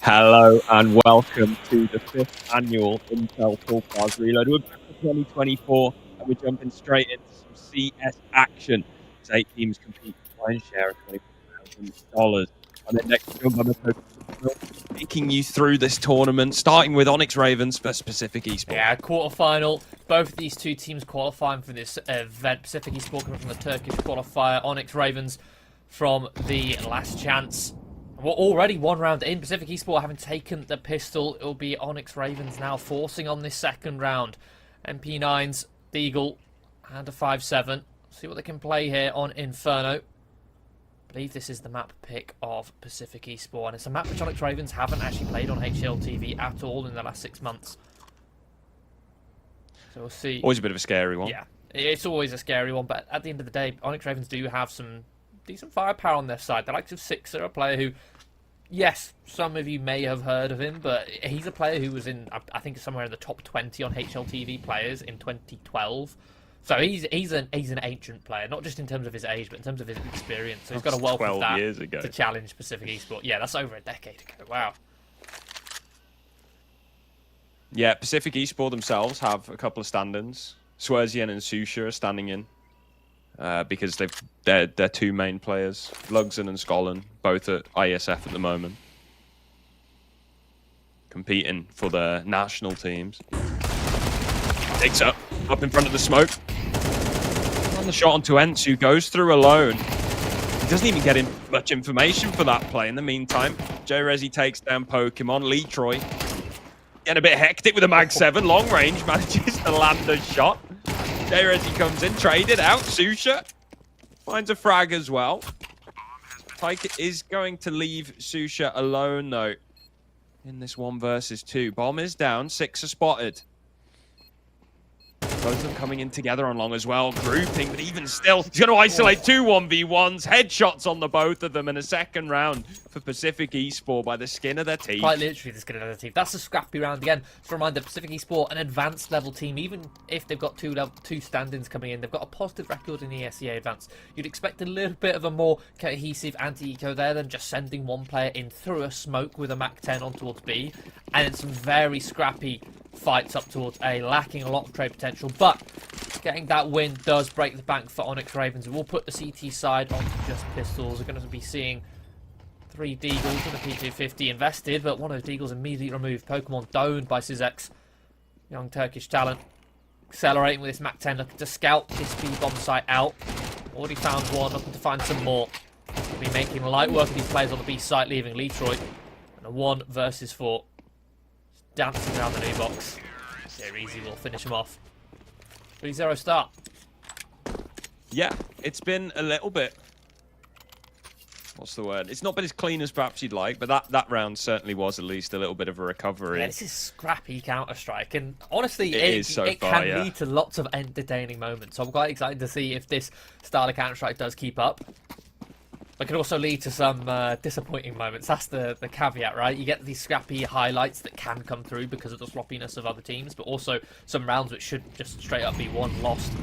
Hello and welcome to the 5th annual Intel Tulpars Reload. We're back for 2024 and we're jumping straight into some CS action. As 8 teams compete for a share of $24,000. And then next jump on the taking you through this tournament, starting with ONYX Ravens for PCIFIC Esports. Yeah, quarterfinal. Both of these two teams qualifying for this event. PCIFIC Esports coming from the Turkish qualifier. ONYX Ravens from the last chance. We're already one round in. PCIFIC Esports having taken the pistol. It'll be ONYX Ravens now forcing on this second round. MP9s, Deagle, and a 5-7. See what they can play here on Inferno. I believe this is the map pick of PCIFIC Esports, and it's a map which ONYX Ravens haven't actually played on HLTV at all in the last 6 months. So we'll see. Always a bit of a scary one. Yeah, it's always a scary one, but at the end of the day, ONYX Ravens do have some decent firepower on their side. The likes of Sixer, a player who, yes, some of you may have heard of him, but he's a player who was in, I think, somewhere in the top 20 on HLTV players in 2012. So he's an ancient player, not just in terms of his age, but in terms of his experience. So he's got a wealth of that years ago to challenge PCIFIC Esports. Yeah, that's over a decade ago. Wow. Yeah, PCIFIC Esports themselves have a couple of stand-ins. Swerzian and Susha are standing in because they're two main players, Lugson and Skollen, both at ISF at the moment, competing for their national teams. Takes up in front of the smoke. On the shot onto Ents, who goes through alone. He doesn't even get much information for that play. In the meantime, J-Rezi takes down Pokemon. Lee Troy getting a bit hectic with a Mag 7. Long range manages to land a shot. J-Rezi comes in, traded out. Susha finds a frag as well. Tyke is going to leave Susha alone, though, in this 1 versus 2. Bomb is down. 6 are spotted. Both of them coming in together on long as well, grouping, but even still, he's going to isolate 2 1v1s, headshots on the both of them, in a second round for PCIFIC Esports by the skin of their teeth. Quite literally the skin of their teeth. That's a scrappy round again. Just a reminder, PCIFIC Esports, an advanced level team. Even if they've got two stand-ins coming in, they've got a positive record in the ESEA Advanced. You'd expect a little bit of a more cohesive anti-eco there than just sending one player in through a smoke with a Mac 10 on towards B, and then some very scrappy fights up towards A, lacking a lot of trade potential, but getting that win does break the bank for ONYX Ravens. We'll put the CT side on just pistols. We're going to be seeing 3 Deagles and a P250 invested, but one of those Deagles immediately removed. Pokemon downed by CeX, young Turkish talent. Accelerating with this Mac 10, looking to scout this B bomb site out. Already found one, looking to find some more. We'll be making light work of these players on the B site, leaving Letroy. And a 1 versus 4. Dancing around the new box. They're easy, we'll finish them off. 3-0 start. Yeah, it's been a little bit... What's the word? It's not been as clean as perhaps you'd like, but that round certainly was at least a little bit of a recovery. Yeah, this is scrappy Counter-Strike, and honestly, it far, can lead to lots of entertaining moments. So I'm quite excited to see if this style of Counter-Strike does keep up. It can also lead to some disappointing moments. That's the caveat, right? You get these scrappy highlights that can come through because of the sloppiness of other teams, but also some rounds which should just straight up be won, lost.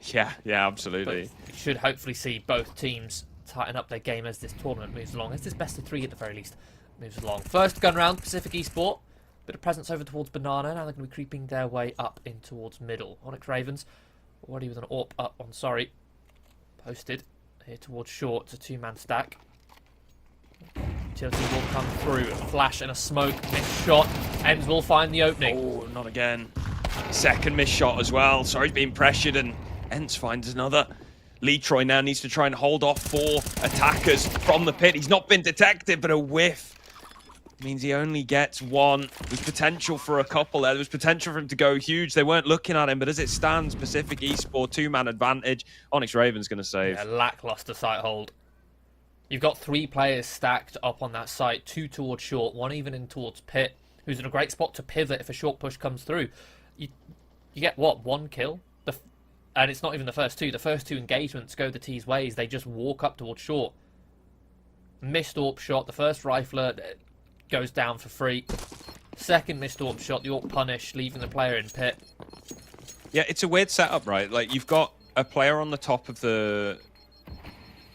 Yeah, absolutely. But we should hopefully see both teams tighten up their game as this tournament moves along, as this best of 3 at the very least moves along. First gun round, PCIFIC Esports. Bit of presence over towards Banana. Now they're going to be creeping their way up in towards middle. ONYX Ravens already with an AWP up on Sorry. Posted. Here towards short, it's a 2-man stack. Utility will come through, a flash and a smoke, missed shot. Ems will find the opening. Oh, not again. Second missed shot as well. Sorry's being pressured and Ents finds another. Letroy now needs to try and hold off 4 attackers from the pit. He's not been detected, but a whiff means he only gets 1. There's potential for a couple there. There was potential for him to go huge. They weren't looking at him, but as it stands, PCIFIC Esports 2-man advantage. ONYX Ravens going to save. Yeah, lackluster site hold. You've got 3 players stacked up on that site, 2 towards short, 1 even in towards pit, who's in a great spot to pivot if a short push comes through. You get, what, 1 kill? And it's not even the first 2. The first 2 engagements go the T's ways. They just walk up towards short. Missed AWP shot. The first rifler goes down for free. Second missed AWP shot. The AWP punish, leaving the player in pit. Yeah, it's a weird setup, right? Like, you've got a player on the top of the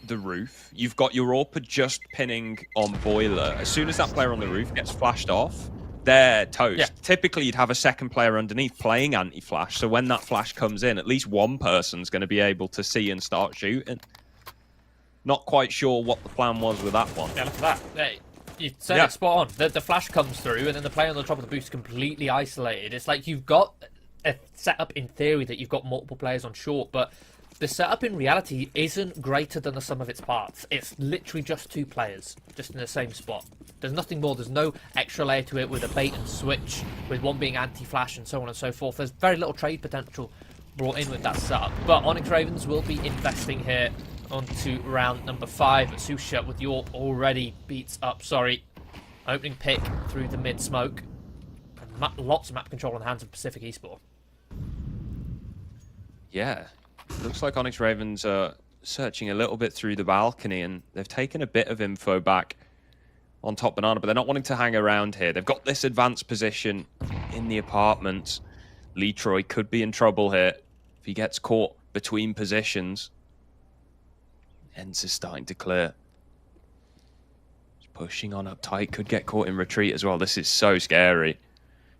roof. You've got your AWP just pinning on boiler. As soon as that player on the roof gets flashed off, they're toast. Yeah. Typically, you'd have a second player underneath playing anti-flash, so when that flash comes in, at least one person's going to be able to see and start shooting. Not quite sure what the plan was with that one. Yeah, look at that. Hey, you said it spot on. The flash comes through, and then the player on the top of the boost completely isolated. It's like you've got a setup in theory that you've got multiple players on short, but the setup in reality isn't greater than the sum of its parts. It's literally just 2 players, just in the same spot. There's nothing more. There's no extra layer to it with a bait and switch, with one being anti-flash and so on and so forth. There's very little trade potential brought in with that setup. But ONYX Ravens will be investing here onto round number 5. Susha with your already beats up, opening pick through the mid smoke. And lots of map control on the hands of Pacific Esports. Yeah. Looks like ONYX Ravens are searching a little bit through the balcony, and they've taken a bit of info back on top banana, but they're not wanting to hang around here. They've got this advanced position in the apartments. Lee Troy could be in trouble here if he gets caught between positions. Ends is starting to clear. Just pushing on up tight, could get caught in retreat as well. This is so scary.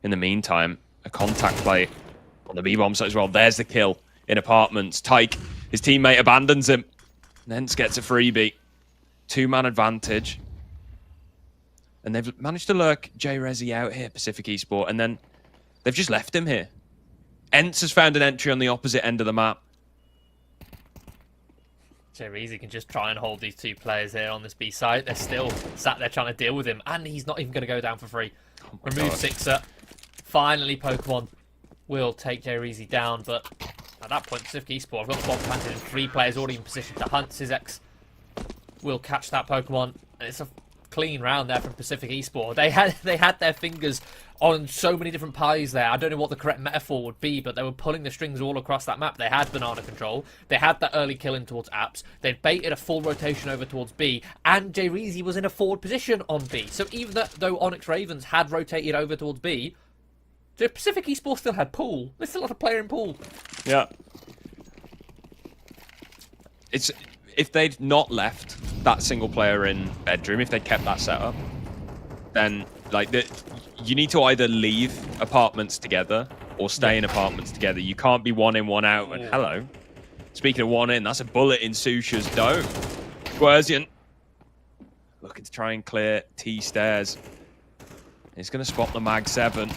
In the meantime, a contact play on the B-bomb site as well. There's the kill. In apartments, Tyke, his teammate abandons him. Nance gets a freebie. 2-man advantage. And they've managed to lurk J-Rezi out here, Pacific Esports, and then they've just left him here. Ents has found an entry on the opposite end of the map. J-Rezi can just try and hold these 2 players here on this B site. They're still sat there trying to deal with him, and he's not even going to go down for free. Remove Sixer. Finally, Pokemon will take J-Rezi down, but at that point, Pacific Esports have got the bomb planted and 3 players already in position to hunt. CeX will catch that Pokemon. And it's a clean round there from Pacific Esports. They had their fingers on so many different pies there. I don't know what the correct metaphor would be, but they were pulling the strings all across that map. They had banana control. They had that early kill in towards apps. They'd baited a full rotation over towards B, and J-Rezi was in a forward position on B. So even though ONYX Ravens had rotated over towards B, the Pacific Esports still had pool. There's still a lot of player in pool. Yeah. It's if they'd not left that single player in bedroom, if they'd kept that setup, then like you need to either leave apartments together or stay in apartments together. You can't be 1 in, 1 out. And hello. Speaking of 1 in, that's a bullet in Susha's dome. Guersian looking to try and clear T stairs. He's going to spot the Mag 7.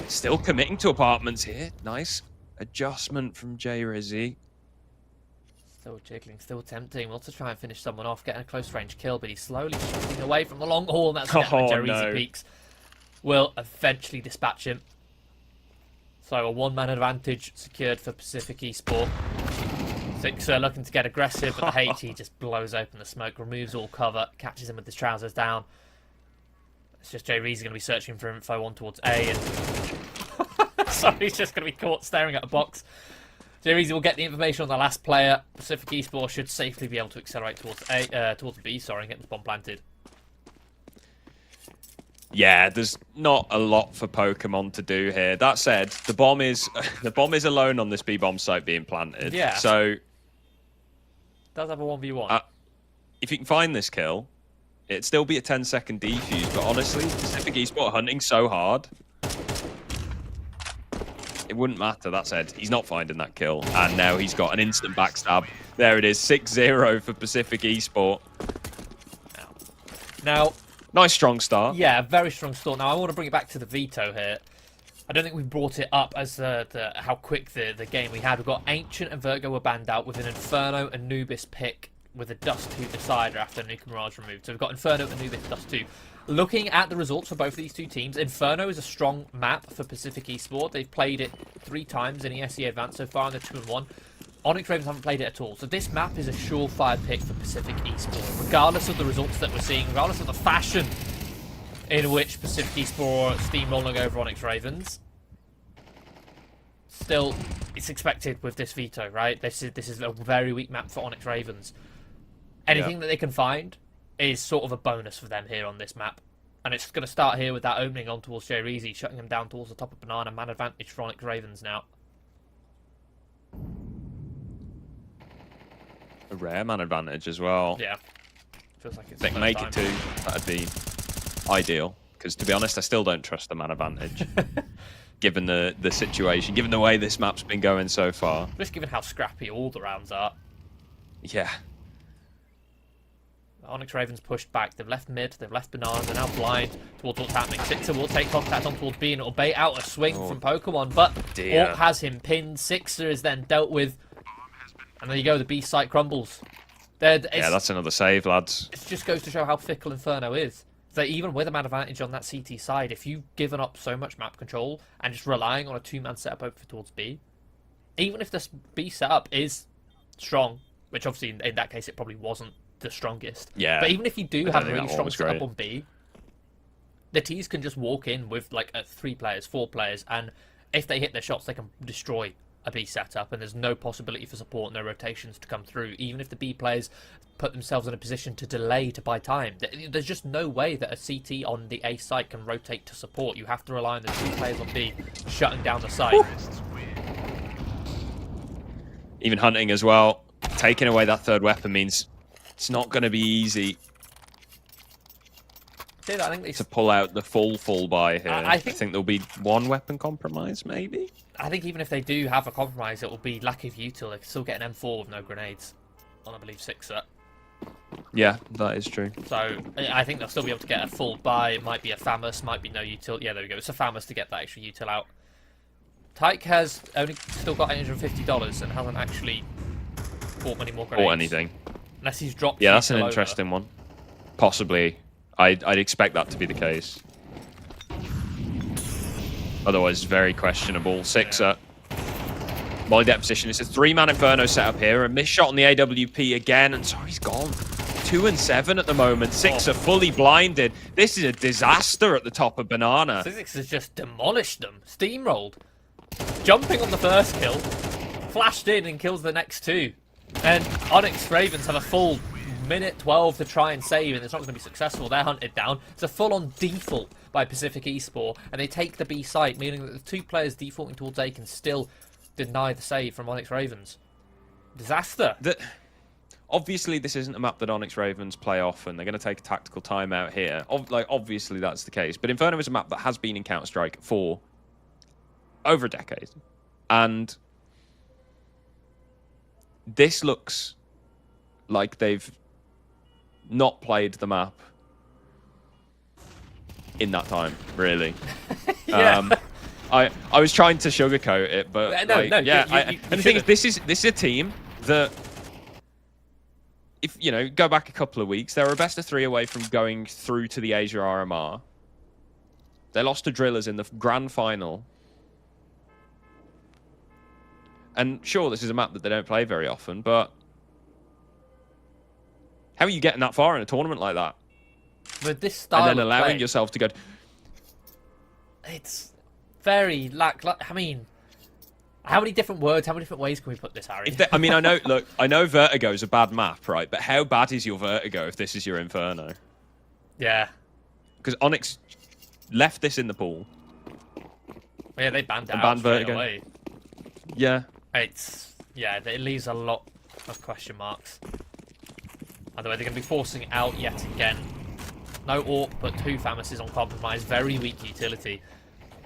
Still committing to apartments here. Nice adjustment from J-Rezi. Still jiggling, still tempting. Wants to try and finish someone off, getting a close range kill, but he's slowly shifting away from the long haul, and that's when J-Rezi peaks. Will eventually dispatch him. So a 1-man advantage secured for Pacific Esports. Sixer looking to get aggressive, but the HE just blows open the smoke, removes all cover, catches him with his trousers down. It's just J-Rezi going to be searching for info on towards A, and so he's just going to be caught staring at a box. J-Rezi will get the information on the last player. Pacific Esports should safely be able to accelerate towards towards B, and get this bomb planted. Yeah, there's not a lot for Pokemon to do here. That said, the bomb is alone on this B bomb site being planted. Yeah. So does have a 1v1. If you can find this kill, it'd still be a 10-second defuse. But honestly, Pacific Esports hunting so hard, it wouldn't matter. That said, he's not finding that kill, and now he's got an instant backstab. There it is, 6-0 for Pacific Esports. Now, nice strong start. Yeah, very strong start. Now, I want to bring it back to the veto here. I don't think we've brought it up as how quick the game we had. We've got Ancient and Virgo were banned out with an Inferno and Anubis pick with a Dust 2 decider after Nuka Mirage removed. So we've got Inferno and Anubis Dust 2. Looking at the results for both of these 2 teams, Inferno is a strong map for Pacific Esports. They've played it 3 times in ESE Advance so far, and they're 2-1. ONYX Ravens haven't played it at all. So this map is a surefire pick for Pacific Esports, regardless of the results that we're seeing, regardless of the fashion in which Pacific Esports steamrolling over ONYX Ravens. Still, it's expected with this veto, right? This is a very weak map for ONYX Ravens. Anything that they can find is sort of a bonus for them here on this map. And it's going to start here with that opening on towards J-Rezi, shutting him down towards the top of Banana. Man advantage for ONYX Ravens now. A rare man advantage as well. Yeah. Feels like it's they can make it 2. That'd be ideal. Because to be honest, I still don't trust the man advantage. Given the situation, given the way this map's been going so far. Just given how scrappy all the rounds are. Yeah. ONYX Ravens pushed back. They've left mid. They've left banana. They're now blind towards what's happening. Sixer will take contact on towards B, and it'll bait out a swing from Pokemon. But Orc has him pinned. Sixer is then dealt with. And there you go. The B site crumbles. Yeah, that's another save, lads. It just goes to show how fickle Inferno is. So even with a man advantage on that CT side, if you've given up so much map control and just relying on a two-man setup over towards B, even if this B setup is strong, which obviously in that case it probably wasn't the strongest. Yeah. But even if you do have a really strong setup on B, the T's can just walk in with like 3 players, 4 players, and if they hit their shots, they can destroy a B setup, and there's no possibility for support, no rotations to come through. Even if the B players put themselves in a position to delay to buy time, there's just no way that a CT on the A site can rotate to support. You have to rely on the 2 players on B shutting down the site. Even hunting as well. Taking away that 3rd weapon means it's not going to be easy I think to pull out the full buy here. I think there'll be 1 weapon compromise, maybe? I think even if they do have a compromise, it will be lack of util. They can still get an M4 with no grenades on, I believe, Sixer. Yeah, that is true. So I think they'll still be able to get a full buy. It might be a Famous, might be no util. Yeah, there we go. It's a Famous to get that extra util out. Tyke has only still got $850 and hasn't actually bought many more grenades. Or anything. Unless he's dropped. Yeah, that's an interesting one. Possibly. I'd expect that to be the case. Otherwise, very questionable. Sixer. Molly deposition. It's a 3-man Inferno setup here. A missed shot on the AWP again. And so he's gone. 2 and 7 at the moment. Sixer fully blinded. This is a disaster at the top of Banana. CeX has just demolished them. Steamrolled. Jumping on the first kill. Flashed in and kills the next 2. And ONYX Ravens have a full minute 12 to try and save, and it's not going to be successful. They're hunted down. It's a full-on default by PCIFIC Esports, and they take the B site, meaning that the 2 players defaulting towards A can still deny the save from ONYX Ravens. Disaster. Obviously, this isn't a map that ONYX Ravens play often. They're going to take a tactical timeout here. Obviously, that's the case. But Inferno is a map that has been in Counter-Strike for over a decade. And this looks like they've not played the map in that time, really. Yeah. I was trying to sugarcoat it, but and the thing is, this is a team that, if you know, go back a couple of weeks, they were a best of 3 away from going through to the Asia RMR. They lost to Drillers in the grand final. And sure, this is a map that they don't play very often, but how are you getting that far in a tournament like that? With this style and then allowing play, yourself to go. It's very I mean, how many different words, how many different ways can we put this, Harry? I mean, I know. Look, I know Vertigo is a bad map, right? But how bad is your Vertigo if this is your Inferno? Yeah. Because ONYX left this in the pool. Yeah, they banned it out banned straight Vertigo. away. Yeah. It leaves a lot of question marks. By the way, they're going to be forcing it out yet again. No Orc, but 2 Famouses on compromise. Very weak utility.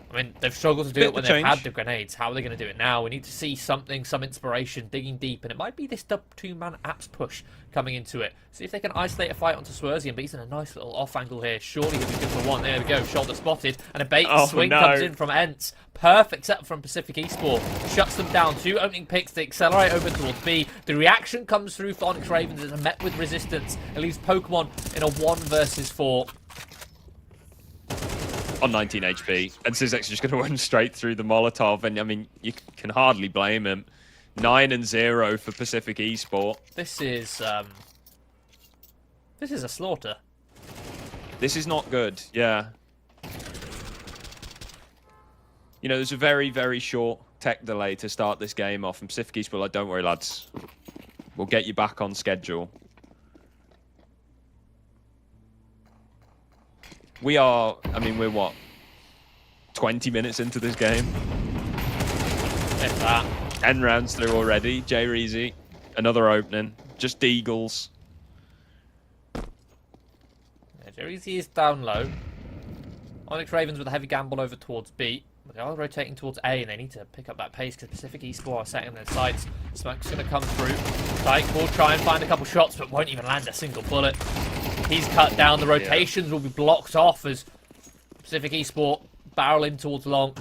I mean, they've struggled to do it when they've had the grenades. How are they going to do it now? We need to see something, some inspiration, digging deep. And it might be this 2-man apps push coming into it. See if they can isolate a fight onto Swerzian. But he's in a nice little off angle here. Surely he'll be good for 1. There we go. Shoulder spotted. And a bait swing comes in from Ents. Perfect setup from PCIFIC Esports. Shuts them down. 2 opening picks. They accelerate over towards B. The reaction comes through for ONYX Ravens. It's met with resistance. It leaves Pokemon in a 1 versus 4. On 19 HP. And CeX is just going to run straight through the Molotov. And, I mean, you can hardly blame him. 9 and 0 for PCIFIC Esports. This is a slaughter. This is not good, yeah. You know, there's a very, very short tech delay to start this game off. And PCIFIC Esports, like, don't worry, lads. We'll get you back on schedule. We are, I mean, we're what? 20 minutes into this game? If that. 10 rounds through already. J Reezy, another opening. Just Deagles. Yeah, J Reezy is down low. ONYX Ravens with a heavy gamble over towards B. But they are rotating towards A, and they need to pick up that pace because PCIFIC Esports are setting their sights. Smoke's going to come through. Tyke will try and find a couple shots, but won't even land a single bullet. He's cut down. The rotations will be blocked off as Pacific Esport barrel in towards long.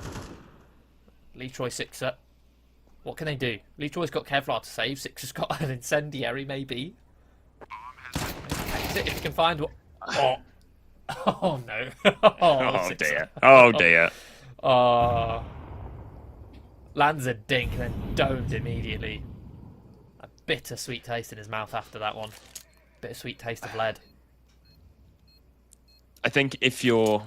Letroy Sixer. What can they do? Letroy's got Kevlar to save. Sixer's got an incendiary, maybe. If you can find what. Oh, oh no. Oh dear. Oh dear. Lands a dink, then domed immediately. A bittersweet taste in his mouth after that one. Bittersweet taste of lead. I think if you're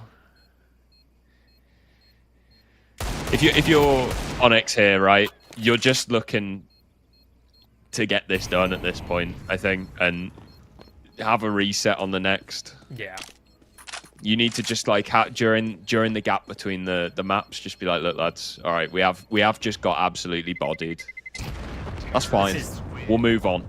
ONYX here, right, you're just looking to get this done at this point, I think, and have a reset on the next. Yeah. You need to just like during the gap between the maps, just be like, look, lads, all right, we have just got absolutely bodied. That's fine. We'll move on.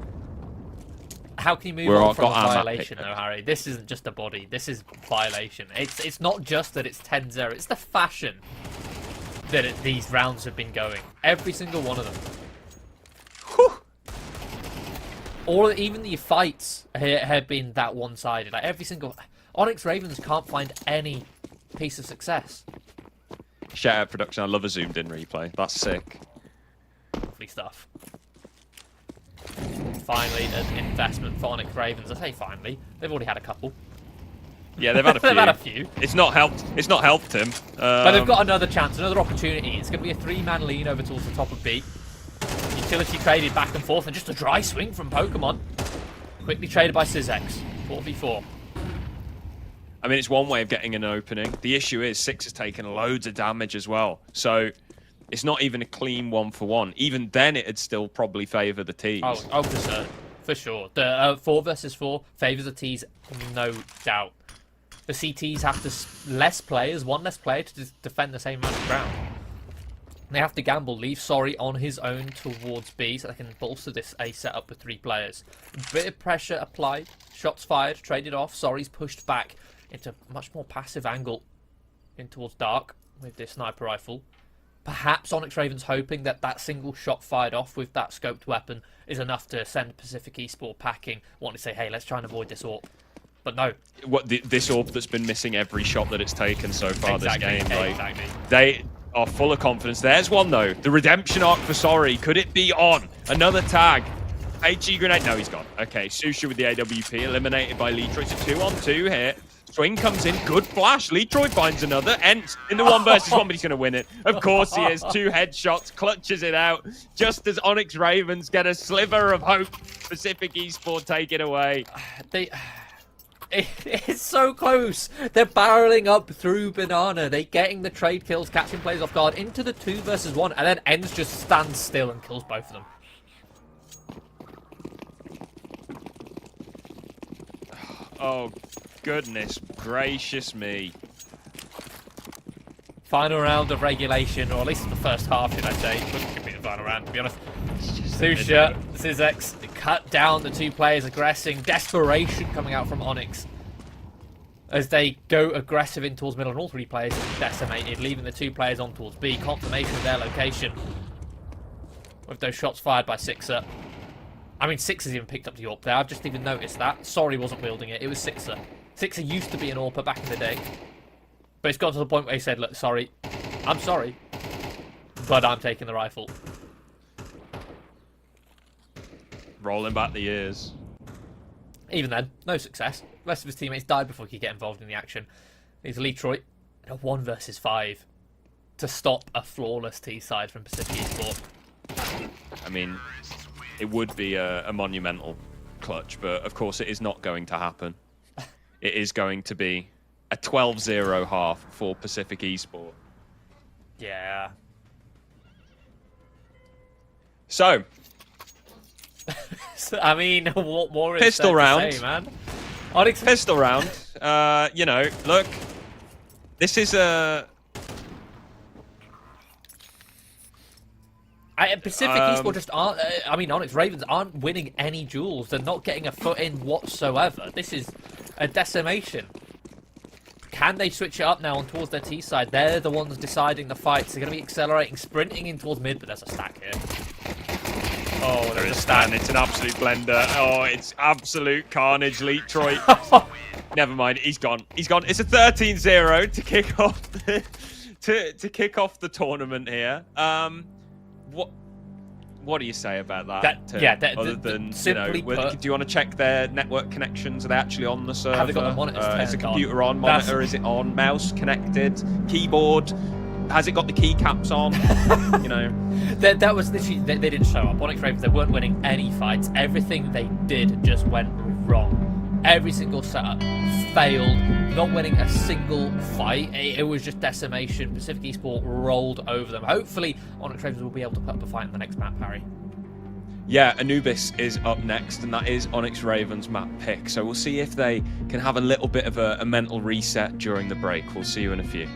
How can you move on from a violation, though, Harry? This isn't just a body. This is violation. It's not just that it's 10-0. It's the fashion that these rounds have been going. Every single one of them. Whew. Even the fights have been that one-sided. Like every single... ONYX Ravens can't find any piece of success. Shout out production. I love a zoomed-in replay. That's sick. Lovely stuff. Finally, an investment for ONYX Ravens. I say finally. They've already had a couple. Yeah, they've had a few. They've had a few. It's not helped him. But they've got another chance, another opportunity. It's going to be a three-man lean over towards the top of B. Utility traded back and forth, and just a dry swing from Pokemon. Quickly traded by CeX. 4v4. I mean, it's one way of getting an opening. The issue is Six has taken loads of damage as well. So it's not even a clean 1-for-1. Even then, it'd still probably favour the T's. Oh, for sure. For sure. The 4 versus 4 favours the T's, no doubt. The CTs have one less player to defend the same amount of ground. They have to gamble, leave Sorry on his own towards B so they can bolster this A setup with 3 players. A bit of pressure applied, shots fired, traded off. Sorry's pushed back into a much more passive angle in towards Dark with this sniper rifle. Perhaps ONYX Ravens hoping that that single shot fired off with that scoped weapon is enough to send Pacific Esport packing, wanting to say, hey, let's try and avoid this AWP. But no. This AWP that's been missing every shot that it's taken so far this game. Exactly. They are full of confidence. There's one, though. The redemption arc for Sorry. Could it be on? Another tag. HE grenade. No, he's gone. Okay, Susha with the AWP. Eliminated by Letroy. It's a 2-on-2 here. Swing comes in. Good flash. Letroy finds another. Ent in the 1 versus 1, but he's going to win it. Of course he is. 2 headshots. Clutches it out. Just as ONYX Ravens get a sliver of hope. Pacific Esport take it away. It's so close. They're barreling up through Banana. They're getting the trade kills, catching players off guard into the 2 versus 1, and then Ends just stands still and kills both of them. Oh, goodness gracious me. Final round of regulation, or at least the first half, should I say. Could be the final round, to be honest. Susha, CeX cut down the 2 players aggressing. Desperation coming out from ONYX as they go aggressive in towards middle, and all 3 players decimated, leaving the 2 players on towards B. Confirmation of their location with those shots fired by Sixer. I mean, Sixer's even picked up the AWP there. I've just even noticed that. Sorry wasn't wielding it. It was Sixer. Sixer used to be an AWPer back in the day. But it's got to the point where he said, look, sorry. I'm sorry. But I'm taking the rifle. Rolling back the years. Even then, no success. The rest of his teammates died before he could get involved in the action. He's Letroy in a 1 versus 5 to stop a flawless T side from Pacific Esport. I mean, it would be a monumental clutch, but of course it is not going to happen. It is going to be a 12-0 half for Pacific Esport. Yeah. So, I mean, what more is pistol there round, to say, man? Pistol round. You know, look, this is a Pacific Esport just aren't. I mean, ONYX Ravens aren't winning any duels. They're not getting a foot in whatsoever. This is a decimation. Can they switch it up now on towards their T side? They're the ones deciding the fights. They're going to be accelerating, sprinting in towards mid, but there's a stack here. Oh, there is Stan. It's an absolute blender. Oh, it's absolute carnage, Detroit. Never mind. He's gone. He's gone. It's a 13-0 to kick off the, to kick off the tournament here. What do you say about that? Other than, you know, do you want to check their network connections? Are they actually on the server? Have they got the monitors is the computer on? Monitor? Is it on? Mouse connected? Keyboard? Has it got the keycaps on? You know, that was literally they didn't show up. ONYX Ravens, they weren't winning any fights. Everything they did just went wrong. Every single setup failed. Not winning a single fight. It was just decimation. Pacific Esports rolled over them. Hopefully, ONYX Ravens will be able to put up a fight in the next map, Harry. Yeah, Anubis is up next, and that is ONYX Ravens map pick. So we'll see if they can have a little bit of a mental reset during the break. We'll see you in a few.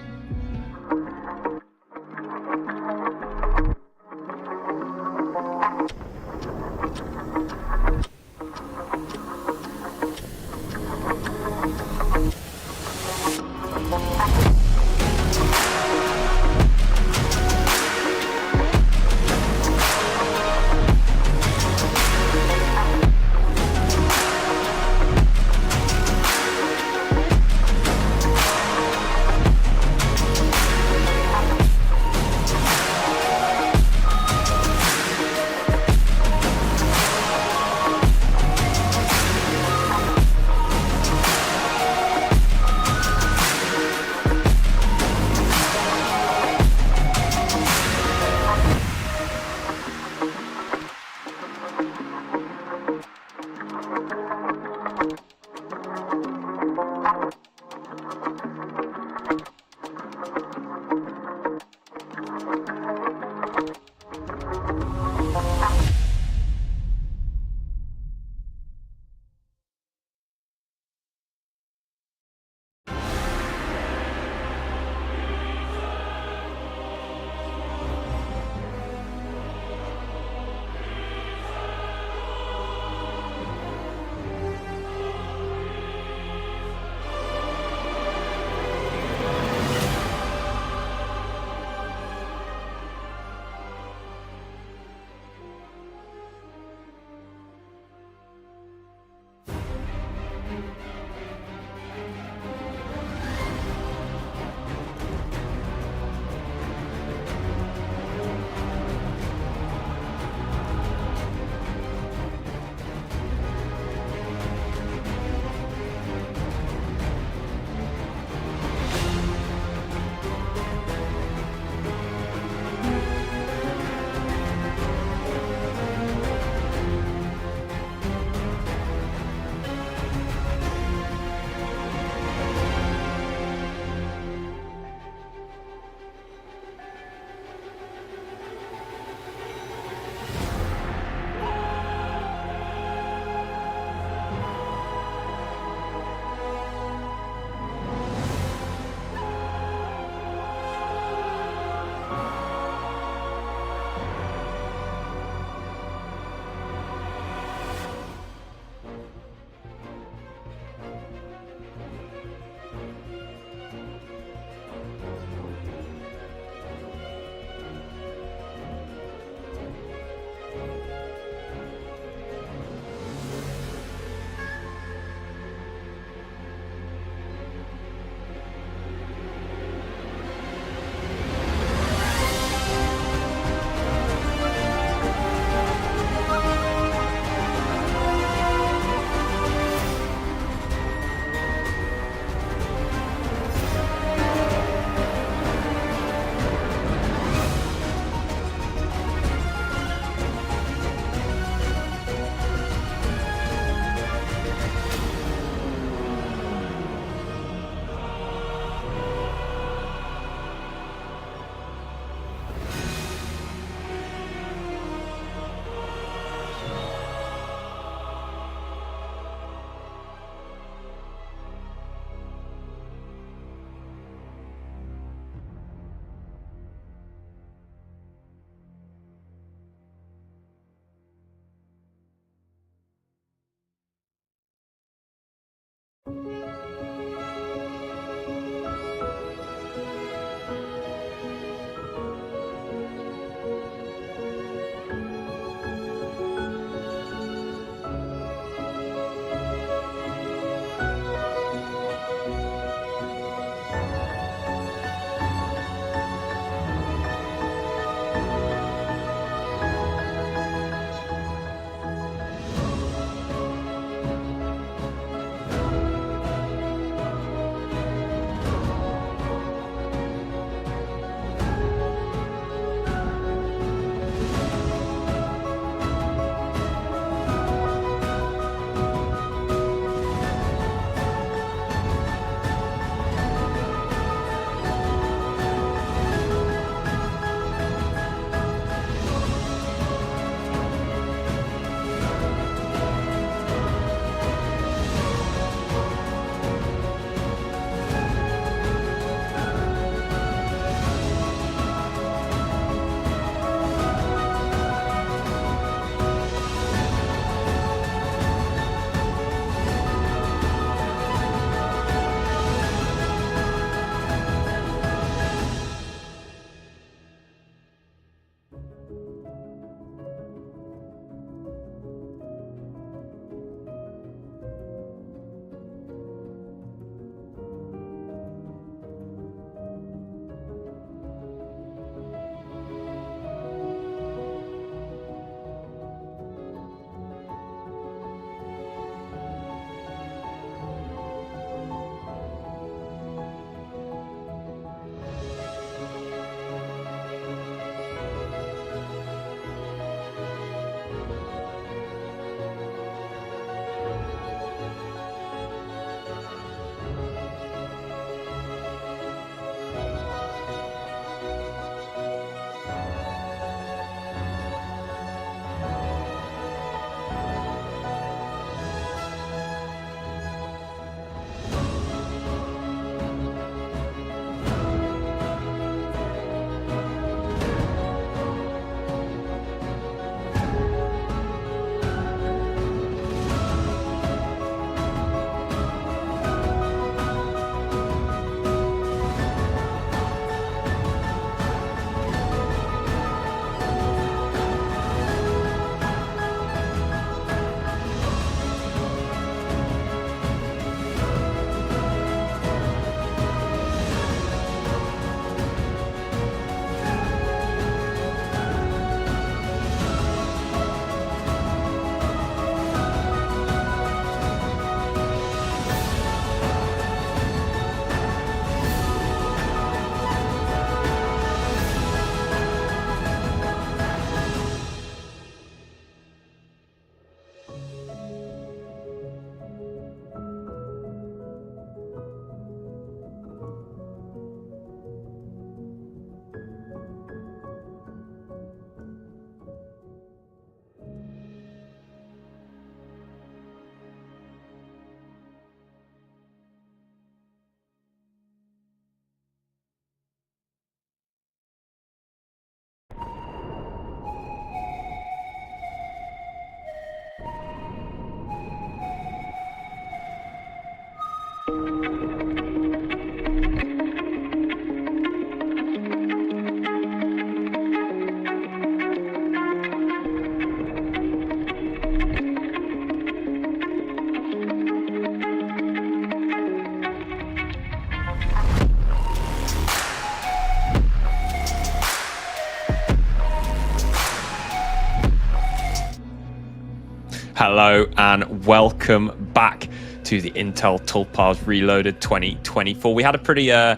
Hello and welcome back to the Intel Tulpars Reloaded 2024. We had a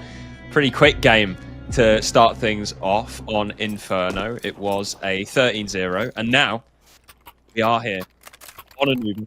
pretty quick game to start things off on Inferno. It was a 13-0, and now we are here on a new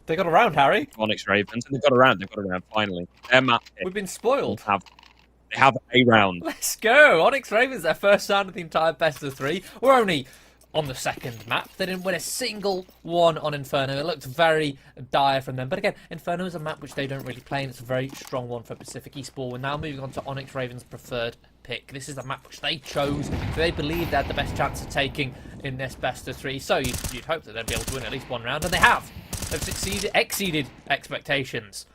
They got around, Harry. ONYX Ravens, and they've got around finally. Their map pick. We've been spoiled. They have a round. Let's go. ONYX Ravens, their first round of the entire best of three. We're only on the second map. They didn't win a single one on Inferno. It looked very dire from them. But again, Inferno is a map which they don't really play, and it's a very strong one for Pacific Esports. We're now moving on to ONYX Ravens' preferred pick. This is the map which they chose. They believe they had the best chance of taking in this best of three. So you'd hope that they'd be able to win at least one round, and they have. They've exceeded expectations.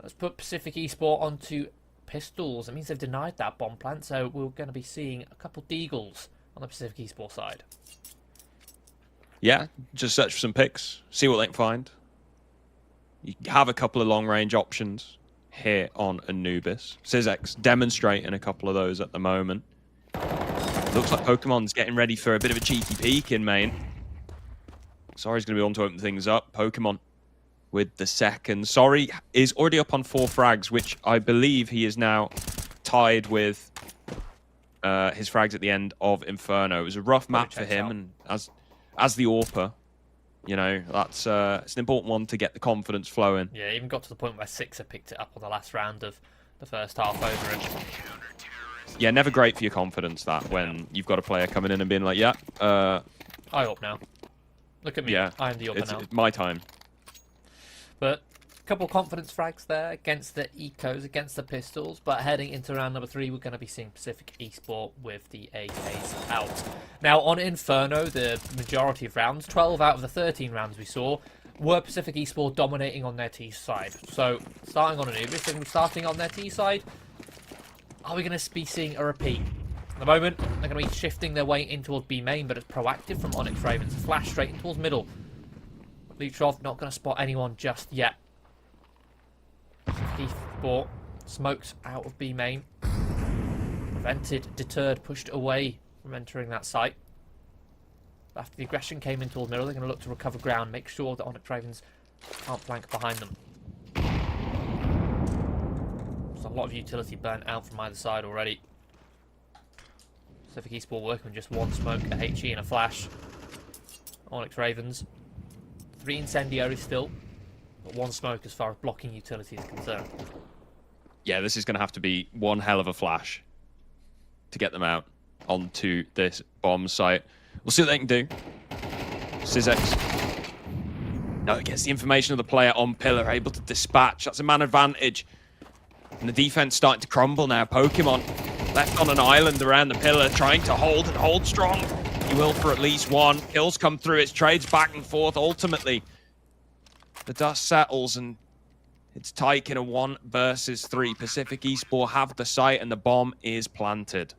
Let's put Pacific Esports onto pistols. It means they've denied that bomb plant, so we're going to be seeing a couple deagles on the Pacific Esports side. Yeah, just search for some picks, see what they can find. You have a couple of long-range options here on Anubis. CeX demonstrating a couple of those at the moment. Looks like Pokemon's getting ready for a bit of a cheeky peek in main. Sorry's going to be on to open things up. Pokemon with the second. Sorry is already up on 4 frags, which I believe he is now tied with his frags at the end of Inferno. It was a rough map for him, and as the AWPer, you know, that's it's an important one to get the confidence flowing. Yeah, even got to the point where Sixer picked it up on the last round of the first half over it. Yeah, never great for your confidence that when you've got a player coming in and being like, yeah, I AWP now. Look at me. Yeah, I am the AWPer now. It's my time. But a couple confidence frags there against the Ecos, against the Pistols. But heading into round number 3, we're going to be seeing Pacific Esports with the AKs out. Now, on Inferno, the majority of rounds, 12 out of the 13 rounds we saw, were Pacific Esports dominating on their T side. So, starting on Anubis, they're going to be starting on their T side. Are we going to be seeing a repeat? At the moment, they're going to be shifting their way in towards B main, but it's proactive from ONYX Ravens. Flash straight in towards middle. Litrov not going to spot anyone just yet. Esports smokes out of B main. Prevented, deterred, pushed away from entering that site. After the aggression came in towards middle, they're going to look to recover ground, make sure that ONYX Ravens can't flank behind them. There's a lot of utility burnt out from either side already. Pacific Esports working with just one smoke, a HE and a flash. ONYX Ravens. 3 incendiaries still, but 1 smoke as far as blocking utility is concerned. Yeah, this is going to have to be one hell of a flash to get them out onto this bomb site. We'll see what they can do. CeX. No, it gets the information of the player on pillar, able to dispatch. That's a man advantage. And the defense starting to crumble now. Pokemon left on an island around the pillar, trying to hold and hold strong. He will for at least 1. Kills come through. It's trades back and forth. Ultimately, the dust settles and it's tight in a 1 versus 3. Pacific Esports have the site and the bomb is planted.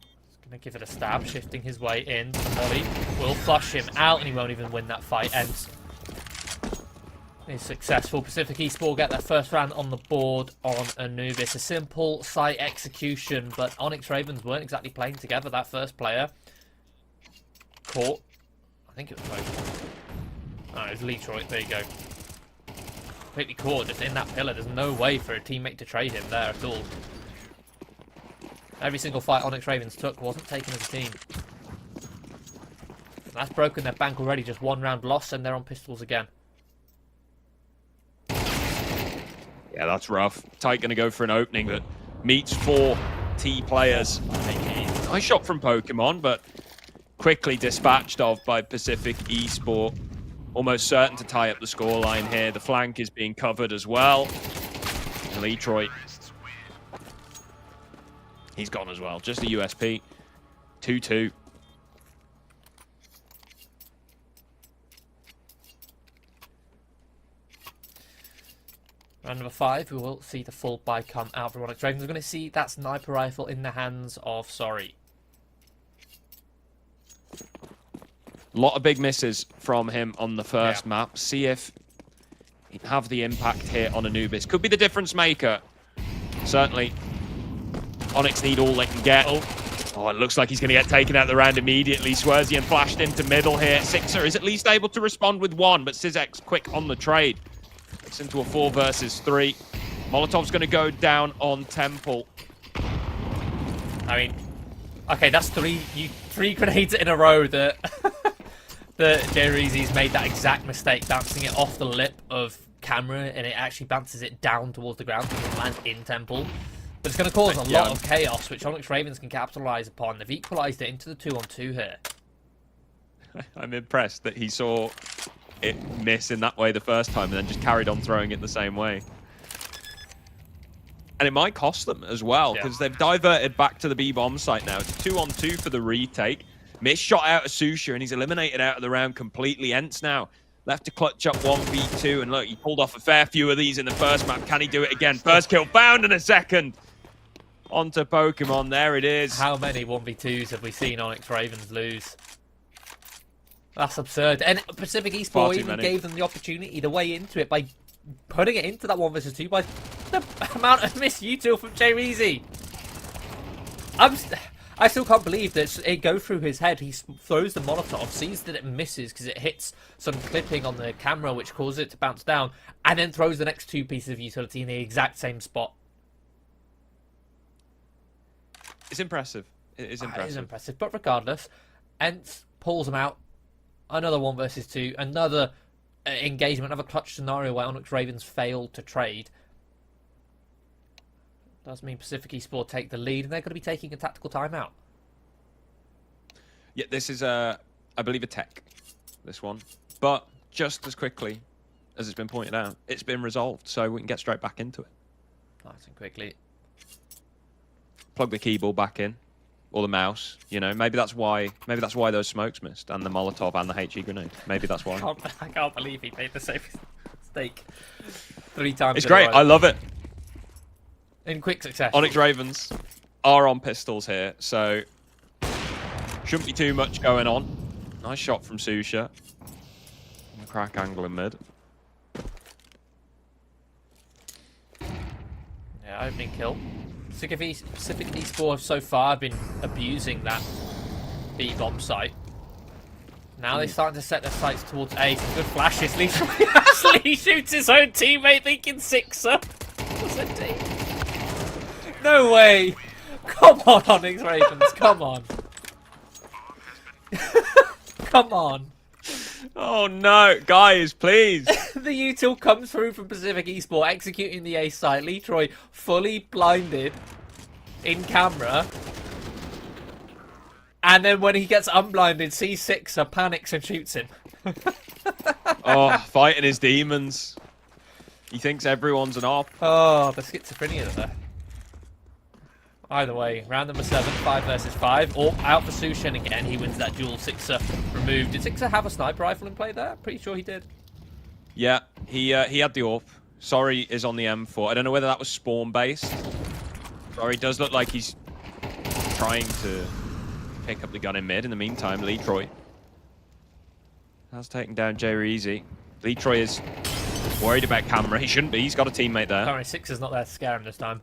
He's going to give it a stab, shifting his way in. Molly will flush him out and he won't even win that fight. Ends. He's successful. Pacific Esports get their first round on the board on Anubis. A simple site execution, but ONYX Ravens weren't exactly playing together. That first player caught. I think it was both. Oh, it was Letroy. There you go. Completely caught just in that pillar. There's no way for a teammate to trade him there at all. Every single fight ONYX Ravens took wasn't taken as a team. And that's broken their bank already. Just 1 round loss and they're on pistols again. Yeah, that's rough. Tight going to go for an opening, but meets 4 T players. Nice shot from Pokemon, but quickly dispatched of by Pacific Esports. Almost certain to tie up the scoreline here. The flank is being covered as well. And Letroy, he's gone as well. Just a USP. 2-2. Round number 5, we will see the full buy come out from ONYX Ravens. We're going to see that sniper rifle in the hands of Sorry. A lot of big misses from him on the first map. See if he can have the impact here on Anubis. Could be the difference maker. Certainly, ONYX need all they can get. Oh, Oh, it looks like he's going to get taken out of the round immediately. Swerzian flashed into middle here. Sixer is at least able to respond with one, but CeX quick on the trade. It's into a 4 versus 3. Molotov's going to go down on Temple. I mean, okay, that's three grenades in a row that that J-Reezy's made that exact mistake, bouncing it off the lip of camera, and it actually bounces it down towards the ground and land in Temple. But it's going to cause a lot of chaos, which ONYX Ravens can capitalize upon. They've equalized it into the 2-on-2 here. I'm impressed that he saw it miss in that way the first time and then just carried on throwing it the same way. And it might cost them as well, because they've diverted back to the B-bomb site now. It's 2-on-2 for the retake. Miss shot out of Susha, and he's eliminated out of the round completely. Ents now left to clutch up 1v2, and look, he pulled off a fair few of these in the first map. Can he do it again? First kill found in a second. Onto Pokemon, there it is. How many 1v2s have we seen ONYX Ravens lose? That's absurd. And Pacific Esports even gave them the opportunity to weigh into it by putting it into that 1 versus 2 by the amount of misutil from J-Reezy. I still can't believe that it goes through his head. He throws the Molotov, sees that it misses because it hits some clipping on the camera, which causes it to bounce down, and then throws the next 2 pieces of utility in the exact same spot. It's impressive. It is impressive. It is impressive. But regardless, Ents pulls him out. Another 1 versus 2. Another engagement, another clutch scenario where ONYX Ravens failed to trade. Does mean Pacific Esports take the lead, and they're going to be taking a tactical timeout. Yeah, this is, I believe, a tech, this one. But just as quickly as it's been pointed out, it's been resolved, so we can get straight back into it. Nice and quickly. Plug the keyboard back in, or the mouse. You know, maybe that's why those smokes missed, and the Molotov and the HE grenade. Maybe that's why. I can't believe he made the same mistake 3 times. It's great. I love it. In quick succession. ONYX Ravens are on pistols here, so shouldn't be too much going on. Nice shot from Susha. Crack angle in mid. Yeah, opening kill. Pacific Esports so far have been abusing that B-bomb site. Now they're starting to set their sights towards A. Some good flashes. Letroy actually shoots his own teammate thinking Sixer. No way! Come on, ONYX Ravens, come on. Come on. Oh no, guys, please. The util comes through from Pacific Esports, executing the A site. Letroy fully blinded in camera. And then when he gets unblinded, sees Sixer, panics and shoots him. Oh, fighting his demons. He thinks everyone's an op. Oh, the schizophrenia there. Either way, round number 7, 5 versus 5. Or out for Sushin again. He wins that duel. Sixer removed. Did Sixer have a sniper rifle in play there? Pretty sure he did. Yeah, he had the AWP. Sorry is on the M4. I don't know whether that was spawn based. Sorry does look like he's trying to pick up the gun in mid. In the meantime, Letroy has taken down J-Reezy. Letroy is worried about camera. He shouldn't be. He's got a teammate there. Apparently Sixer's not there to scare him this time.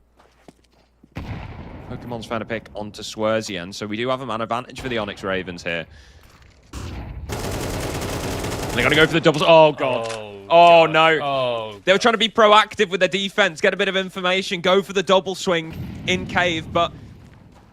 Pokemon's found a pick onto Swerzian, so we do have a man advantage for the ONYX Ravens here. They're going to go for the doubles. Oh, God. Oh, no. Oh, they were trying to be proactive with their defense, get a bit of information, go for the double swing in cave, but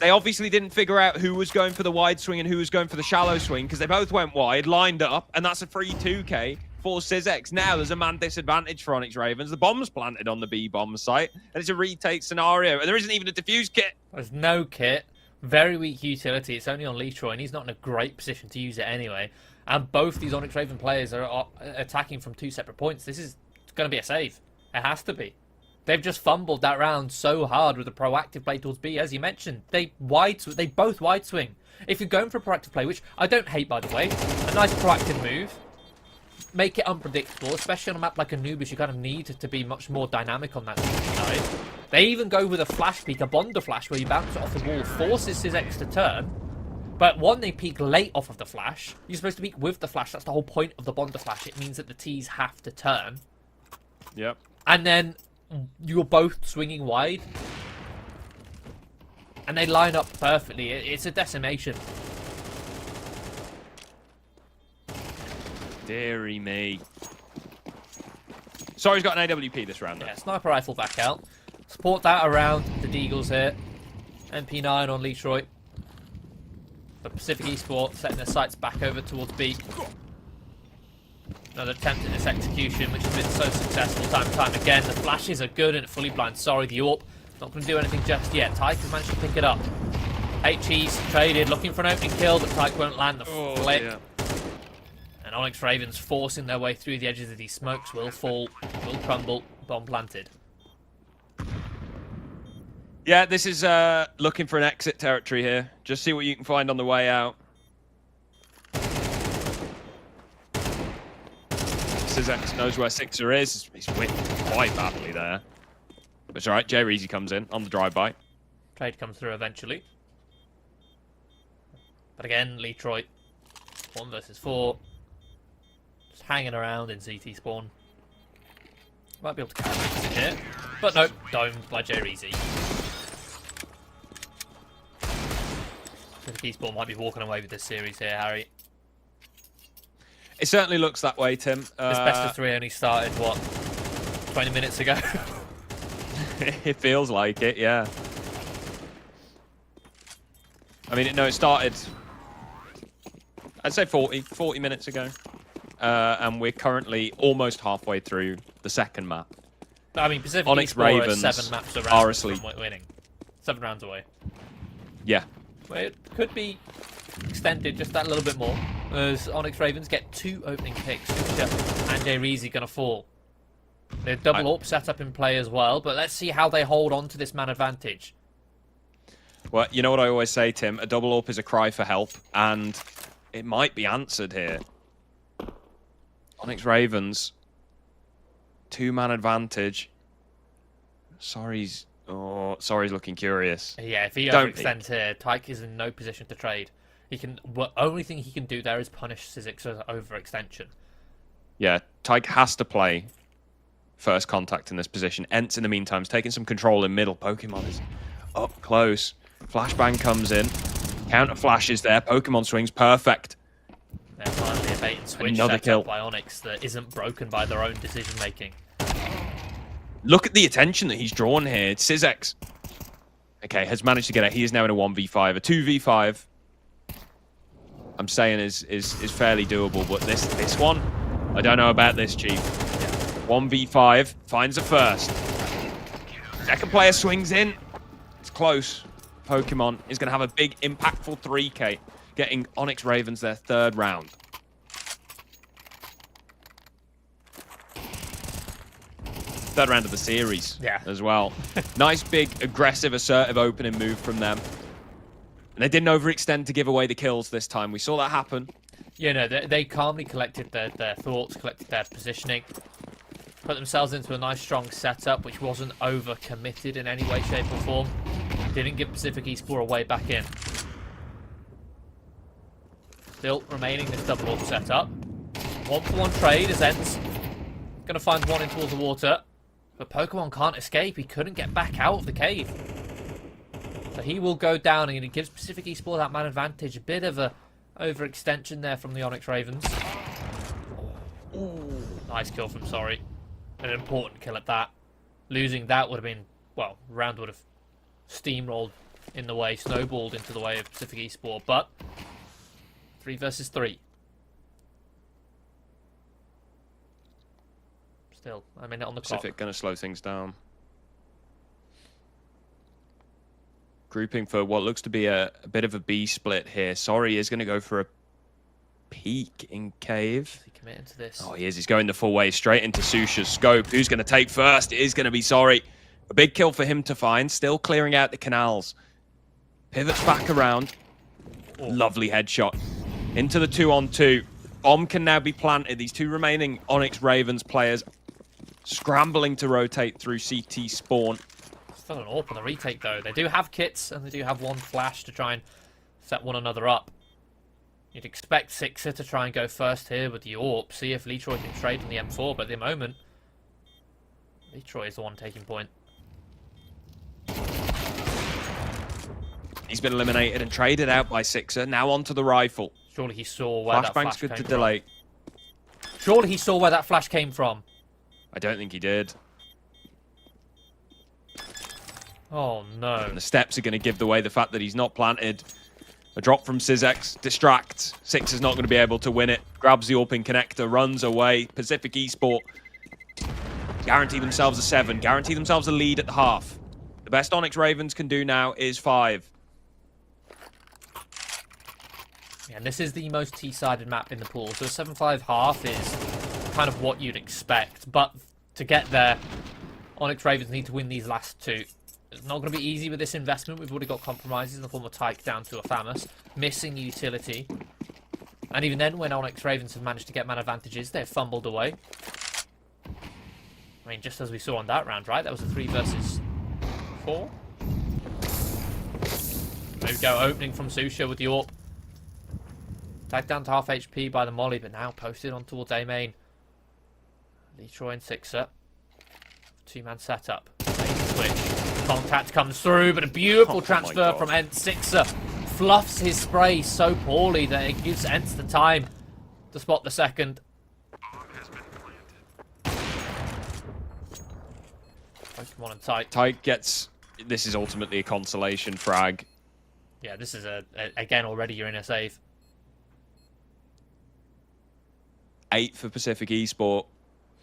they obviously didn't figure out who was going for the wide swing and who was going for the shallow swing, because they both went wide, lined up, and that's a free 2K for CeX. Now there's a man disadvantage for ONYX Ravens. The bomb's planted on the B-bomb site, and it's a retake scenario, and there isn't even a defuse kit. There's no kit. Very weak utility. It's only on Letroy, and he's not in a great position to use it anyway. And both these ONYX Raven players are attacking from 2 separate points. This is going to be a save. It has to be. They've just fumbled that round so hard with a proactive play towards B, as you mentioned. They both wide swing. If you're going for a proactive play, which I don't hate, by the way, a nice proactive move. Make it unpredictable, especially on a map like Anubis. You kind of need to be much more dynamic on that side. They even go with a flash peek, a Bonder flash, where you bounce it off the wall, forces CeX to turn. But one, they peek late off of the flash. You're supposed to peek with the flash. That's the whole point of the Bonder flash. It means that the Ts have to turn. Yep. And then you're both swinging wide. And they line up perfectly. It's a decimation. Deary me. Sorry's got an AWP this round, though. Yeah, sniper rifle back out. Support that around the Deagles here. MP9 on Letroy. But Pacific Esports setting their sights back over towards B. Another attempt in this execution, which has been so successful time and time again. The flashes are good and it fully blinds. Sorry, the AWP not going to do anything just yet. Tyke has managed to pick it up. HE's traded, looking for an opening kill, but Tyke won't land the flick. Yeah. And ONYX Ravens forcing their way through the edges of these smokes will fall, will crumble, bomb planted. Yeah, this is looking for an exit territory here. Just see what you can find on the way out. CeX knows where Sixer is. He's whipped quite badly there. But it's alright, Jay Reezy comes in on the drive-by. Trade comes through eventually. But again, Letroy, 1 versus 4. Just hanging around in CT spawn. Might be able to catch it here. But no, domed by Jay Reezy. The Esports might be walking away with this series here, Harry. It certainly looks that way, Tim. This best of 3 only started, what, 20 minutes ago? It feels like it, yeah. I mean, no, it started, I'd say 40 minutes ago. And we're currently almost halfway through the second map. I mean, Pacific ONYX Esports Ravens are 7 maps around are asleep. from winning. 7 rounds away. Yeah. Well, it could be extended just that little bit more, as ONYX Ravens get 2 opening picks. And Jay Reezy going to fall. They're double AWP set up in play as well, but let's see how they hold on to this man advantage. Well, you know what I always say, Tim? A double AWP is a cry for help, and it might be answered here. ONYX Ravens, 2-man advantage. Sorry's looking curious. Yeah, if he overextends here, Tyke is in no position to trade. He can. Only thing he can do there is punish CeX's overextension. Yeah, Tyke has to play first contact in this position. Ents, in the meantime, is taking some control in middle. Pokemon is up close. Flashbang comes in. Counter flashes there. Pokemon swings perfect. They're finally a bait and switch Another set kill up by ONYX that isn't broken by their own decision making. Look at the attention that he's drawn here. CeX, okay, has managed to get it. He is now in a 1v5. A 2v5, I'm saying is fairly doable, but this one, I don't know about this, Chief. 1v5, finds a first. Second player swings in. It's close. Pokemon is going to have a big, impactful 3K, getting ONYX Ravens their 3rd round. Third round of the series as well. Nice, big, aggressive, assertive opening move from them. And they didn't overextend to give away the kills this time. We saw that happen. Yeah, no, they calmly collected their thoughts, collected their positioning, put themselves into a nice, strong setup, which wasn't over-committed in any way, shape, or form. Didn't give Pacific Esports a way back in. Still remaining this double AWP setup. 1-for-1 trade as Ents going to find one in towards the water. But Pokemon can't escape. He couldn't get back out of the cave. So he will go down, and it gives Pacific Esports that man advantage. A bit of a overextension there from the ONYX Ravens. Ooh, nice kill from Sorry. An important kill at that. Losing that would have been, well, round would have steamrolled in the way, snowballed into the way of Pacific Esports. But 3 versus 3. Still, a minute on the clock. Pacific going to slow things down. Grouping for what looks to be a bit of a B split here. Sorry is going to go for a peek in cave. Is he committing to this? Oh, he is. He's going the full way straight into Susha's scope. Who's going to take first? It is going to be Sorry. A big kill for him to find. Still clearing out the canals. Pivots back around. Oh. Lovely headshot. Into the 2-on-2. Bomb can now be planted. These 2 remaining ONYX Ravens players scrambling to rotate through CT spawn. Still an AWP on the retake, though. They do have kits, and they do have 1 flash to try and set one another up. You'd expect Sixer to try and go first here with the AWP, see if Letroy can trade on the M4, but at the moment, Letroy is the one taking point. He's been eliminated and traded out by Sixer. Now onto the rifle. Surely he saw where that Flashbang's flash good came to from. delay. Surely he saw where that flash came from. I don't think he did. Oh, no. And the steps are going to give away the fact that he's not planted. A drop from CeX distracts. Sixer's not going to be able to win it. Grabs the open connector, runs away. PCIFIC Esports guarantee themselves a 7. Guarantee themselves a lead at the half. The best ONYX Ravens can do now is 5. Yeah, and this is the most T-sided map in the pool. So a 7-5 half is kind of what you'd expect. But to get there, ONYX Ravens need to win these last 2. It's not going to be easy with this investment. We've already got compromises in the form of Tyke down to a Famus, missing utility. And even then, when ONYX Ravens have managed to get man advantages, they've fumbled away. I mean, just as we saw on that round, right? That was a 3 versus 4. There we go, opening from Susha with the AWP. Tyke down to half HP by the Molly, but now posted on towards A main. Letroy and Sixer. 2-man setup. Main switch. Contact comes through, but a beautiful transfer from Endpoint Sixer. Fluffs his spray so poorly that it gives Ents the time to spot the second. Pokemon and Tyke. Tyke gets... This is ultimately a consolation frag. Yeah, this is, again, already you're in a save. 8 for PCIFIC Esports.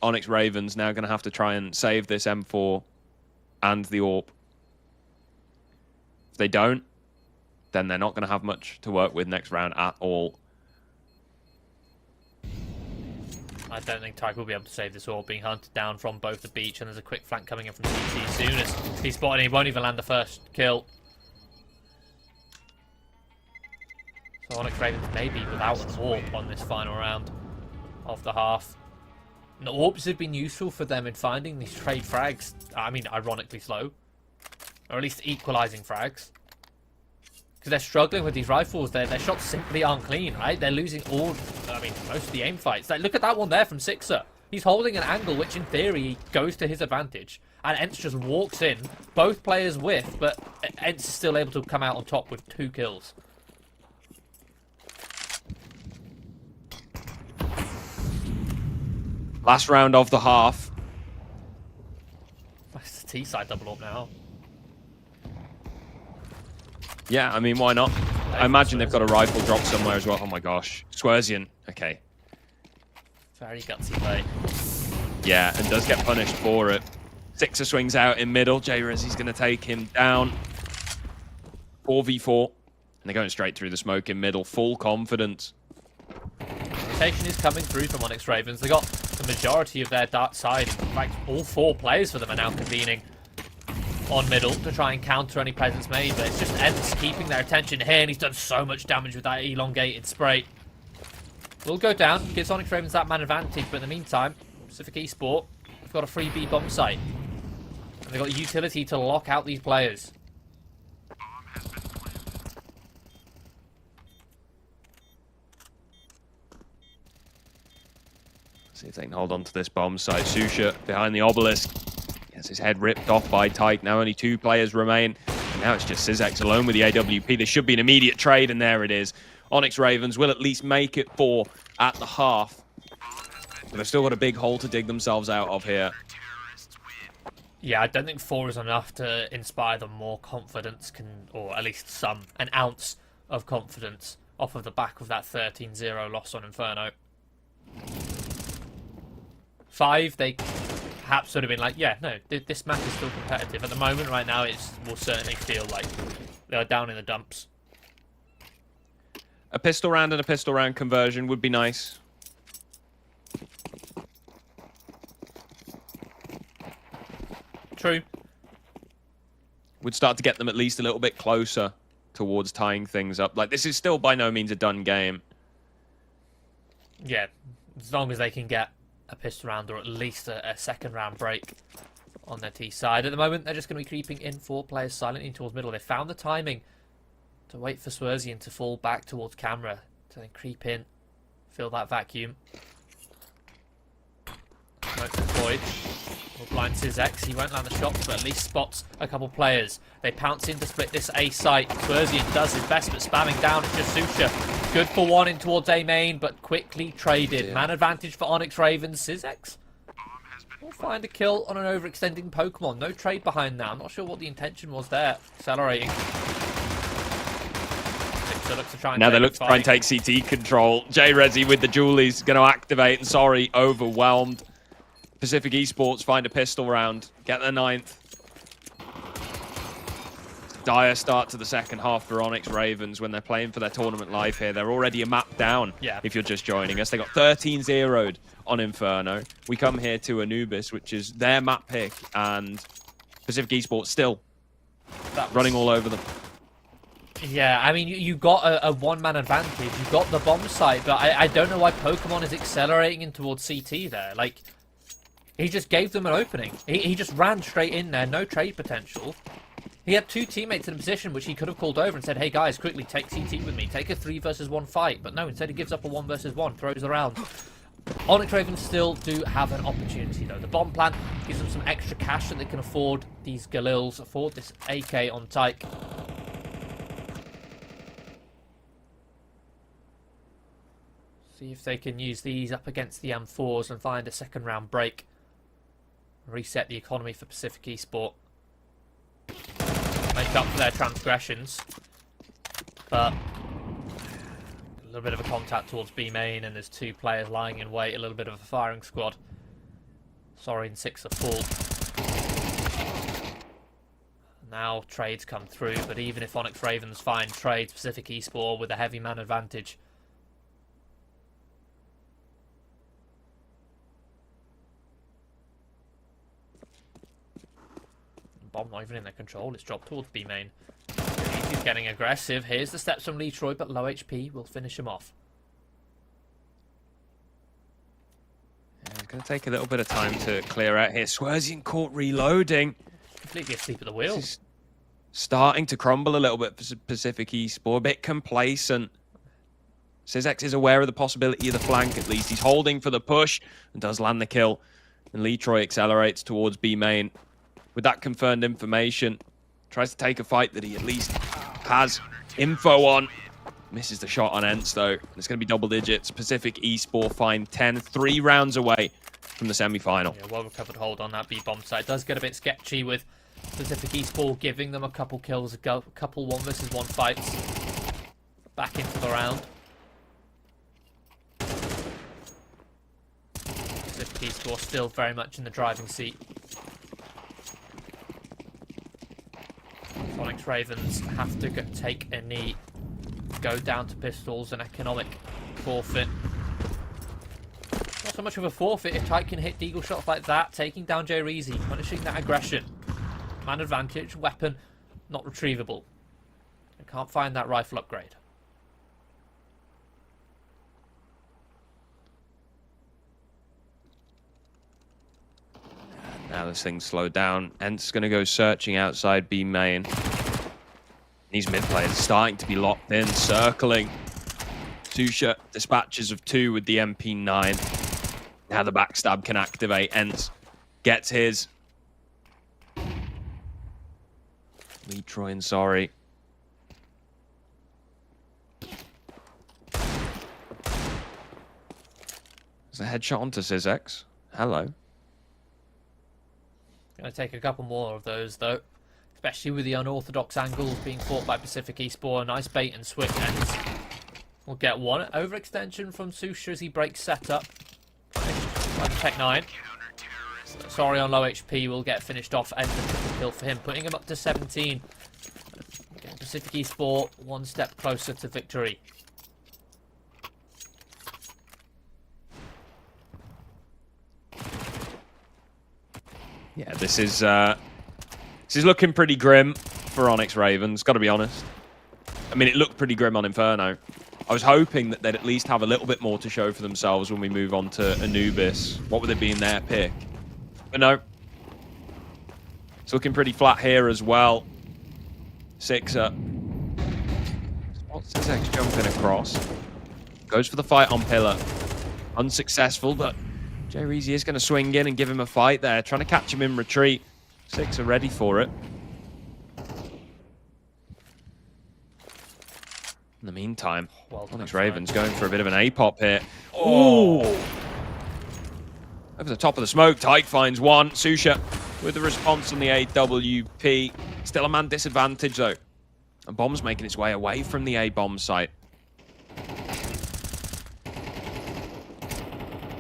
ONYX Ravens now going to have to try and save this M4 and the AWP. If they don't, then they're not going to have much to work with next round at all. I don't think Tyke will be able to save this AWP, being hunted down from both the beach, and there's a quick flank coming in from CT as soon as he's spotted. He won't even land the first kill. So ONYX Ravens may be without an AWP on this final round of the half. And the AWPs have been useful for them in finding these trade frags. I mean, ironically slow. Or at least equalising frags. Because they're struggling with these rifles. Their shots simply aren't clean, right? They're losing all, I mean, most of the aim fights. Like, look at that one there from Sixer. He's holding an angle which, in theory, goes to his advantage. And Ents just walks in. Both players whiff, but Ents is still able to come out on top with 2 kills. Last round of the half. It's the T-side double up now. Yeah, I mean, why not? I imagine they've got a rifle drop somewhere as well. Oh my gosh. Swerzian. Okay. Very gutsy play. Yeah, and does get punished for it. Sixer swings out in middle. J-Rizzy's going to take him down. 4v4. And they're going straight through the smoke in middle. Full confidence. Rotation is coming through from ONYX Ravens. They got the majority of their dark side. In fact, all 4 players for them are now convening on middle to try and counter any presence made, but it's just Ents keeping their attention here, and he's done so much damage with that elongated spray. Will go down, gives ONYX Ravens that man advantage, but in the meantime, PCIFIC Esports have got a free B bomb site. And they've got utility to lock out these players. See if they can hold on to this bomb site. Susha behind the obelisk. Gets his head ripped off by Tyke. Now only 2 players remain. And now it's just CeX alone with the AWP. There should be an immediate trade, and there it is. ONYX Ravens will at least make it 4 at the half. But they've still got a big hole to dig themselves out of here. Yeah, I don't think 4 is enough to inspire them more confidence, or at least an ounce of confidence off of the back of that 13-0 loss on Inferno. 5, they perhaps would have been like, yeah, no, this map is still competitive. At the moment, right now, it will certainly feel like they're down in the dumps. A pistol round and a pistol round conversion would be nice. True. Would start to get them at least a little bit closer towards tying things up. Like, this is still by no means a done game. Yeah, as long as they can get a pistol round or at least a second round break on their T side. At the moment, they're just going to be creeping in 4 players silently towards middle. They found the timing to wait for Swerzian to fall back towards camera, to then creep in, fill that vacuum. Smoke deployed. Will blind CeX. He won't land the shots, but at least spots a couple players. They pounce in to split this A site. Swerzian does his best, but spamming down. It's just Susha. Good for one in towards A main, but quickly traded. Man advantage for ONYX Ravens. CeX will find a kill on an overextending Pokemon. No trade behind that. I'm not sure what the intention was there. Accelerating. Looks to try and now they look to try and take CT control. J-Rezi with the Julies going to activate. And sorry, overwhelmed. Pacific Esports find a pistol round. Get the 9th. Dire start to the second half for ONYX Ravens when they're playing for their tournament live here. They're already a map down if you're just joining us. They got 13-0'd on Inferno. We come here to Anubis, which is their map pick, and Pacific Esports still running all over them. Yeah, I mean, you got a one-man advantage. You got the bomb site, but I don't know why Pokemon is accelerating in towards CT there. Like, he just gave them an opening. He just ran straight in there, no trade potential. He had 2 teammates in a position which he could have called over and said, hey guys, quickly take CT with me, take a 3 versus 1 fight. But no, instead he gives up a 1 versus 1, throws around. ONYX Ravens still do have an opportunity though. The bomb plan gives them some extra cash so they can afford these Galils, afford this AK on Tyke. See if they can use these up against the M4s and find a second round break. Reset the economy for Pacific Esport. Make up for their transgressions. But a little bit of a contact towards B main, and there's 2 players lying in wait. A little bit of a firing squad. Sorry, and 6 are full. Now trades come through, but even if ONYX Ravens find trades, Pacific Esport with a heavy man advantage. Bomb not even in their control. It's dropped towards B main. He's getting aggressive. Here's the steps from Letroy, but low HP will finish him off. Yeah, it's going to take a little bit of time to clear out here. Swerzian caught reloading. Completely asleep at the wheel. This is starting to crumble a little bit for Pacific Esport. A bit complacent. CeX is aware of the possibility of the flank at least. He's holding for the push and does land the kill. And Letroy accelerates towards B main. With that confirmed information, tries to take a fight that he at least has info on. Misses the shot on Ents though. It's going to be double digits. Pacific Esport find 10, 3 rounds away from the semi-final. Yeah, well recovered hold on that B bomb site. It does get a bit sketchy with Pacific Esport giving them a couple kills, a couple 1 versus 1 fights. Back into the round. Pacific Esport still very much in the driving seat. ONYX Ravens have to take a knee, go down to pistols, an economic forfeit. Not so much of a forfeit if Tyke can hit deagle shots like that, taking down J-Rezi, punishing that aggression. Man advantage, weapon, not retrievable. I can't find that rifle upgrade. Now this thing's slowed down. Ents going to go searching outside B main. These mid players starting to be locked in, circling. Susha dispatches of 2 with the MP9. Now the backstab can activate. Ents gets his. Letroy and sorry. There's a headshot onto CeX. Hello. Going to take a couple more of those though, especially with the unorthodox angles being fought by Pacific Esport. A nice bait and switch, and we'll get one overextension from Susha as he breaks setup. Finished by the Tech 9. Sorry on low HP will get finished off and the triple kill for him, putting him up to 17. Getting Pacific Esport 1 step closer to victory. Yeah, this is looking pretty grim for ONYX Ravens, got to be honest. I mean, it looked pretty grim on Inferno. I was hoping that they'd at least have a little bit more to show for themselves when we move on to Anubis. What would it be in their pick? But no. It's looking pretty flat here as well. Sixer. Spots CeX jumping across. Goes for the fight on pillar. Unsuccessful, but Reezy is going to swing in and give him a fight there, trying to catch him in retreat. Six are ready for it. In the meantime, ONYX Ravens going for a bit of an A-pop here. Oh! Over the top of the smoke, Tyke finds one. Susha with the response on the AWP. Still a man disadvantage though. And Bomb's making its way away from the A-bomb site.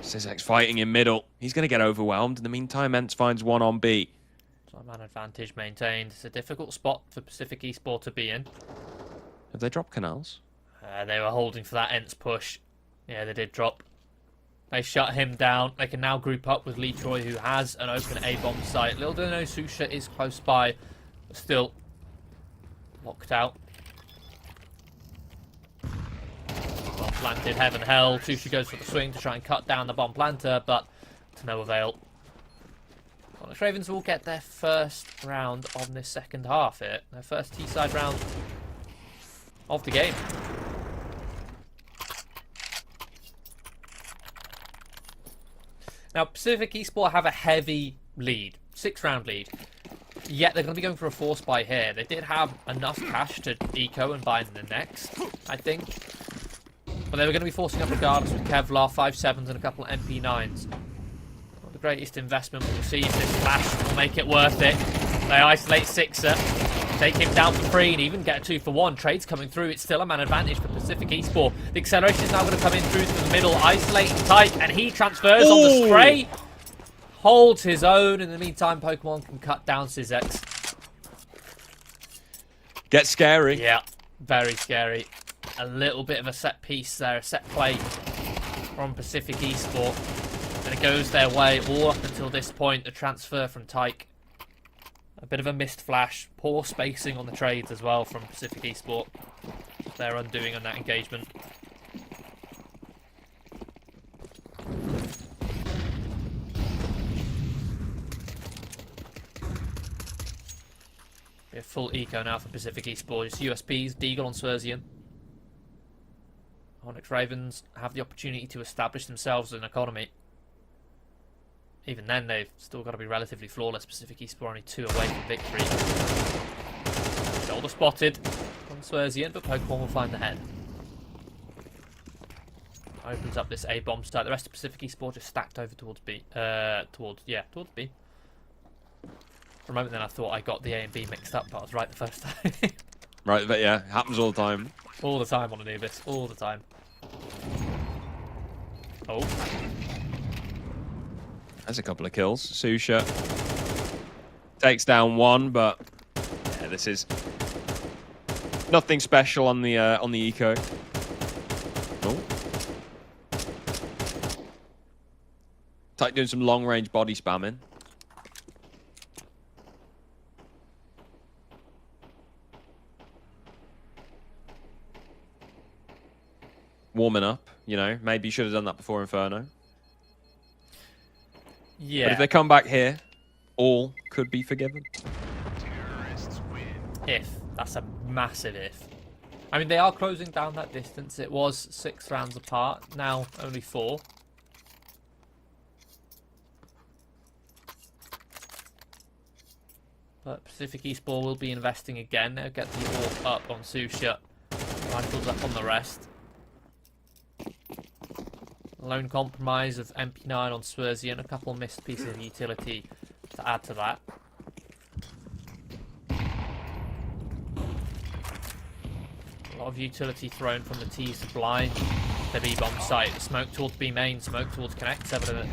CeX fighting in middle. He's going to get overwhelmed. In the meantime, ENCE finds one on B. So man advantage maintained. It's a difficult spot for Pacific Esports to be in. Have they dropped canals? They were holding for that ENCE push. Yeah, they did drop. They shut him down. They can now group up with Lee Troy, who has an open A-bomb site. Little do they know Susha is close by, but still locked out. Bomb planted, heaven hell. Susha goes for the swing to try and cut down the bomb planter, but to no avail. ONYX Ravens will get their first round on this second half here. Their first T-side round of the game. Now, Pacific Esports have a heavy lead, 6-round lead. Yet they're going to be going for a force buy here. They did have enough cash to eco and buy in the next, I think. But they were going to be forcing up regardless with Kevlar, 5.7s and a couple of MP9s. Not the greatest investment. We'll see if this flash will make it worth it. They isolate Sixer, take him down for free and even get a 2-for-1. Trades coming through. It's still a man advantage for Pacific Esports. The acceleration is now going to come in through to the middle, isolating Tyke, and he transfers on the spray. Holds his own. In the meantime, Pokemon can cut down CeX. Get scary. Yeah, very scary. A little bit of a set piece there, a set play from Pacific Esports. And it goes their way all up until this point. The transfer from Tyke. A bit of a missed flash. Poor spacing on the trades as well from Pacific Esports. They're undoing on that engagement. We have full eco now for Pacific Esports. USPs, Deagle on Swerzian. ONYX Ravens have the opportunity to establish themselves as an economy. Even then, they've still got to be relatively flawless. Pacific Esports only 2 away from victory. Shoulder spotted on Swerzian, but Pokemon will find the head. Opens up this A-bomb start. The rest of Pacific Esports just stacked over towards B. Towards B. For a moment then I thought I got the A and B mixed up, but I was right the first time. Right, but yeah, happens all the time. All the time on Anubis. All the time. Oh. There's a couple of kills. Susha takes down one, but yeah, this is nothing special on the eco. Oh. Tyke doing some long-range body spamming. Warming up, you know. Maybe you should have done that before Inferno. Yeah. But if they come back here, all could be forgiven. If. That's a massive if. I mean, they are closing down that distance. It was 6 rounds apart. Now, only 4. But Pacific Esports will be investing again. They'll get the AWP up on Susha. Rifles up on the rest. Lone compromise of MP9 on Swersy and a couple missed pieces of utility to add to that. A lot of utility thrown from the T's to blind the B-bomb site. Smoke towards B main, smoke towards connect. 7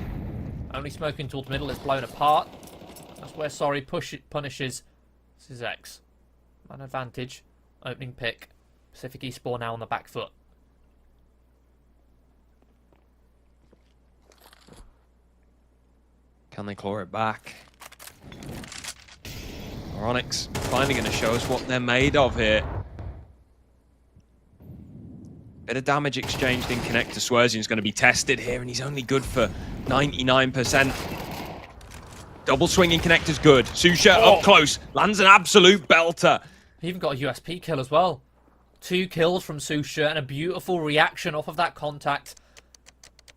only smoking towards middle is blown apart. That's where Sorry punishes CeX. Man advantage. Opening pick. Pacific Esports now on the back foot. Can they claw it back? ONYX finally going to show us what they're made of here. Bit of damage exchanged in connect to Swerzian's going to be tested here, and he's only good for 99%. Double swinging connector's good. Susha up close, lands an absolute belter. He even got a USP kill as well. 2 kills from Susha and a beautiful reaction off of that contact.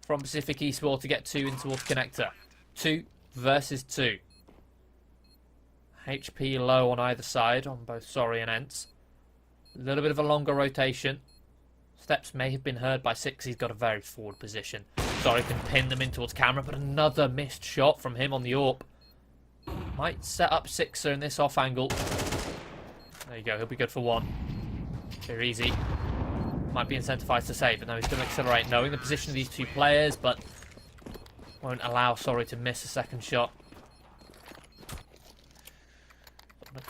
from Pacific Esports to get 2 in towards Connector. 2 versus 2. HP low on either side, on both Sorry and Ents. A little bit of a longer rotation. Steps may have been heard by CeX. He's got a very forward position. Sorry can pin them in towards camera, but another missed shot from him on the AWP. Might set up CeXer in this off angle. There you go, he'll be good for 1. Very easy. Might be incentivized to save, but no, he's going to accelerate, knowing the position of these 2 players, but won't allow Sorry to miss a second shot.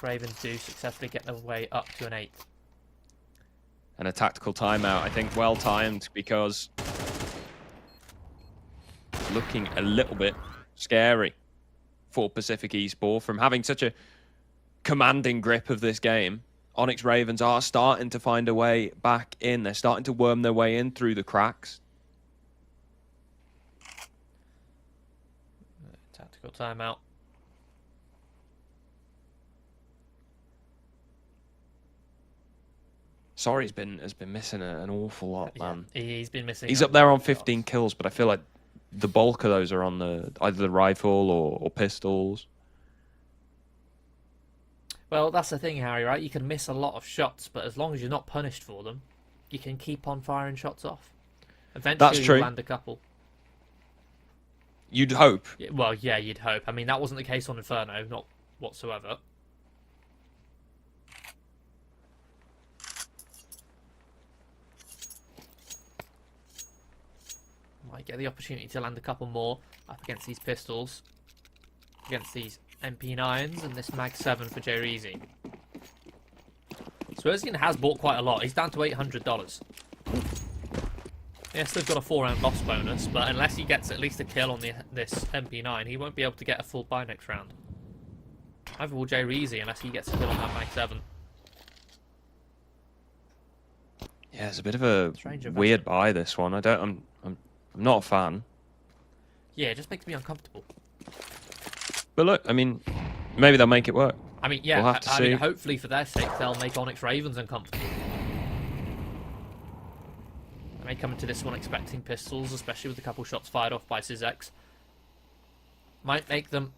Ravens do successfully get their way up to an 8. And a tactical timeout, I think well timed, because it's looking a little bit scary for Pacific Esports from having such a commanding grip of this game. ONYX Ravens are starting to find a way back in. They're starting to worm their way in through the cracks. Tactical timeout. Sorry, has been missing an awful lot, man. Yeah, he's been missing. He's up there on 15 kills, but I feel like the bulk of those are on either the rifle or pistols. Well, that's the thing, Harry, right? You can miss a lot of shots, but as long as you're not punished for them, you can keep on firing shots off. Eventually, you'll land a couple. You'd hope. Yeah, well, yeah, you'd hope. I mean, that wasn't the case on Inferno, not whatsoever. Might get the opportunity to land a couple more up against these pistols, against these MP9s, and this Mag 7 for Jay-Reezy. Swerzian has bought quite a lot. He's down to $800. Yes, they've got a 4-round loss bonus, but unless he gets at least a kill on this MP9, he won't be able to get a full buy next round. Either will Jay-Reezy unless he gets a kill on that Mag 7. Yeah, it's a bit of a weird buy, this one. I'm not a fan. Yeah, it just makes me uncomfortable. But look, I mean, maybe they'll make it work. I mean, yeah, we'll have to see. I mean, hopefully for their sake, they'll make ONYX Ravens uncomfortable. They may come into this one expecting pistols, especially with a couple shots fired off by CeX. Might make them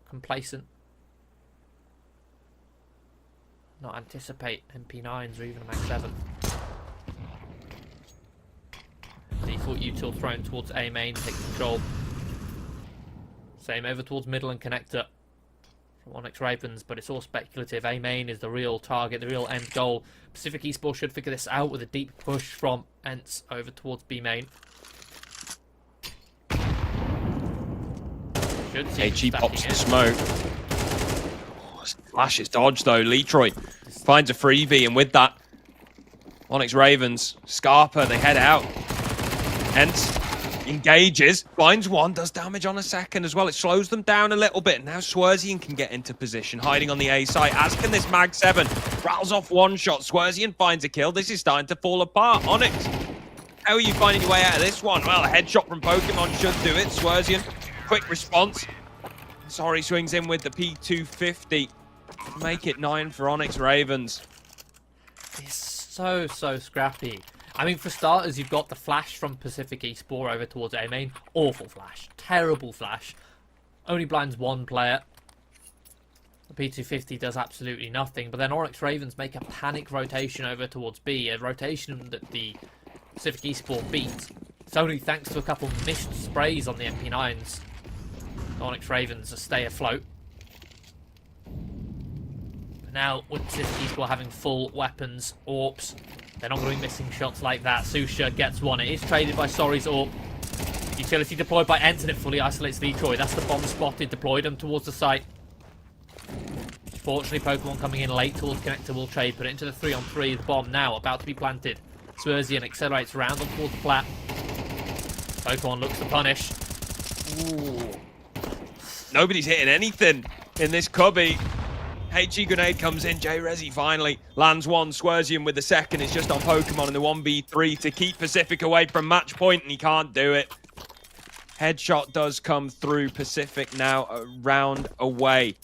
complacent. Not anticipate MP9s or even a Mag 7. Default util thrown towards A main, take control. Same over towards middle and connector from ONYX Ravens, but it's all speculative. A main is the real target, the real end goal. Pacific Esports should figure this out with a deep push from Ents over towards B main. HE pops the smoke. Oh, flash is dodged though. Letroy finds a freebie, and with that, ONYX Ravens, Scarpa, they head out. Ents engages, finds one, does damage on a second as well. It slows them down a little bit. Now Swerzian can get into position, hiding on the A site, as can this Mag 7. Rattles off one shot. Swerzian finds a kill. This is starting to fall apart. ONYX, how are you finding your way out of this one? Well, a headshot from Pokemon should do it. Swerzian, quick response. Sorry, swings in with the P250. Make it 9 for ONYX Ravens. It's so scrappy. I mean, for starters, you've got the flash from Pacific Esports over towards A main. Awful flash. Terrible flash. Only blinds one player. The P250 does absolutely nothing. But then ONYX Ravens make a panic rotation over towards B. A rotation that the Pacific Esports beat. It's only thanks to a couple missed sprays on the MP9s. ONYX Ravens stay afloat. But now, with Pacific Esports having full weapons, AWPs, they're not going to be missing shots like that. Susha gets one. It is traded by Sorry's AWP. Utility deployed by Ents, and it fully isolates Letroy. That's the bomb spotted, deployed him towards the site. Fortunately, Pokemon coming in late towards connector will trade. Put it into the 3-on-3. The bomb now about to be planted. Swerzian accelerates around on towards the plat. Pokemon looks to punish. Ooh. Nobody's hitting anything in this cubby. HE grenade comes in. Jay-Rezi finally lands one. Swerzian with the second. It's just on Pokemon in the 1v3 to keep Pacific away from match point, and he can't do it. Headshot does come through. Pacific now a round away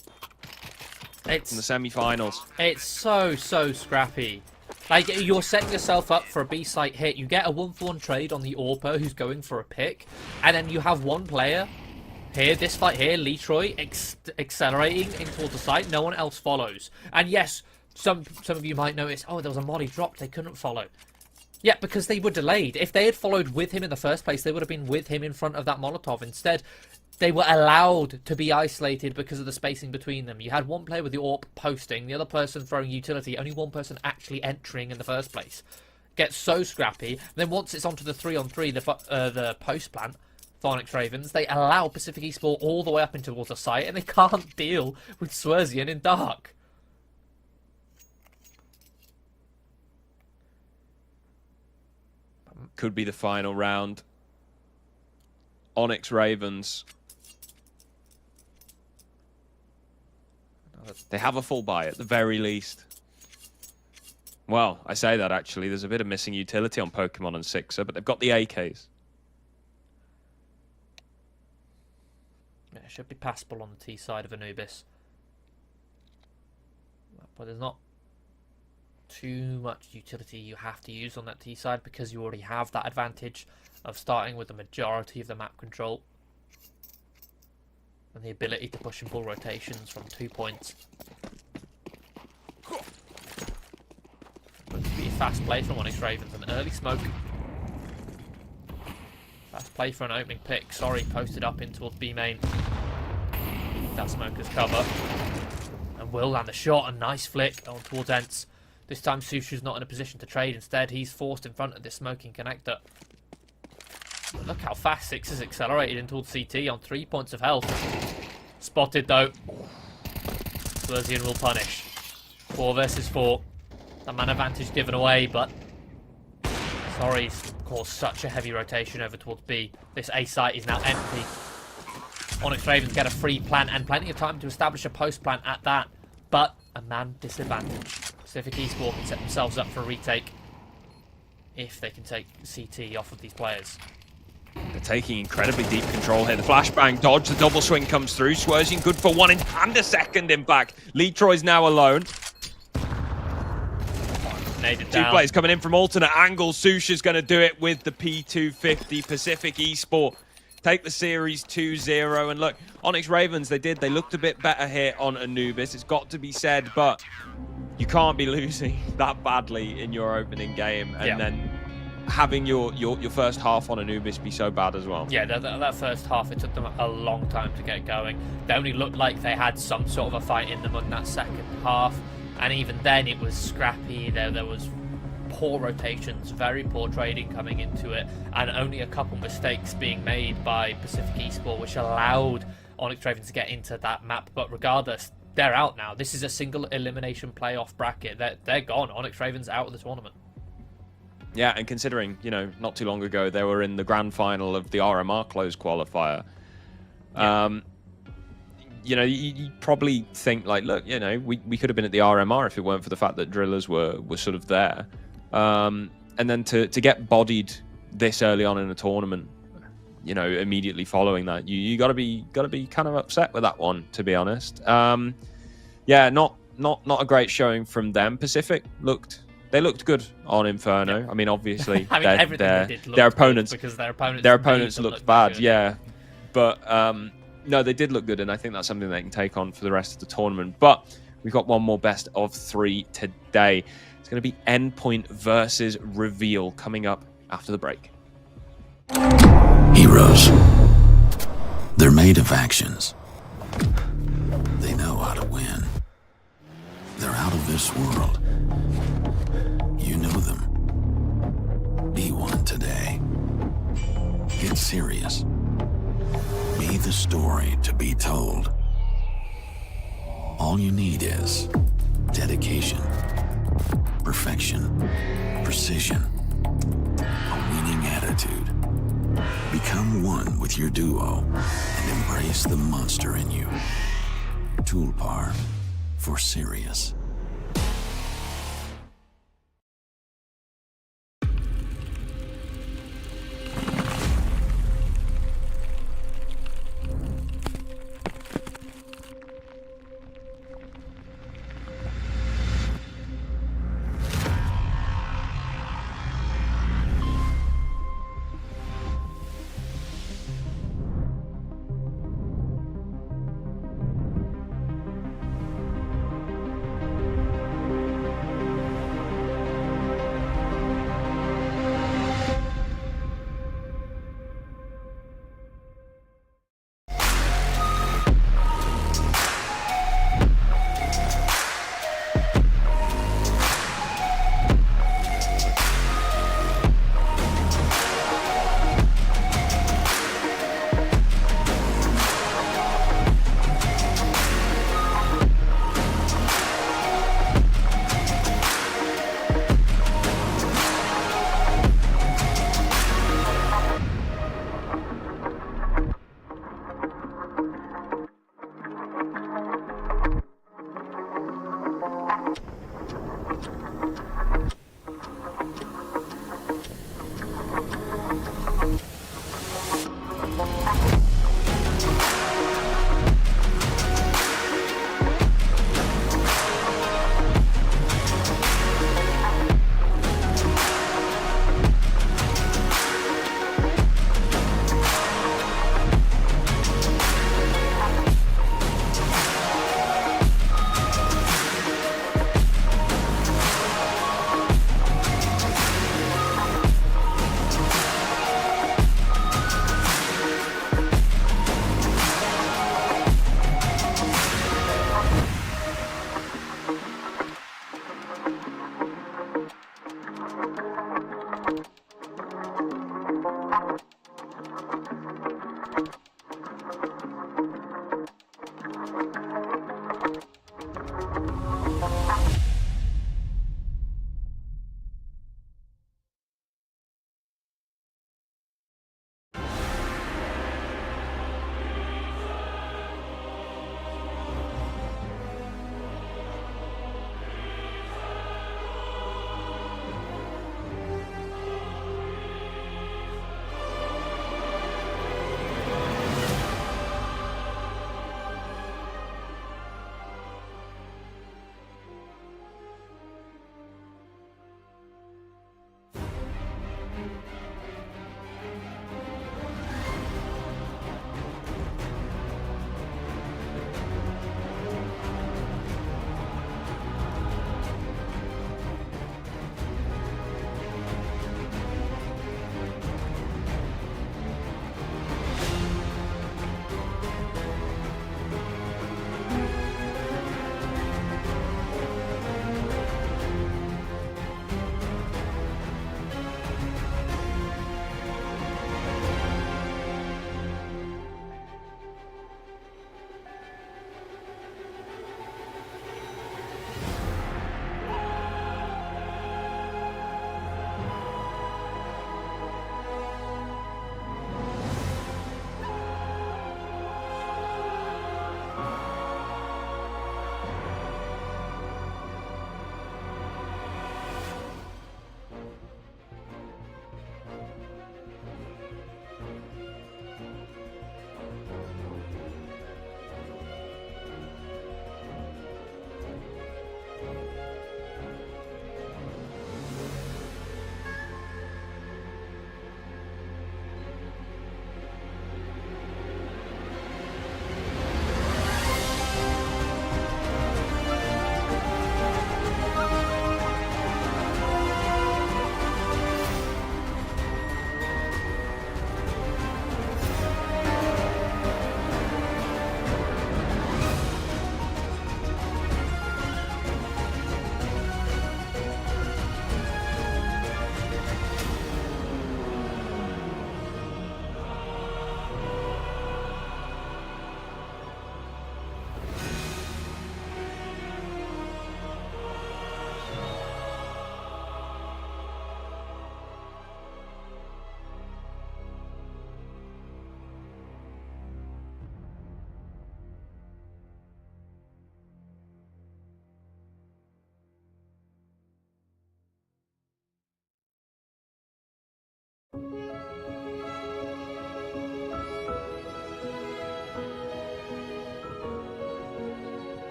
from the semi-finals. It's so scrappy. Like, you're setting yourself up for a B-site hit. You get a 1-for-1 trade on the AWPer who's going for a pick, and then you have one player here, this fight here, Letroy, accelerating in towards the site. No one else follows. And yes, some of you might notice, oh, there was a molly dropped, they couldn't follow. Yeah, because they were delayed. If they had followed with him in the first place, they would have been with him in front of that Molotov. Instead, they were allowed to be isolated because of the spacing between them. You had one player with the AWP posting, the other person throwing utility, only one person actually entering in the first place. Gets so scrappy. Then once it's onto the 3-on-3, the post plant, for ONYX Ravens, they allow Pacific Esports all the way up into towards the site, and they can't deal with Swerzian in dark. Could be the final round. ONYX Ravens. They have a full buy at the very least. Well, I say that actually. There's a bit of missing utility on Pokemon and Sixer, but they've got the AKs. Yeah, it should be passable on the T side of Anubis. But there's not too much utility you have to use on that T side because you already have that advantage of starting with the majority of the map control. And the ability to push and pull rotations from 2 points. But to be a fast play from ONYX Ravens, an early smoke. Fast play for an opening pick. Sorry, posted up in towards B main. That smoker's cover. And will land the shot. A nice flick on towards Ents. This time Sushu's not in a position to trade. Instead, he's forced in front of this smoking connector. But look how fast Six is accelerated in towards CT on 3 points of health. Spotted though. Swerzian will punish. 4 versus 4. The man advantage given away, but Sorry's caused such a heavy rotation over towards B. This A site is now empty. ONYX Ravens get a free plant and plenty of time to establish a post plant at that, but a man disadvantage. Pacific Esports can set themselves up for a retake if they can take CT off of these players. They're taking incredibly deep control here. The flashbang dodge, the double swing comes through. Swerzian good for 1 and a second impact. Letroy's now alone. Two players coming in from alternate angles. Susha's going to do it with the P250. Pacific Esports take the series 2-0. And look, ONYX Ravens, they looked a bit better here on Anubis. It's got to be said, but you can't be losing that badly in your opening game and then having your first half on Anubis be so bad as well. Yeah, that first half, it took them a long time to get going. They only looked like they had some sort of a fight in them in that second half. And even then, it was scrappy. There was poor rotations, very poor trading coming into it, and only a couple mistakes being made by Pacific Esports, which allowed ONYX Ravens to get into that map. But regardless, they're out now. This is a single elimination playoff bracket. They're gone. ONYX Ravens out of the tournament. Yeah, and considering, you know, not too long ago, they were in the grand final of the RMR closed qualifier. Yeah. You know, you probably think like, look, you know, we could have been at the RMR if it weren't for the fact that drillers were sort of there. And then to get bodied this early on in a tournament, you know, immediately following that, you gotta be kind of upset with that one, to be honest. Yeah, not a great showing from them. Pacific looked good on Inferno. Yeah. I mean, obviously, I mean, their opponents because their opponents looked bad. Good. Yeah, but no, they did look good, and I think that's something they can take on for the rest of the tournament. But we've got one more best of 3 today. It's going to be Endpoint versus Reveal coming up after the break. Heroes. They're made of actions. They know how to win. They're out of this world. You know them. Be one today. Get serious. Be the story to be told. All you need is dedication, perfection, precision, a winning attitude. Become one with your duo and embrace the monster in you. Tulpars for serious.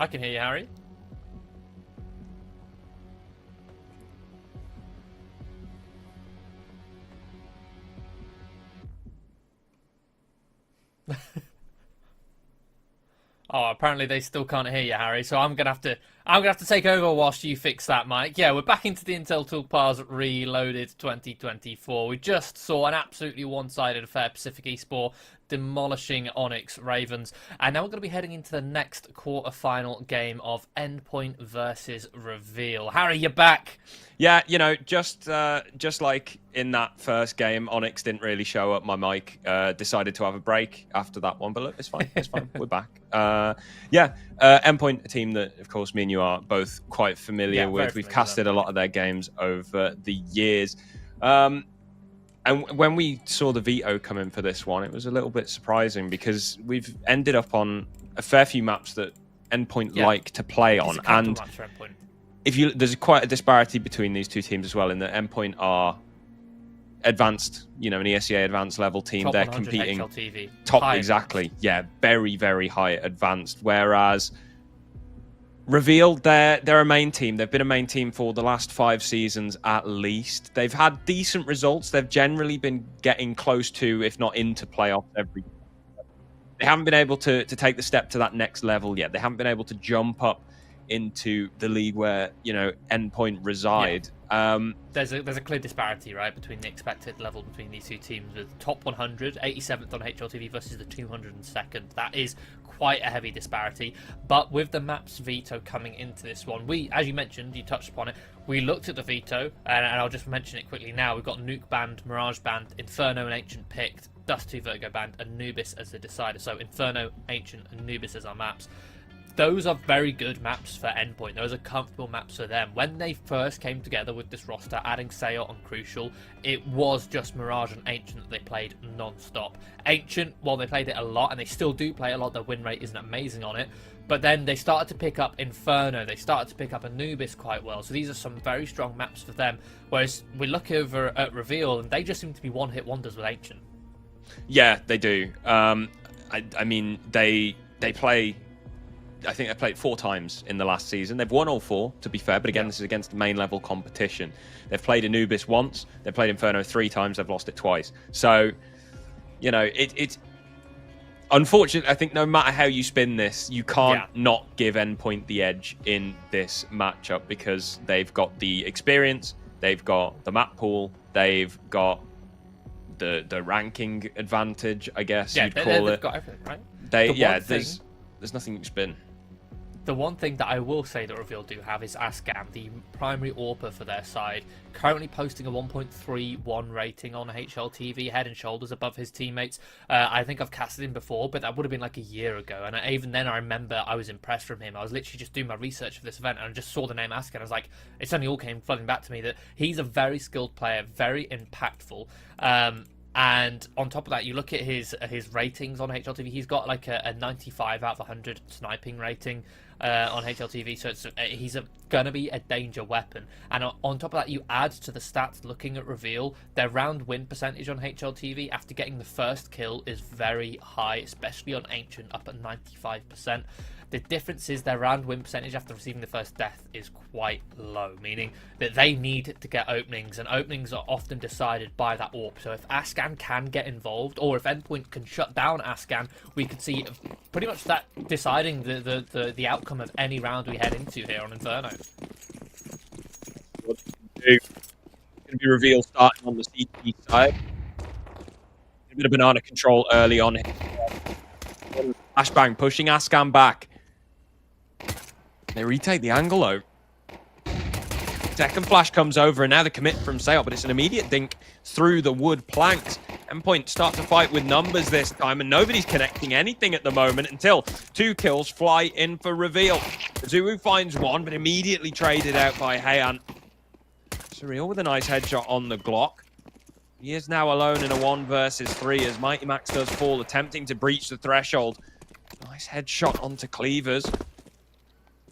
I can hear you, Harry. Oh, apparently they still can't hear you, Harry. So I'm gonna have to take over whilst you fix that, Mike. Yeah, we're back into the Intel Tulpars Reloaded 2024. We just saw an absolutely one-sided affair, Pacific Esports demolishing ONYX Ravens, and now we're going to be heading into the next quarter-final game of Endpoint versus Reveal. Harry, you're back. Yeah, you know, just like in that first game, ONYX didn't really show up. My mic decided to have a break after that one, but look, it's fine. It's fine. We're back. Endpoint, a team that, of course, me and you are both quite familiar with. We've casted a lot of their games over the years. And when we saw the veto come in for this one, it was a little bit surprising because we've ended up on a fair few maps that Endpoint like to play on. And there's quite a disparity between these two teams as well, in that Endpoint are advanced, you know, an ESEA advanced level team. Top they're 100 competing HLTV. top, exactly. Yeah, very, very high advanced. Whereas Reveal, they're a main team. They've been a main team for the last 5 seasons at least. They've had decent results. They've generally been getting close to, if not into playoffs every. They haven't been able to take the step to that next level yet. They haven't been able to jump up into the league where, you know, Endpoint reside. There's a clear disparity, right, between the expected level between these two teams. With top 100, 87th on HLTV versus the 202nd. That is quite a heavy disparity. But with the maps veto coming into this one, as you mentioned, you touched upon it, we looked at the veto, and I'll just mention it quickly now. We've got Nuke banned, Mirage banned, Inferno and Ancient picked, Dust 2 Virgo banned, Anubis as the decider. So Inferno, Ancient, and Anubis as our maps. Those are very good maps for Endpoint. Those are comfortable maps for them. When they first came together with this roster, adding Sayo on Crucial, it was just Mirage and Ancient that they played non-stop. Ancient, while they played it a lot, and they still do play a lot, their win rate isn't amazing on it, but then they started to pick up Inferno, they started to pick up Anubis quite well, so these are some very strong maps for them, whereas we look over at Reveal, and they just seem to be one-hit wonders with Ancient. Yeah, they do. I mean, they play... I think they played 4 times in the last season. They've won all 4, to be fair, but again, this is against main level competition. They've played Anubis once, they've played Inferno 3 times, they've lost it twice. So, you know, it's unfortunate. I think no matter how you spin this, you can't not give Endpoint the edge in this matchup because they've got the experience, they've got the map pool, they've got the ranking advantage, I guess you'd call it. They've got everything, right? There's nothing you can spin. The one thing that I will say that Reveal do have is Ascan, the primary AWPer for their side, currently posting a 1.31 rating on HLTV, head and shoulders above his teammates. I think I've casted him before, but that would have been like a year ago. And even then, I remember I was impressed from him. I was literally just doing my research for this event, and I just saw the name Ascan. I was like, it suddenly all came flooding back to me that he's a very skilled player, very impactful. And on top of that, you look at his ratings on HLTV. He's got like a 95 out of 100 sniping rating on HLTV, so he's gonna be a danger weapon. And on top of that, you add to the stats looking at Reveal, their round win percentage on HLTV after getting the first kill is very high, especially on Ancient, up at 95%. The difference is their round win percentage after receiving the first death is quite low, meaning that they need to get openings, and openings are often decided by that AWP. So if Ascan can get involved, or if Endpoint can shut down Ascan, we could see pretty much that deciding the outcome of any round we head into here on Inferno. What do? It's going to be Reveal starting on the CT side. A bit of banana control early on. Flashbang pushing Ascan back. They retake the angle though. Second flash comes over, and now the commit from Sayo, but it's an immediate dink through the wood planks. Endpoint start to fight with numbers this time, and nobody's connecting anything at the moment until 2 kills fly in for Reveal. Zuu finds 1, but immediately traded out by Heian. Surreal with a nice headshot on the Glock. He is now alone in a 1 versus 3 as Mighty Max does fall, attempting to breach the threshold. Nice headshot onto Cleavers.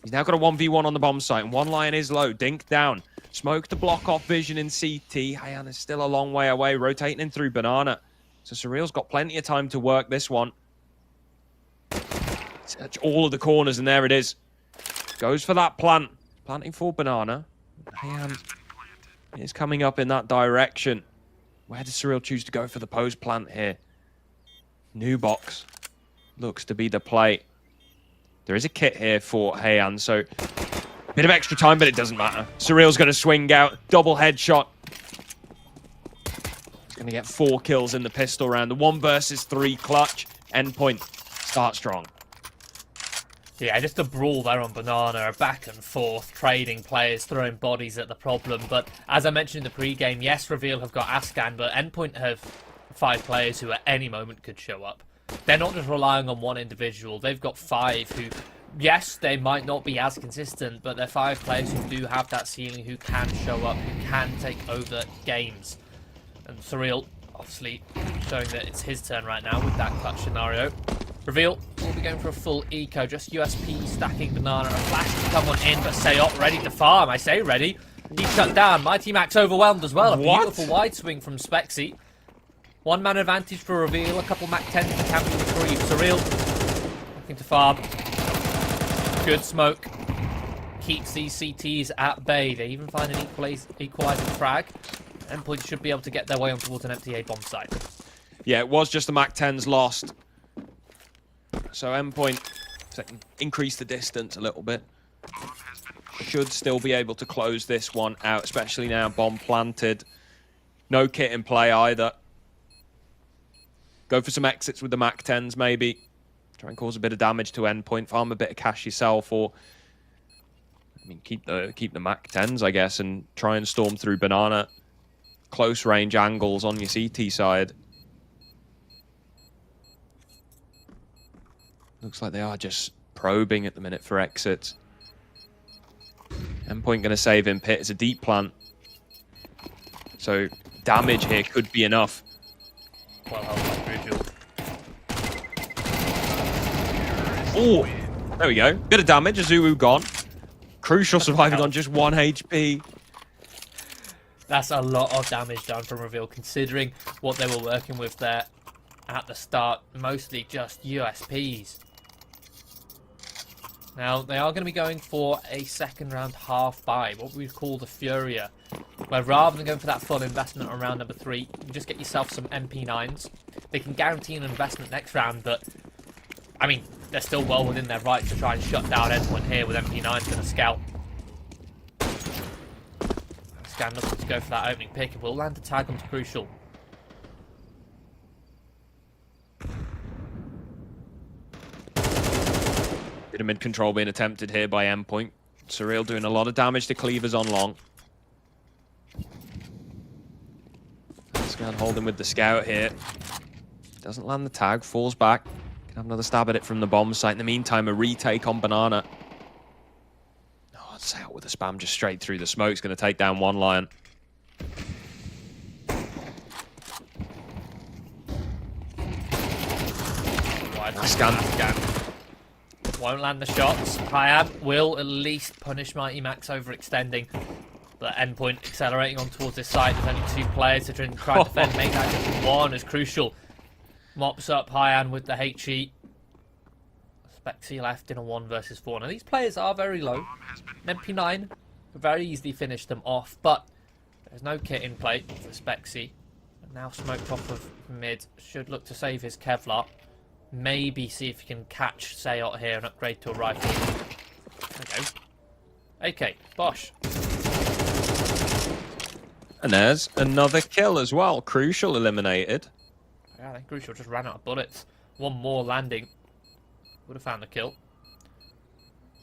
He's now got a 1v1 on the bomb site, and one lion is low. Dink down. Smoke to block off vision in CT. Heian is still a long way away, rotating in through Banana. So Surreal's got plenty of time to work this one. Search all of the corners, and there it is. Goes for that plant. Planting for banana. And is coming up in that direction. Where does Surreal choose to go for the post plant here? New box. Looks to be the play. There is a kit here for Heian, so a bit of extra time, but it doesn't matter. Surreal's going to swing out. Double headshot. He's going to get 4 kills in the pistol round. The 1 versus 3 clutch. Endpoint. Start strong. Yeah, just a brawl there on banana, back and forth, trading players, throwing bodies at the problem. But as I mentioned in the pre-game, yes, Reveal have got Ascan, but Endpoint have 5 players who at any moment could show up. They're not just relying on one individual. They've got 5 who, yes, they might not be as consistent, but they're 5 players who do have that ceiling, who can show up, who can take over games. And Surreal, obviously, showing that it's his turn right now with that clutch scenario. Reveal will be going for a full eco, just USP stacking banana, a flash to come on in, but Sayot ready to farm. I say ready. He's shut down. Mighty Max overwhelmed as well. A beautiful wide swing from Spexy. 1-man advantage for Reveal, a couple Mac 10s to camp in retrieve. Surreal looking to farm. Good smoke. Keeps these CTs at bay. They even find an equalizing frag. Endpoint should be able to get their way on towards an empty A bomb site. Yeah, it was just the Mac 10s lost. So Endpoint increase the distance a little bit. Should still be able to close this one out, especially now bomb planted. No kit in play either. Go for some exits with the Mac 10s maybe. Try and cause a bit of damage to Endpoint. Farm a bit of cash yourself, or I mean keep the Mac 10s, I guess, and try and storm through banana. Close range angles on your CT side. Looks like they are just probing at the minute for exits. Endpoint going to save him. Pit is a deep plant. So damage here could be enough. Well held by Crucial. Oh, there we go. Bit of damage. Azuwu gone. Crucial surviving on just 1 HP. That's a lot of damage done from Reveal, considering what they were working with there at the start. Mostly just USPs. Now, they are going to be going for a second round half buy, what we call the Furia, where rather than going for that full investment on round number 3, you just get yourself some MP9s. They can guarantee an investment next round, but, I mean, they're still well within their rights to try and shut down Endpoint here with MP9s and a scout. Scan looking to go for that opening pick, and will land a tag onto Crucial. Bit of mid-control being attempted here by Endpoint. Surreal doing a lot of damage to cleavers on long. Scan holding with the scout here. Doesn't land the tag, falls back. Can have another stab at it from the bomb site. In the meantime, a retake on banana. Oh, it's out with a spam just straight through the smoke. It's going to take down 1 lion. Scan. Won't land the shots. Hyam will at least punish Mighty Max overextending. But Endpoint accelerating on towards this side. There's only 2 players to try and defend. Make that just 1 is Crucial. Mops up Hyan with the HE. Spexy left in a 1 versus 4. Now these players are very low. MP9 could very easily finish them off, but there's no kit in play for Spexy. Now smoked off of mid. Should look to save his Kevlar. Maybe see if he can catch Sayot here and upgrade to a rifle. There we go. AK, Bosch. And there's another kill as well. Crucial eliminated. Yeah, I think Crucial just ran out of bullets. 1 more landing. Would have found the kill.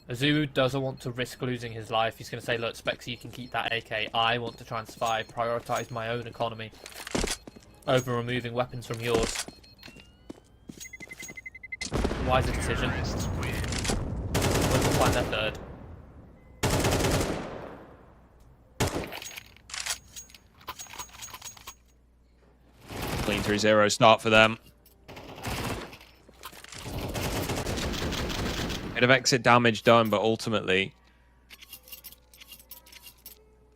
Azu doesn't want to risk losing his life. He's going to say, look, Spexy, you can keep that AK. I want to try and survive. Prioritise my own economy over removing weapons from yours. Wiser decision. We'll find their 3rd. Clean 3-0 start for them. Bit of exit damage done, but ultimately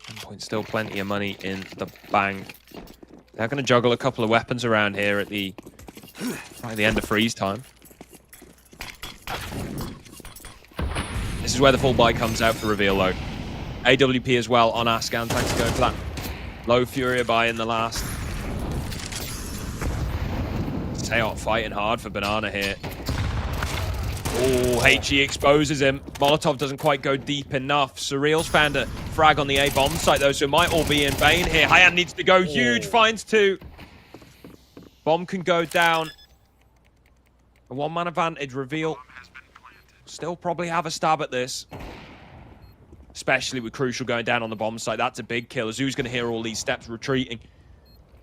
Endpoint still plenty of money in the bank. They're going to juggle a couple of weapons around here at the end of freeze time. This is where the full buy comes out for Reveal, though. AWP as well on Ascan. Thanks for going for that low Furia buy in the last. Seot fighting hard for Banana here. Oh, HE exposes him. Molotov doesn't quite go deep enough. Surreal's found a frag on the A bomb site, though, so it might all be in vain here. Hyan needs to go huge, finds 2. Bomb can go down. A 1-man advantage. Reveal still probably have a stab at this. Especially with Crucial going down on the bomb site. That's a big kill. Azu's going to hear all these steps retreating.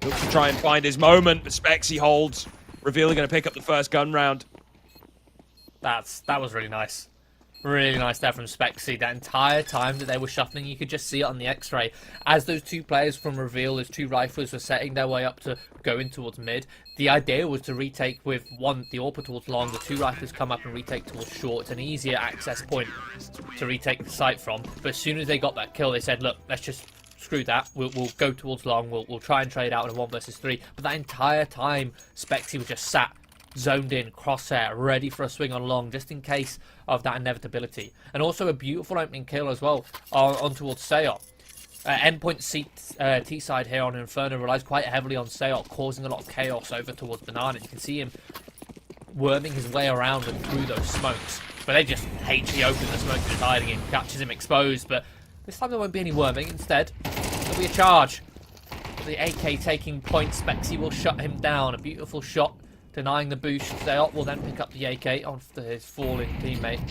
Looks to try and find his moment, but Spexy holds. Reveal are going to pick up the first gun round. That was really nice. Really nice there from Spexy. That entire time that they were shuffling, you could just see it on the X-ray. As those 2 players from Reveal, those 2 riflers were setting their way up to go in towards mid, the idea was to retake with the AWP towards long, the 2 riflers come up and retake towards short. It's an easier access point to retake the site from. But as soon as they got that kill, they said, look, let's just screw that. We'll go towards long. We'll try and trade out in a 1 versus 3. But that entire time, Spexy was just sat zoned in, crosshair, ready for a swing on long, just in case of that inevitability. And also a beautiful opening kill as well on towards Seot. Endpoint CeX T side here on Inferno relies quite heavily on Seot, causing a lot of chaos over towards Banana. You can see him worming his way around and through those smokes. But they just HE open the smoke he's hiding in, catches him exposed. But this time there won't be any worming. Instead, there'll be a charge. The AK taking point, Spexy will shut him down. A beautiful shot. Denying the boost. Seot will then pick up the AK after his falling teammate.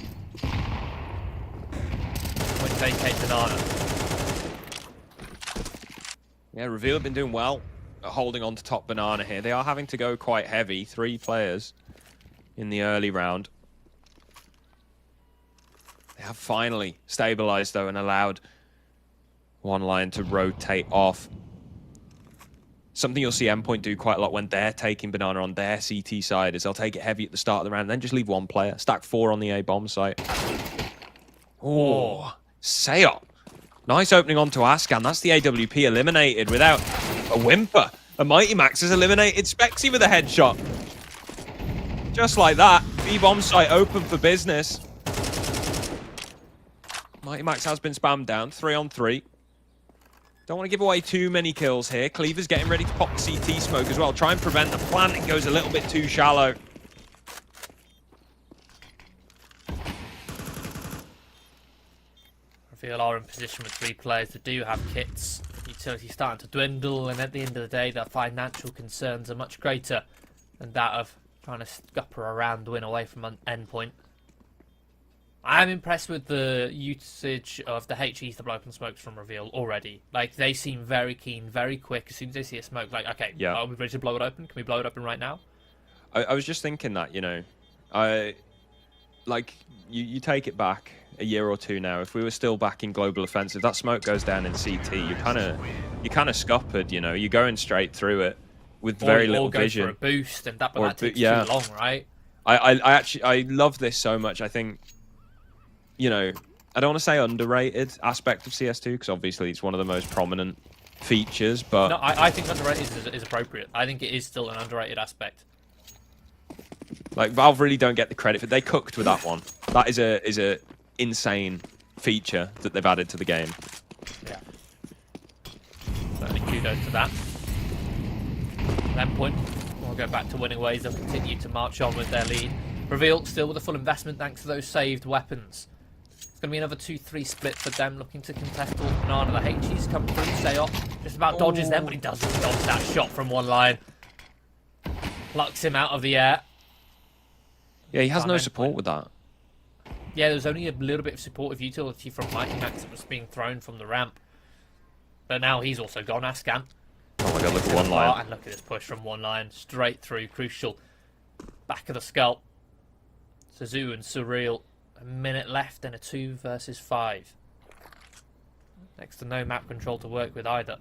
With AK Banana. Yeah, Reveal have been doing well at holding on to top Banana here. They are having to go quite heavy. 3 players in the early round. They have finally stabilized, though, and allowed one line to rotate off. Something you'll see Endpoint do quite a lot when they're taking Banana on their CT side is they'll take it heavy at the start of the round and then just leave 1 player. Stack 4 on the A bomb site. Oh, Seot. Nice opening onto Ascan. That's the AWP eliminated without a whimper. A Mighty Max has eliminated Spexy with a headshot. Just like that. B bomb site open for business. Mighty Max has been spammed down. 3 on 3. Don't want to give away too many kills here. Cleaver's getting ready to pop the CT smoke as well. Try and prevent the plant. It goes a little bit too shallow. Reveal are in position with 3 players that do have kits. Utility starting to dwindle, and at the end of the day, their financial concerns are much greater than that of trying to scupper around the win away from Endpoint. I'm impressed with the usage of the HEs to blow open smokes from Reveal already. Like, they seem very keen, very quick. As soon as they see a smoke, like, okay, yeah, are we ready to blow it open? Can we blow it open right now? I was just thinking that, you know, you take it back a year or 2 now. If we were still back in Global Offensive, that smoke goes down in CT. You're kind of scuppered, you know. You're going straight through it with very little vision. Or go for a boost, and that takes too long, right? I love this so much. I think, you know, I don't want to say underrated aspect of CS2 because obviously it's one of the most prominent features, but no, I think underrated is appropriate. I think it is still an underrated aspect. Like, Valve really don't get the credit for. They cooked with that one. That is a insane feature that they've added to the game. Yeah. Certainly kudos to that. Endpoint will go back to winning ways. They'll continue to march on with their lead. Reveal still with a full investment thanks to those saved weapons. It's going to be another 2-3 split for them, looking to contest all Banana. The HEs come through. Seot just about dodges them, but he doesn't dodge that shot from one line. Plucks him out of the air. Yeah, he has no support with that. Yeah, there's only a little bit of supportive utility from Mighty Max that was being thrown from the ramp. But now he's also gone, Ascan. Oh my god, look at one line. And look at this push from one line, straight through, crucial. Back of the skull. Suzu and Surreal, a minute left and a 2 versus 5. Next to no map control to work with either.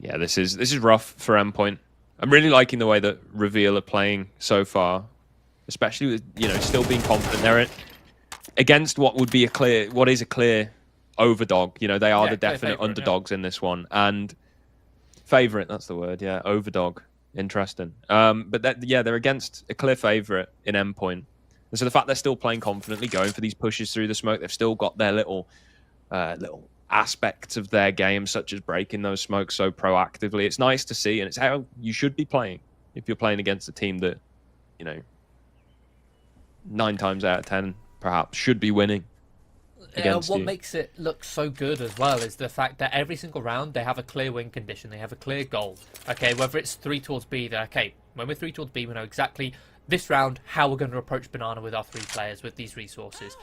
Yeah, this is rough for Endpoint. I'm really liking the way that Reveal are playing so far, especially with, you know, still being confident. They're against what is a clear overdog. You know, they are the definite underdogs in this one. And favorite, that's the word. Yeah, overdog Interesting. But yeah, they're against a clear favorite in Endpoint. And so the fact they're still playing confidently, going for these pushes through the smoke, they've still got their little aspects of their game, such as breaking those smokes so proactively. It's nice to see, and it's how you should be playing if you're playing against a team that, 9 times out of 10 perhaps should be winning. What makes it look so good as well is the fact that every single round they have a clear win condition, they have a clear goal. Okay, whether it's 3 towards B, they're okay, when we're 3 towards B, we know exactly this round how we're going to approach Banana with our 3 players with these resources.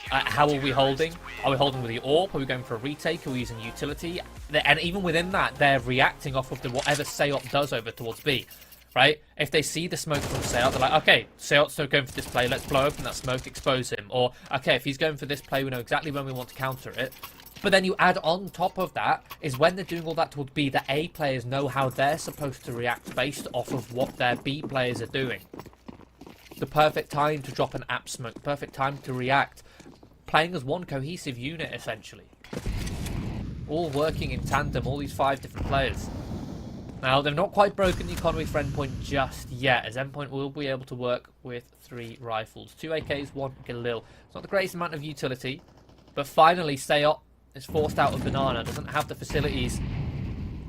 How are we holding? Are we holding with the AWP? Are we going for a retake? Are we using utility? And even within that, they're reacting off of whatever CeX does over towards B. Right? If they see the smoke from CeX, they're like, okay, CeX's still going for this play, let's blow open that smoke, expose him. Or, okay, if he's going for this play, we know exactly when we want to counter it. But then you add on top of that, is when they're doing all that towards B, the A players know how they're supposed to react based off of what their B players are doing. The perfect time to drop an app smoke, perfect time to react. Playing as one cohesive unit, essentially. All working in tandem, all these 5 different players. Now, they've not quite broken the economy for Endpoint just yet, as Endpoint will be able to work with 3 rifles. 2 AKs, 1 Galil. It's not the greatest amount of utility, but finally CeX is forced out of Banana, doesn't have the facilities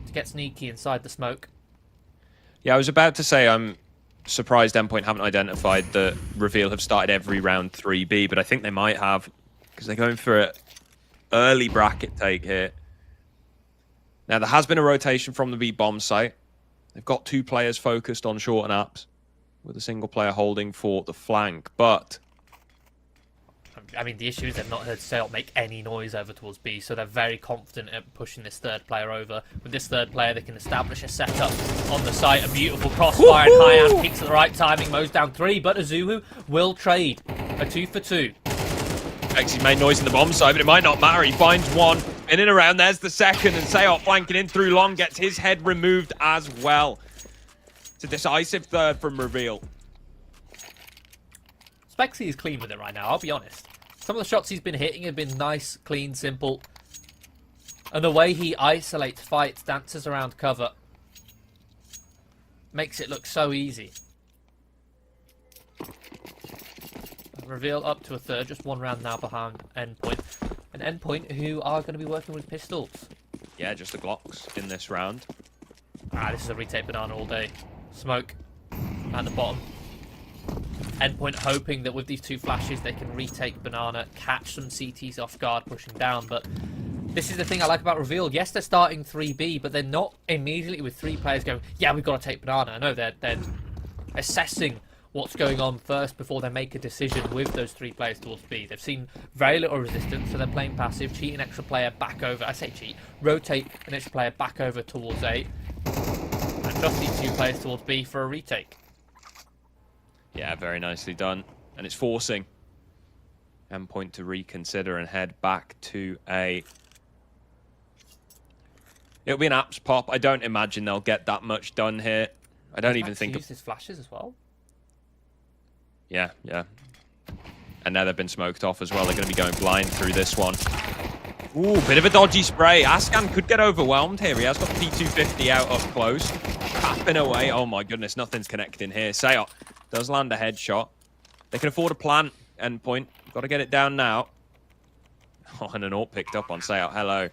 to get sneaky inside the smoke. Yeah, I was about to say I'm surprised Endpoint haven't identified that Reveal have started every round 3B, but I think they might have, because they're going for an early bracket take here. Now, there has been a rotation from the B bomb site. They've got 2 players focused on short and apps, with a single player holding for the flank. But I mean, the issue is they've not heard CeX make any noise over towards B, so they're very confident at pushing this 3rd player over. With this 3rd player, they can establish a setup on the site. A beautiful crossfire, and High-Amp peaks at the right timing, mows down 3, but Azuhu will trade. A 2 for 2. He made noise in the bomb site, but it might not matter. He finds one. In and around, there's the second, and CeX flanking in through long, gets his head removed as well. It's a decisive 3rd from Reveal. Spexy is clean with it right now, I'll be honest. Some of the shots he's been hitting have been nice, clean, simple. And the way he isolates, fights, dances around cover makes it look so easy. Reveal up to a 3rd, just 1 round now behind Endpoint. An Endpoint who are going to be working with pistols. Yeah, just the Glocks in this round. This is a retake Banana all day. Smoke at the bottom. Endpoint hoping that with these 2 flashes they can retake Banana, catch some CTs off guard pushing down, but this is the thing I like about Reveal. Yes, they're starting 3B, but they're not immediately with 3 players going, yeah, we've got to take Banana. No, they're assessing what's going on first before they make a decision with those 3 players towards B. They've seen very little resistance, so they're playing passive, cheat an extra player back over. I say cheat, rotate an extra player back over towards A, and trust these 2 players towards B for a retake. Yeah, very nicely done. And it's forcing Endpoint to reconsider and head back to A. It'll be an apps pop. I don't imagine they'll get that much done here. I don't even think... Use his flashes as well. Yeah. And now they've been smoked off as well. They're going to be going blind through this one. Ooh, bit of a dodgy spray. Ascan could get overwhelmed here. He has got the P250 out up close. Tapping away. Oh my goodness, nothing's connecting here. CeX does land a headshot. They can afford a plant. Endpoint. Got to get it down now. Oh, and an AWP picked up on CeX. Hello.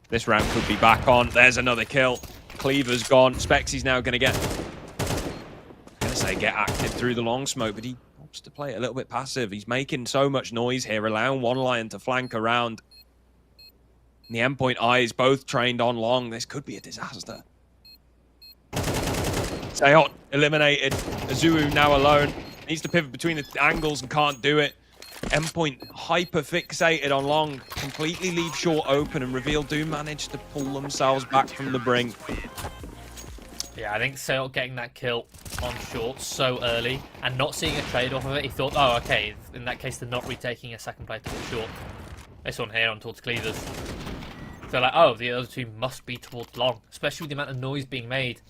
This round could be back on. There's another kill. Cleaver's gone. Spexy's now going to get... get active through the long smoke, but he wants to play it a little bit passive. He's making so much noise here, allowing one Lion to flank around. And the Endpoint eyes both trained on long. This could be a disaster. CeX eliminated. Azuhu now alone. Needs to pivot between the angles and can't do it. Endpoint hyper fixated on long. Completely leave short open, and Reveal do manage to pull themselves back from the brink. Yeah, I think CeX getting that kill on short so early and not seeing a trade off of it, he thought, oh, okay, in that case they're not retaking a 2nd play towards short. This one here on towards Cleavers. So like, oh, the other 2 must be towards long, especially with the amount of noise being made.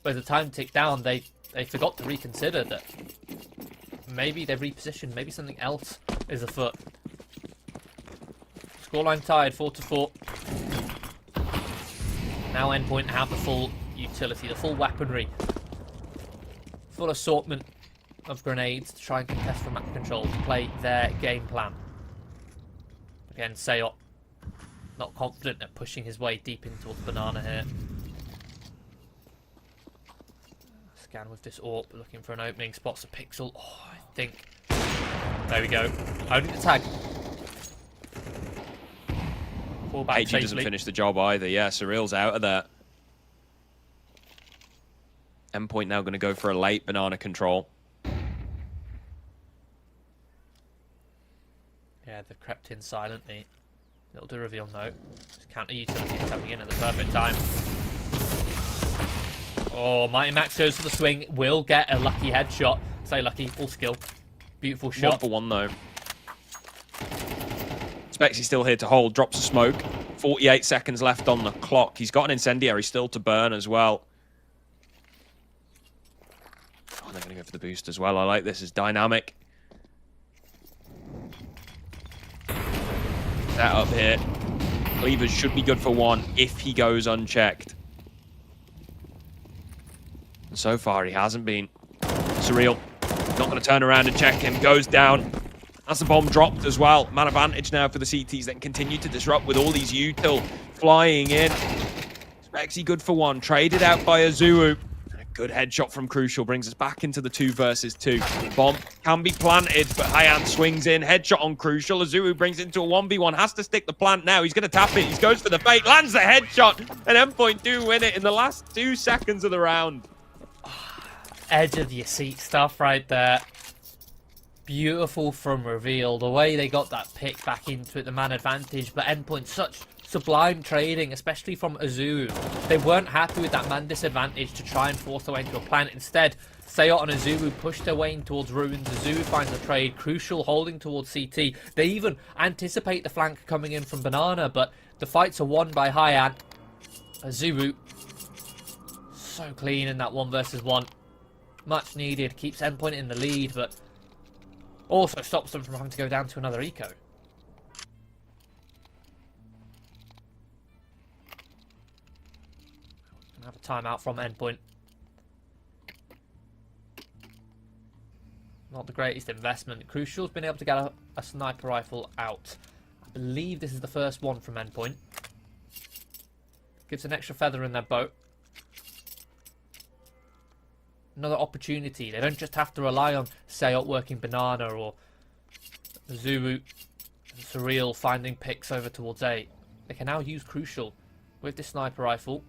But as the time ticked down, they forgot to reconsider that maybe they've repositioned, maybe something else is afoot. Scoreline tied, 4-4. Now Endpoint have the full utility, the full weaponry full assortment of grenades to try and contest from map control to play their game plan. Again, Seyot not confident at pushing his way deep in towards banana here. Scan with this AWP, looking for an opening, spots a pixel. Oh, I think. There we go. Owning the tag. Fall back HG doesn't finish the job either. Yeah, Surreal's out of there. Endpoint now going to go for a late banana control. Yeah, they've crept in silently. It'll do reveal no. Just counter utility coming in at the perfect time. Oh, Mighty Max goes for the swing. Will get a lucky headshot. Say lucky, full skill. Beautiful shot. 1-for-1 though. Spexy's still here to hold. Drops a smoke. 48 seconds left on the clock. He's got an incendiary still to burn as well. Oh, they're going to go for the boost as well. I like this. It's dynamic. Set up here. Cleavers should be good for one if he goes unchecked. And so far, he hasn't been. Surreal. Not going to turn around and check him. Goes down. That's the bomb dropped as well. Man advantage now for the CTs that can continue to disrupt with all these util flying in. Spexy good for one. Traded out by Azuu. Good headshot from Crucial brings us back into the 2 versus 2. Bomb can be planted, but Hyan swings in. Headshot on Crucial. Azuu brings it into a 1v1. Has to stick the plant now. He's going to tap it. He goes for the fake. Lands the headshot. And Endpoint do win it in the last 2 seconds of the round. Edge of your seat stuff right there. Beautiful from Reveal. The way they got that pick back into it, the man advantage. But Endpoint, such sublime trading, especially from Azuu. They weren't happy with that man disadvantage to try and force their way into a plant. Instead, Seyot and Azuu pushed their way in towards ruins. Azuu finds a trade. Crucial holding towards CT. They even anticipate the flank coming in from banana, but the fights are won by Hyan. Azuu so clean in that 1 versus 1. Much needed. Keeps Endpoint in the lead, but also stops them from having to go down to another eco. Have a timeout from Endpoint. Not the greatest investment. Crucial's been able to get a sniper rifle out. I believe this is the first one from Endpoint. Gives an extra feather in their boat. Another opportunity. They don't just have to rely on Seyot working banana or Azuu and Surreal finding picks over towards A. They can now use Crucial with this sniper rifle.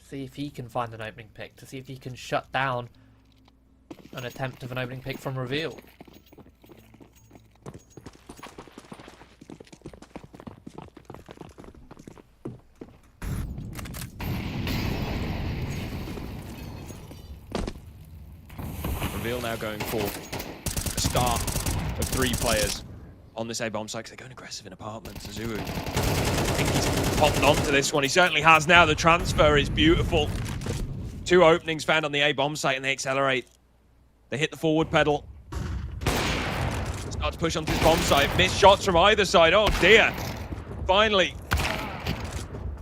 See if he can find an opening pick, to see if he can shut down an attempt of an opening pick from Reveal. Reveal now going for a start of 3 players on this A-bomb site because they're going aggressive in apartments. Azuu, I think he's popped onto this one. He certainly has now. The transfer is beautiful. 2 openings found on the A-bomb site and they accelerate. They hit the forward pedal. Start to push onto this bomb site. Missed shots from either side. Oh dear. Finally.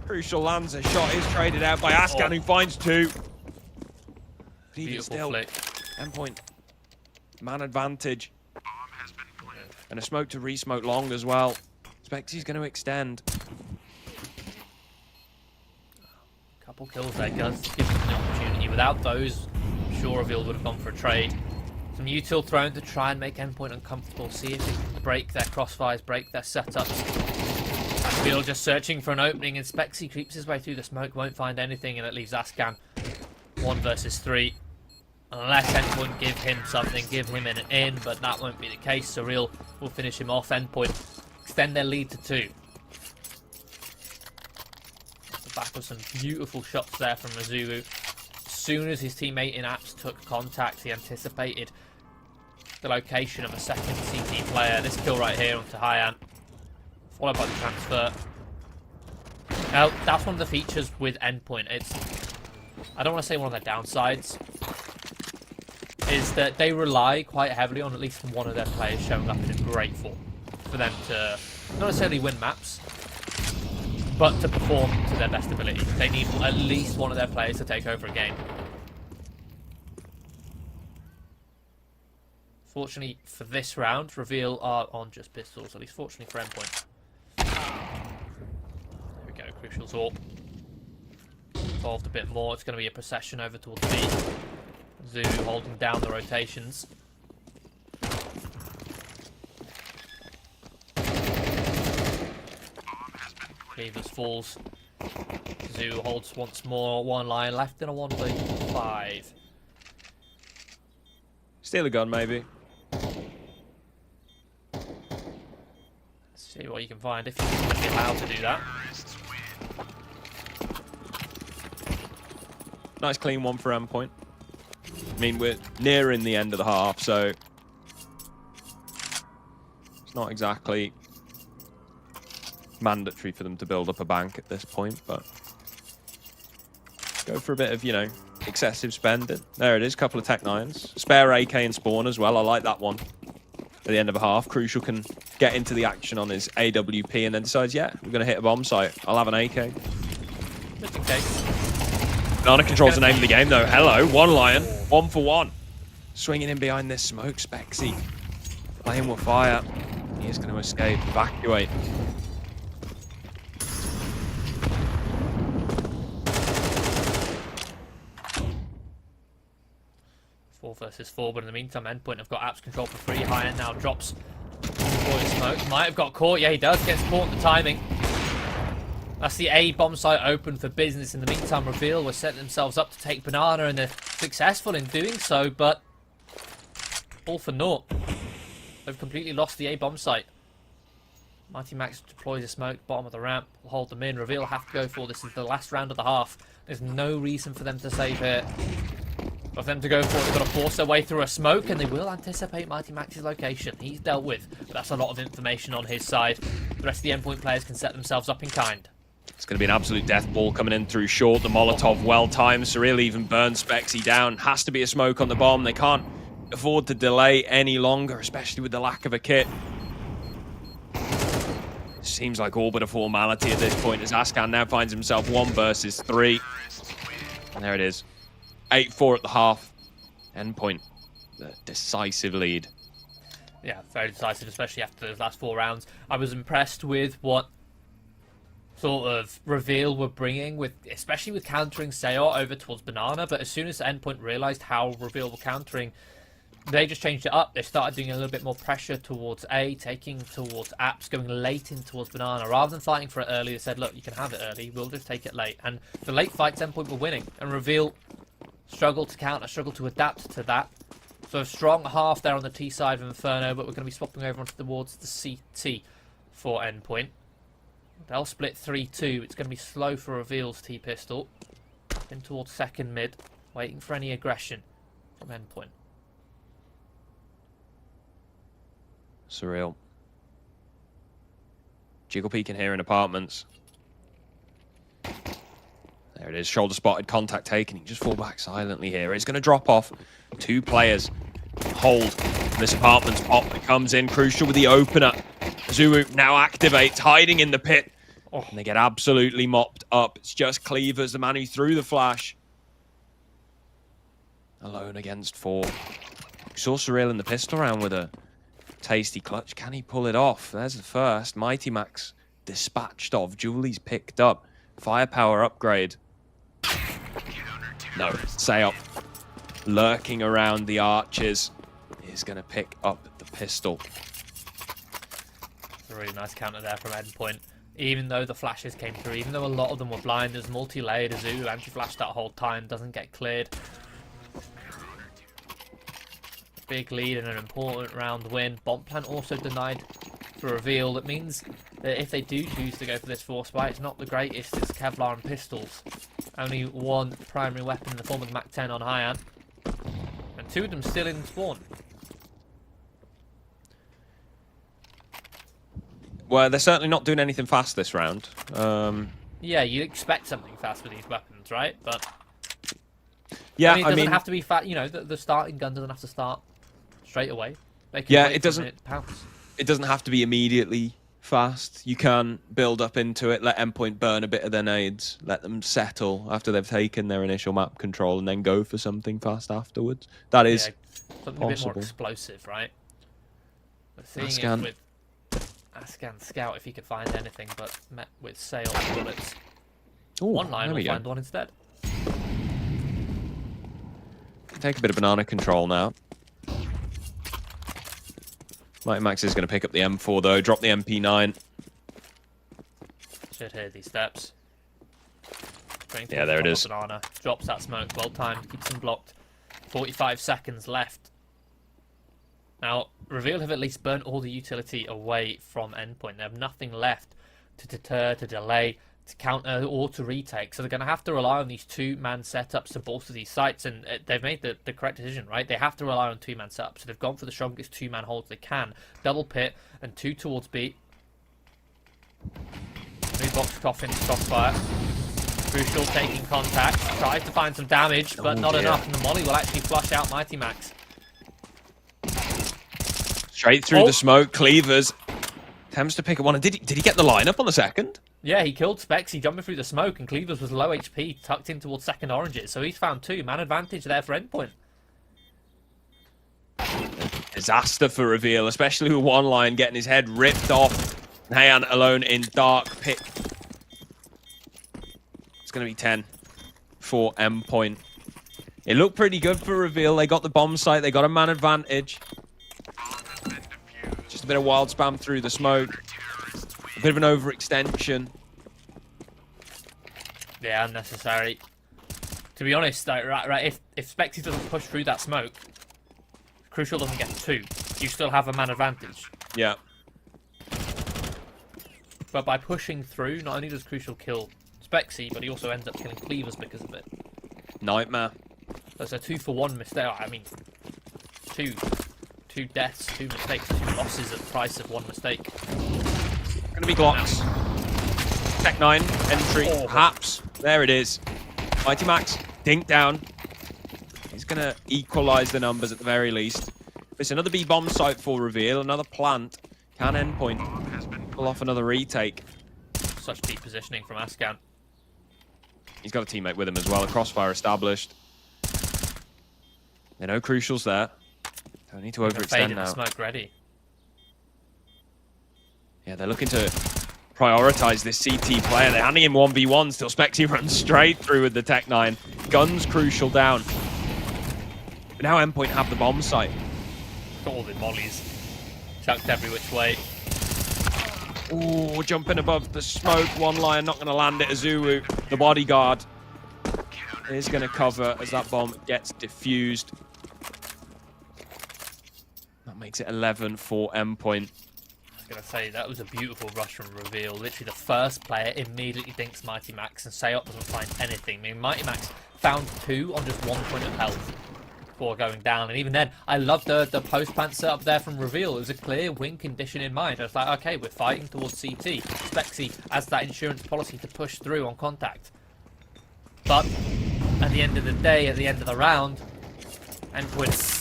Crucial lands a shot. Is traded out by Ascan, who finds 2. But even Beautiful still, flick. Endpoint. Man advantage. And a smoke to re-smoke long as well. Spexy's going to extend. Couple kills there, Gus. Gives them the opportunity. Without those, I'm sure Reveal would have gone for a trade. Some util thrown to try and make Endpoint uncomfortable. See if they can break their crossfires, break their setups. Reveal just searching for an opening, and Spexy creeps his way through the smoke, won't find anything, and it leaves Ascan 1 versus 3. Unless Endpoint give him something, give him an in, but that won't be the case. Surreal will finish him off. Endpoint extend their lead to 2. Off the back of some beautiful shots there from Azuu. As soon as his teammate in apps took contact, he anticipated the location of a second CT player. This kill right here onto Hyan, followed by the transfer. Now, that's one of the features with Endpoint. It's, I don't want to say one of their downsides, is that they rely quite heavily on at least one of their players showing up in a great form for them to not necessarily win maps, but to perform to their best ability. They need at least one of their players to take over a game. Fortunately for this round, Reveal are on just pistols, at least fortunately for Endpoint. There we go, crucial AWP. Involved a bit more, it's going to be a procession over towards B. Zoo holding down the rotations. Cleavers falls. Zoo holds once more, one line left in a 1v5. Steal a gun, maybe. See what you can find if you're be allowed to do that. Nice clean one for Endpoint. I mean, we're nearing the end of the half, so it's not exactly mandatory for them to build up a bank at this point, but go for a bit of, you know, excessive spending. There it is, couple of Tech 9s. Spare AK and Spawn as well, I like that one. At the end of a half, Crucial can get into the action on his AWP and then decides, yeah, we're going to hit a bomb site. I'll have an AK. Just in case. Banana controls the name of the game, though. Hello, one Lion, 1 for 1. Swinging in behind this smoke, Spexy. Playing with fire. He is going to escape, evacuate. 4 versus 4, but in the meantime, Endpoint have got apps control for free. High end now drops before his smoke. Might have got caught. Yeah, he does. Gets caught in the timing. That's the A bomb site open for business. In the meantime, Reveal was setting themselves up to take Banana, and they're successful in doing so, but all for naught. They've completely lost the A bomb site. Mighty Max deploys a smoke, bottom of the ramp, will hold them in. Reveal have to go for this. Is the last round of the half. There's no reason for them to save here. But for them to go for it, they've got to force their way through a smoke, and they will anticipate Mighty Max's location. He's dealt with, but that's a lot of information on his side. The rest of the Endpoint players can set themselves up in kind. It's going to be an absolute death ball coming in through short. The Molotov well timed. Surreal even burns Spexy down. Has to be a smoke on the bomb. They can't afford to delay any longer, especially with the lack of a kit. Seems like all but a formality at this point, as Ascan now finds himself 1 versus 3. And there it is. 8-4 at the half. Endpoint, the decisive lead. Yeah, very decisive, especially after those last 4 rounds. I was impressed with what sort of Reveal were bringing, with especially with countering Seor over towards Banana. But as soon as Endpoint realised how Reveal were countering, they just changed it up. They started doing a little bit more pressure towards A, taking towards apps, going late in towards Banana. Rather than fighting for it early, they said, look, you can have it early, we'll just take it late. And the late fights, Endpoint were winning. And Reveal struggled to counter, struggled to adapt to that. So a strong half there on the T side of Inferno, but we're going to be swapping over onto towards the CT for Endpoint. They'll split 3-2. It's going to be slow for Reveal's T-pistol. In towards second mid, waiting for any aggression from Endpoint. Surreal. Jiggle peeking here in apartments. There it is, shoulder spotted, contact taken. He can just fall back silently here. It's going to drop off. 2 players hold this apartment's pop that comes in. Crucial with the opener. Zuru now activates, hiding in the pit. Oh, and they get absolutely mopped up. It's just Cleavers, the man who threw the flash. Alone against 4. Saw Surreal in the pistol round with a tasty clutch. Can he pull it off? There's the first. Mighty Max dispatched of. Julie's picked up. Firepower upgrade. No, Seop lurking around the arches is going to pick up the pistol. A really nice counter there from Endpoint. Even though the flashes came through, even though a lot of them were blind, there's multi-layered. Azu anti-flashed that whole time, doesn't get cleared. Big lead and an important round win. Bomb plant also denied for Reveal. That means that if they do choose to go for this force fight, it's not the greatest. It's Kevlar and pistols. Only 1 primary weapon in the form of the Mac-10 on Hyan. And 2 of them still in spawn. Well, they're certainly not doing anything fast this round. Yeah, you'd expect something fast with these weapons, right? But yeah, it doesn't have to be fast. You know, the starting gun doesn't have to start straight away. They can yeah, wait it for a doesn't. minute to pounce. It doesn't have to be immediately fast. You can build up into it, let Endpoint burn a bit of their nades, let them settle after they've taken their initial map control, and then go for something fast afterwards. That is something a bit more possible. explosive, right? We're seeing Ascan. it with Ascan Scout if he could find anything, but met with Sale bullets. Ooh, One line there will we go. find one instead. Take a bit of banana control now. Mighty Max is going to pick up the M4 though, drop the MP9. Should hear these steps. Yeah, there it is. Banana. Drops that smoke, well timed, keeps him blocked. 45 seconds left. Now, Reveal have at least burnt all the utility away from Endpoint. They have nothing left to deter, to delay, to counter, or to retake. So they're going to have to rely on these two-man setups to bolster these sites. And they've made the correct decision, right? They have to rely on two-man setups. So they've gone for the strongest two-man holds they can. Double pit and two towards B. New box coffin, crossfire. Crucial taking contact. Tries to find some damage, but not enough. And the molly will actually flush out Mighty Max. Straight through the smoke, Cleavers attempts to pick up one. And did he get the lineup on the second? Yeah, he killed Spexy jumping through the smoke, and Cleavers was low HP, tucked in towards second oranges. So he's found two. Man advantage there for Endpoint. Disaster for Reveal, especially with one line getting his head ripped off. Hayan alone in dark pit. It's going to be 10 for Endpoint. It looked pretty good for Reveal. They got the bomb site. They got a man advantage. Just a bit of wild spam through the smoke. A bit of an overextension. Yeah, unnecessary. To be honest, right, if Spexy doesn't push through that smoke, Crucial doesn't get two. You still have a man advantage. Yeah. But by pushing through, not only does Crucial kill Spexy, but he also ends up killing Cleavers because of it. Nightmare. That's a 2-for-1 mistake. I mean, two deaths, two mistakes, two losses at the price of one mistake. Gonna be Glocks. Tech 9, entry, perhaps. There it is. Mighty Max, dink down. He's gonna equalize the numbers at the very least. It's another B bomb site for Reveal, another plant. Can Endpoint pull off another retake? Such deep positioning from Ascan. He's got a teammate with him as well. A crossfire established. They know Crucial's there. Don't need to overextend now. Smoke ready. Yeah, they're looking to prioritize this CT player. They're handing him 1v1. Still Spexy runs straight through with the Tech 9. Guns Crucial down. But now Endpoint have the bomb site. Got all the mollies. Chucked every which way. Ooh, jumping above the smoke. One line, not going to land it. Azulu, the bodyguard, is going to cover as that bomb gets diffused. That makes it 11 for Endpoint. I was going to say, that was a beautiful rush from Reveal. Literally, the first player immediately dinks Mighty Max, and Sayot doesn't find anything. I mean, Mighty Max found two on just 1 point of health before going down. And even then, I loved the post-plant setup there from Reveal. It was a clear win condition in mind. I was like, okay, we're fighting towards CT. Spexy has that insurance policy to push through on contact. But at the end of the day, at the end of the round, Endpoint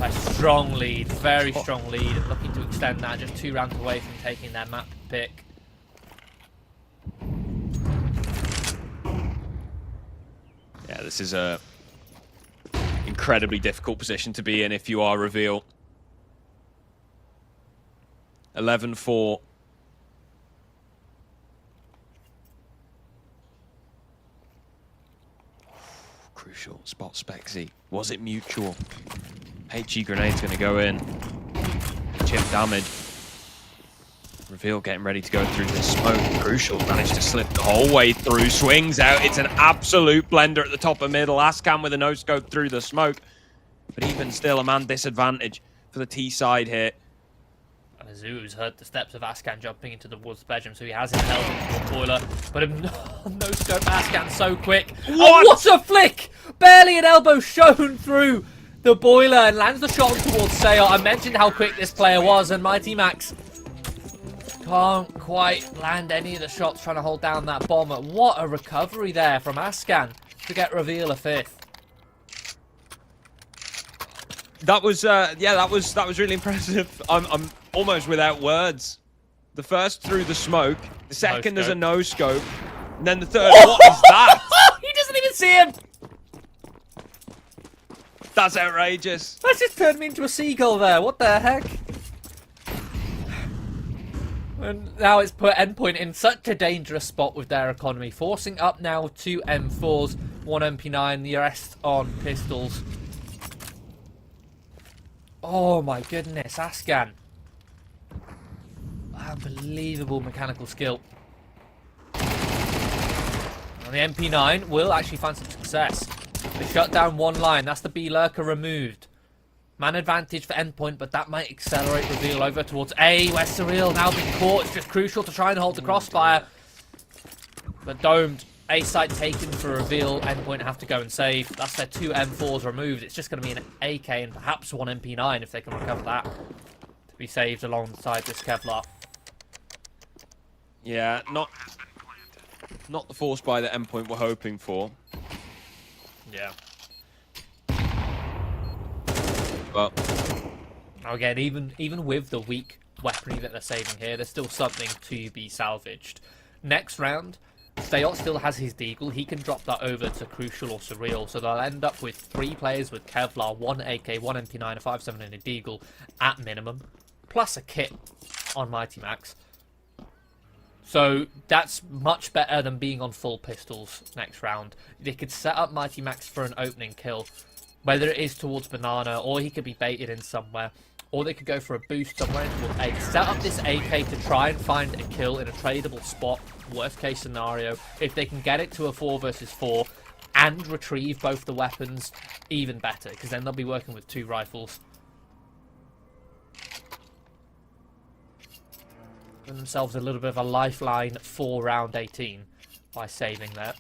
a strong lead, very strong lead, and looking to extend that, just 2 rounds away from taking their map pick. Yeah, this is a incredibly difficult position to be in if you are Reveal. 11-4. Crucial spot Spexy. Was it mutual? HE grenade's going to go in. Chip damage. Reveal getting ready to go through the smoke. Crucial managed to slip the whole way through. Swings out. It's an absolute blender at the top of middle. Ascan with a no-scope through the smoke. But even still, a man disadvantage for the T side here. Azu's heard the steps of Ascan jumping into the woods bedroom, so he has him held into a boiler. But a no-scope Ascan so quick. What? Oh, what a flick! Barely an elbow shown through the boiler and lands the shot towards Sayot. I mentioned how quick this player was, and Mighty Max can't quite land any of the shots trying to hold down that bomb. What a recovery there from Ascan to get Reveal a 5th. That was yeah, that was really impressive. I'm almost without words. The first through the smoke. The second there's a No-scope. no-scope. And then the third, what is that? He doesn't even see him! That's outrageous. That's just turned me into a seagull there. What the heck? And now it's put Endpoint in such a dangerous spot with their economy, forcing up now 2 M4s, 1 MP9, the rest on pistols. Oh my goodness, Ascan. Unbelievable mechanical skill. And the MP9 will actually find some success. They shut down one line. That's the B lurker removed. Man advantage for Endpoint, but that might accelerate Reveal over towards A, where Surreal now being caught. It's just crucial to try and hold the crossfire. But domed. A site taken for Reveal. Endpoint have to go and save. That's their 2 M4s removed. It's just going to be an AK and perhaps 1 MP9 if they can recover that to be saved alongside this Kevlar. Yeah, not the force buy that Endpoint were hoping for. Yeah. But Now again, even with the weak weaponry that they're saving here, there's still something to be salvaged. Next round, Stayot still has his Deagle. He can drop that over to Crucial or Surreal, so they'll end up with 3 players with Kevlar, 1 AK, 1 MP9, a 5.7 and a Deagle at minimum, plus a kit on Mighty Max. So that's much better than being on full pistols next round. They could set up Mighty Max for an opening kill, whether it is towards Banana, or he could be baited in somewhere, or they could go for a boost somewhere towards A. Set up this AK to try and find a kill in a tradable spot, worst case scenario. If they can get it to a 4 versus 4 and retrieve both the weapons, even better, because then they'll be working with 2 rifles. Give themselves a little bit of a lifeline for round 18 by saving that.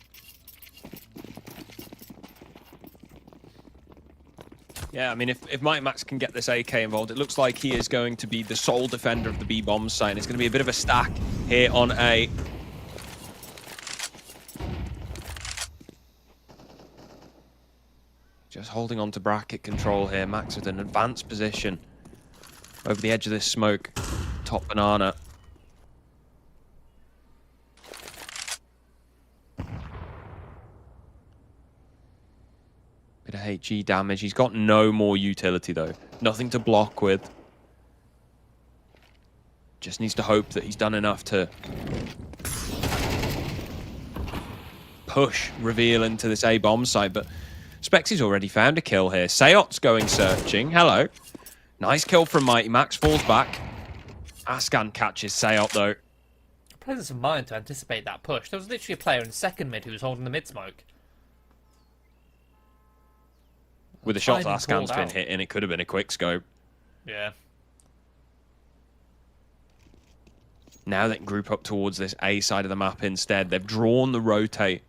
yeah, I mean, if Mighty Max can get this AK involved, it looks like he is going to be the sole defender of the B bomb site. It's going to be a bit of a stack here on A. Just holding on to bracket control here. Max with an advanced position over the edge of this smoke. Top Banana. Bit of HE damage. He's got no more utility though. Nothing to block with. Just needs to hope that he's done enough to push Reveal into this A bomb site, but Spexy's already found a kill here. Sayot's going searching. Hello. Nice kill from Mighty Max. Falls back. Ascan catches Sayot though. Presence of mind to anticipate that push. There was literally a player in second mid who was holding the mid smoke. With the shots Timing Ascan's called been out. hitting, it could have been a quick scope. Yeah. Now they can group up towards this A side of the map instead. They've drawn the rotate,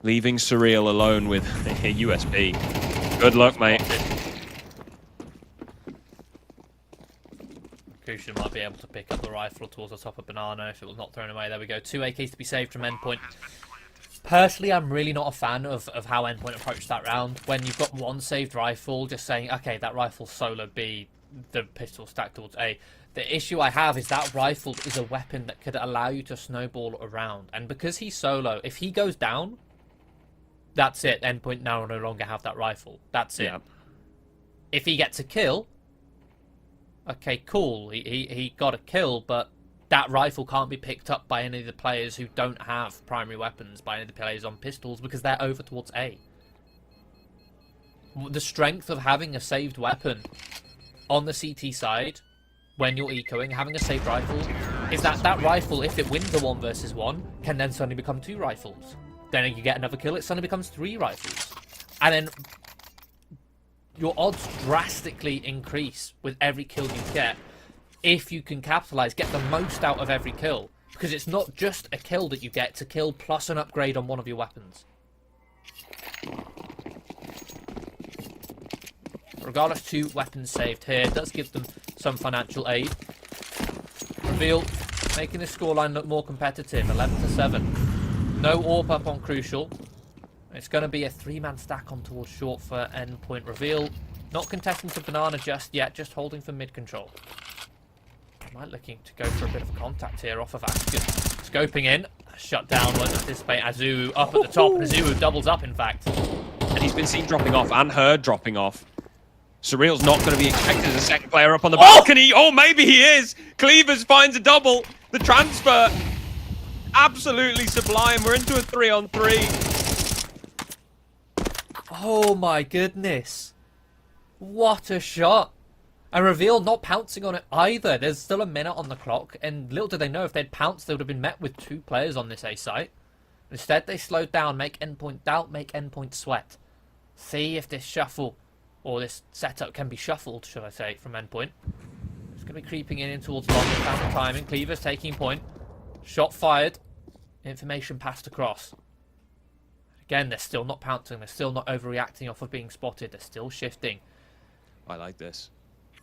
leaving Surreal alone with a USB. Good luck, mate. Crucial might be able to pick up the rifle towards the top of Banana if it was not thrown away. There we go. 2 AKs to be saved from Endpoint. Personally, I'm really not a fan of how Endpoint approached that round. When you've got 1 saved rifle, just saying, okay, that rifle's solo B, the pistol stacked towards A. The issue I have is that rifle is a weapon that could allow you to snowball around. And because he's solo, if he goes down, that's it. Endpoint now no longer have that rifle. That's it. Yeah. If he gets a kill, okay, cool. He got a kill, but that rifle can't be picked up by any of the players who don't have primary weapons, by any of the players on pistols, because they're over towards A. The strength of having a saved weapon on the CT side when you're ecoing, having a saved rifle, is that that rifle, if it wins the 1 versus 1, can then suddenly become 2 rifles. Then you get another kill, it suddenly becomes 3 rifles. And then your odds drastically increase with every kill you get if you can capitalize, get the most out of every kill. Because it's not just a kill that you get, it's a kill plus an upgrade on one of your weapons. Regardless, 2 weapons saved here. It does give them some financial aid. Reveal making the scoreline look more competitive, 11-7. No AWP up on Crucial. It's going to be a 3-man stack on towards short for Endpoint. Reveal not contesting to Banana just yet, just holding for mid control. Might looking to go for a bit of contact here off of Ashkin. Scoping in. Shut down, won't anticipate Azu up at the top. And Azu doubles up, in fact. And he's been seen dropping off and heard dropping off. Surreal's not going to be expected as a second player up on the balcony. Oh, maybe he is. Cleavers finds a double. The transfer, absolutely sublime. We're into a 3-on-3. Oh my goodness. What a shot. And Reveal not pouncing on it either. There's still a minute on the clock. And little did they know if they'd pounced, they would have been met with 2 players on this A site. Instead, they slowed down, make Endpoint doubt, make Endpoint sweat. See if this shuffle, or this setup can be shuffled, should I say, from Endpoint. It's going to be creeping in towards long without the timing. Cleaver's taking point. Shot fired. Information passed across. Again, they're still not pouncing. They're still not overreacting off of being spotted. They're still shifting. I like this.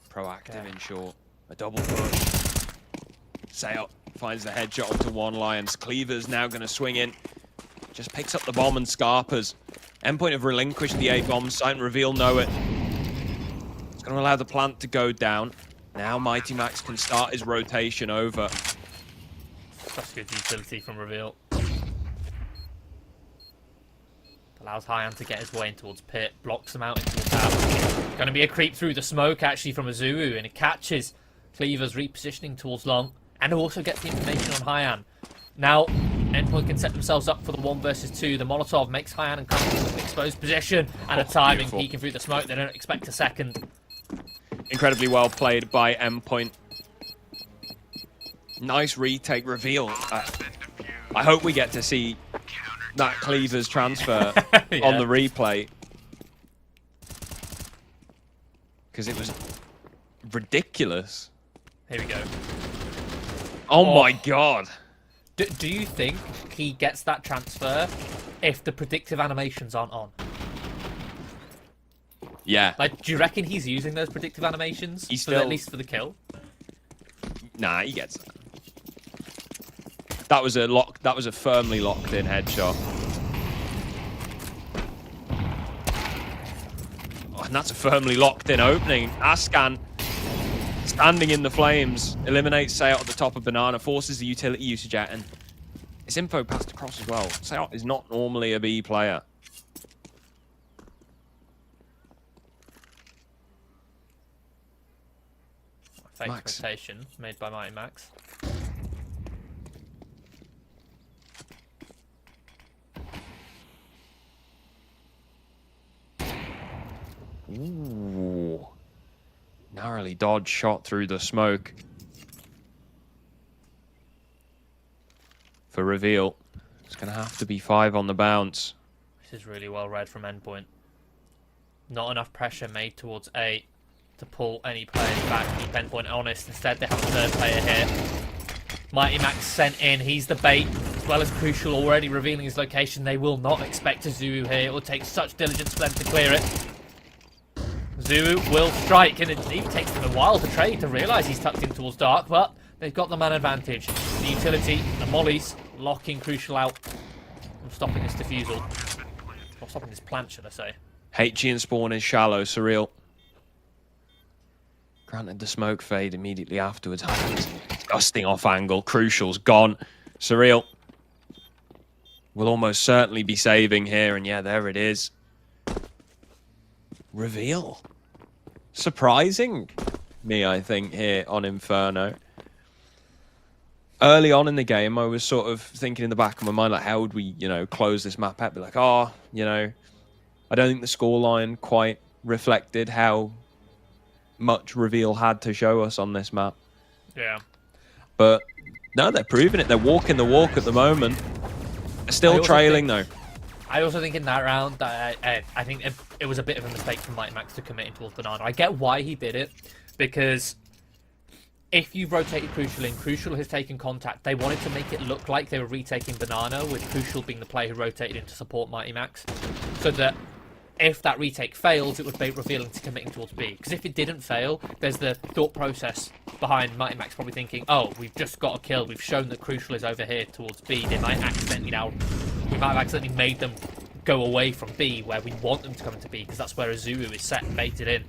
Proactive in short. A double push. Sail finds the headshot onto one Lions. Cleaver's now going to swing in. Just picks up the bomb and Scarpers. Endpoint have relinquished the A bomb site and Reveal know it. It's going to allow the plant to go down. Now Mighty Max can start his rotation over. Such good utility from Reveal. Allows Hyan to get his way in towards Pit. Blocks him out into the tower. Going to be a creep through the smoke actually from Azuru, and it catches Cleaver's repositioning towards long. And also gets the information on Hyan. Now, Endpoint can set themselves up for the 1 versus 2. The Molotov makes Hyan and comes into an exposed position. And a timing beautiful. peeking through the smoke. They don't expect a second. Incredibly well played by Endpoint. Nice retake. Reveal. I hope we get to see that Cleaver's transfer on the replay. Because it was ridiculous. Here we go. Oh my god. Do you think he gets that transfer if the predictive animations aren't on? Yeah. Like, do you reckon he's using those predictive animations? He's for still... at least for the kill? Nah, he gets that. That was a firmly locked in headshot. Oh, and that's a firmly locked in opening. Ascan standing in the flames, eliminates Sayot at the top of Banana, forces the utility usage out, and it's info passed across as well. Sayot is not normally a B player. Fake Max. rotation made by Mighty Max. Ooh. Narrowly dodged shot through the smoke. For Reveal. It's going to have to be 5 on the bounce. This is really well read from Endpoint. Not enough pressure made towards A to pull any players back. Keep Endpoint honest. Instead, they have a 3rd player here. Mighty Max sent in. He's the bait. As well as Crucial already revealing his location. They will not expect a Zuru here. It will take such diligence for them to clear it. Zuru will strike, and it even takes them a while to trade to realise he's tucked in towards Dark, but they've got the man advantage. The utility, the mollies, locking Crucial out from stopping this defusal. Or stopping this plant, should I say. HE and Spawn is shallow, Surreal. Granted the smoke fade immediately afterwards. Disgusting off angle. Crucial's gone. Surreal will almost certainly be saving here, and yeah, there it is. Reveal. Surprising me, I think, here on Inferno. Early on in the game, I was sort of thinking in the back of my mind, like, how would we, close this map out? Be like, I don't think the scoreline quite reflected how much Reveal had to show us on this map. Yeah. But no, they're proving it. They're walking the walk at the moment. They're still trailing, though. I also think in that round, I think it was a bit of a mistake from Mighty Max to commit towards Banana. I get why he did it, because if you've rotated Crucial in, Crucial has taken contact. They wanted to make it look like they were retaking Banana, with Crucial being the player who rotated in to support Mighty Max, so that if that retake fails, it would be revealing to committing towards B. Because if it didn't fail, there's the thought process behind Mighty Max probably thinking, oh, we've just got a kill. We've shown that Crucial is over here towards B. They might accidentally we might have accidentally made them go away from B, where we want them to come into B, because that's where Azuru is set and baited in.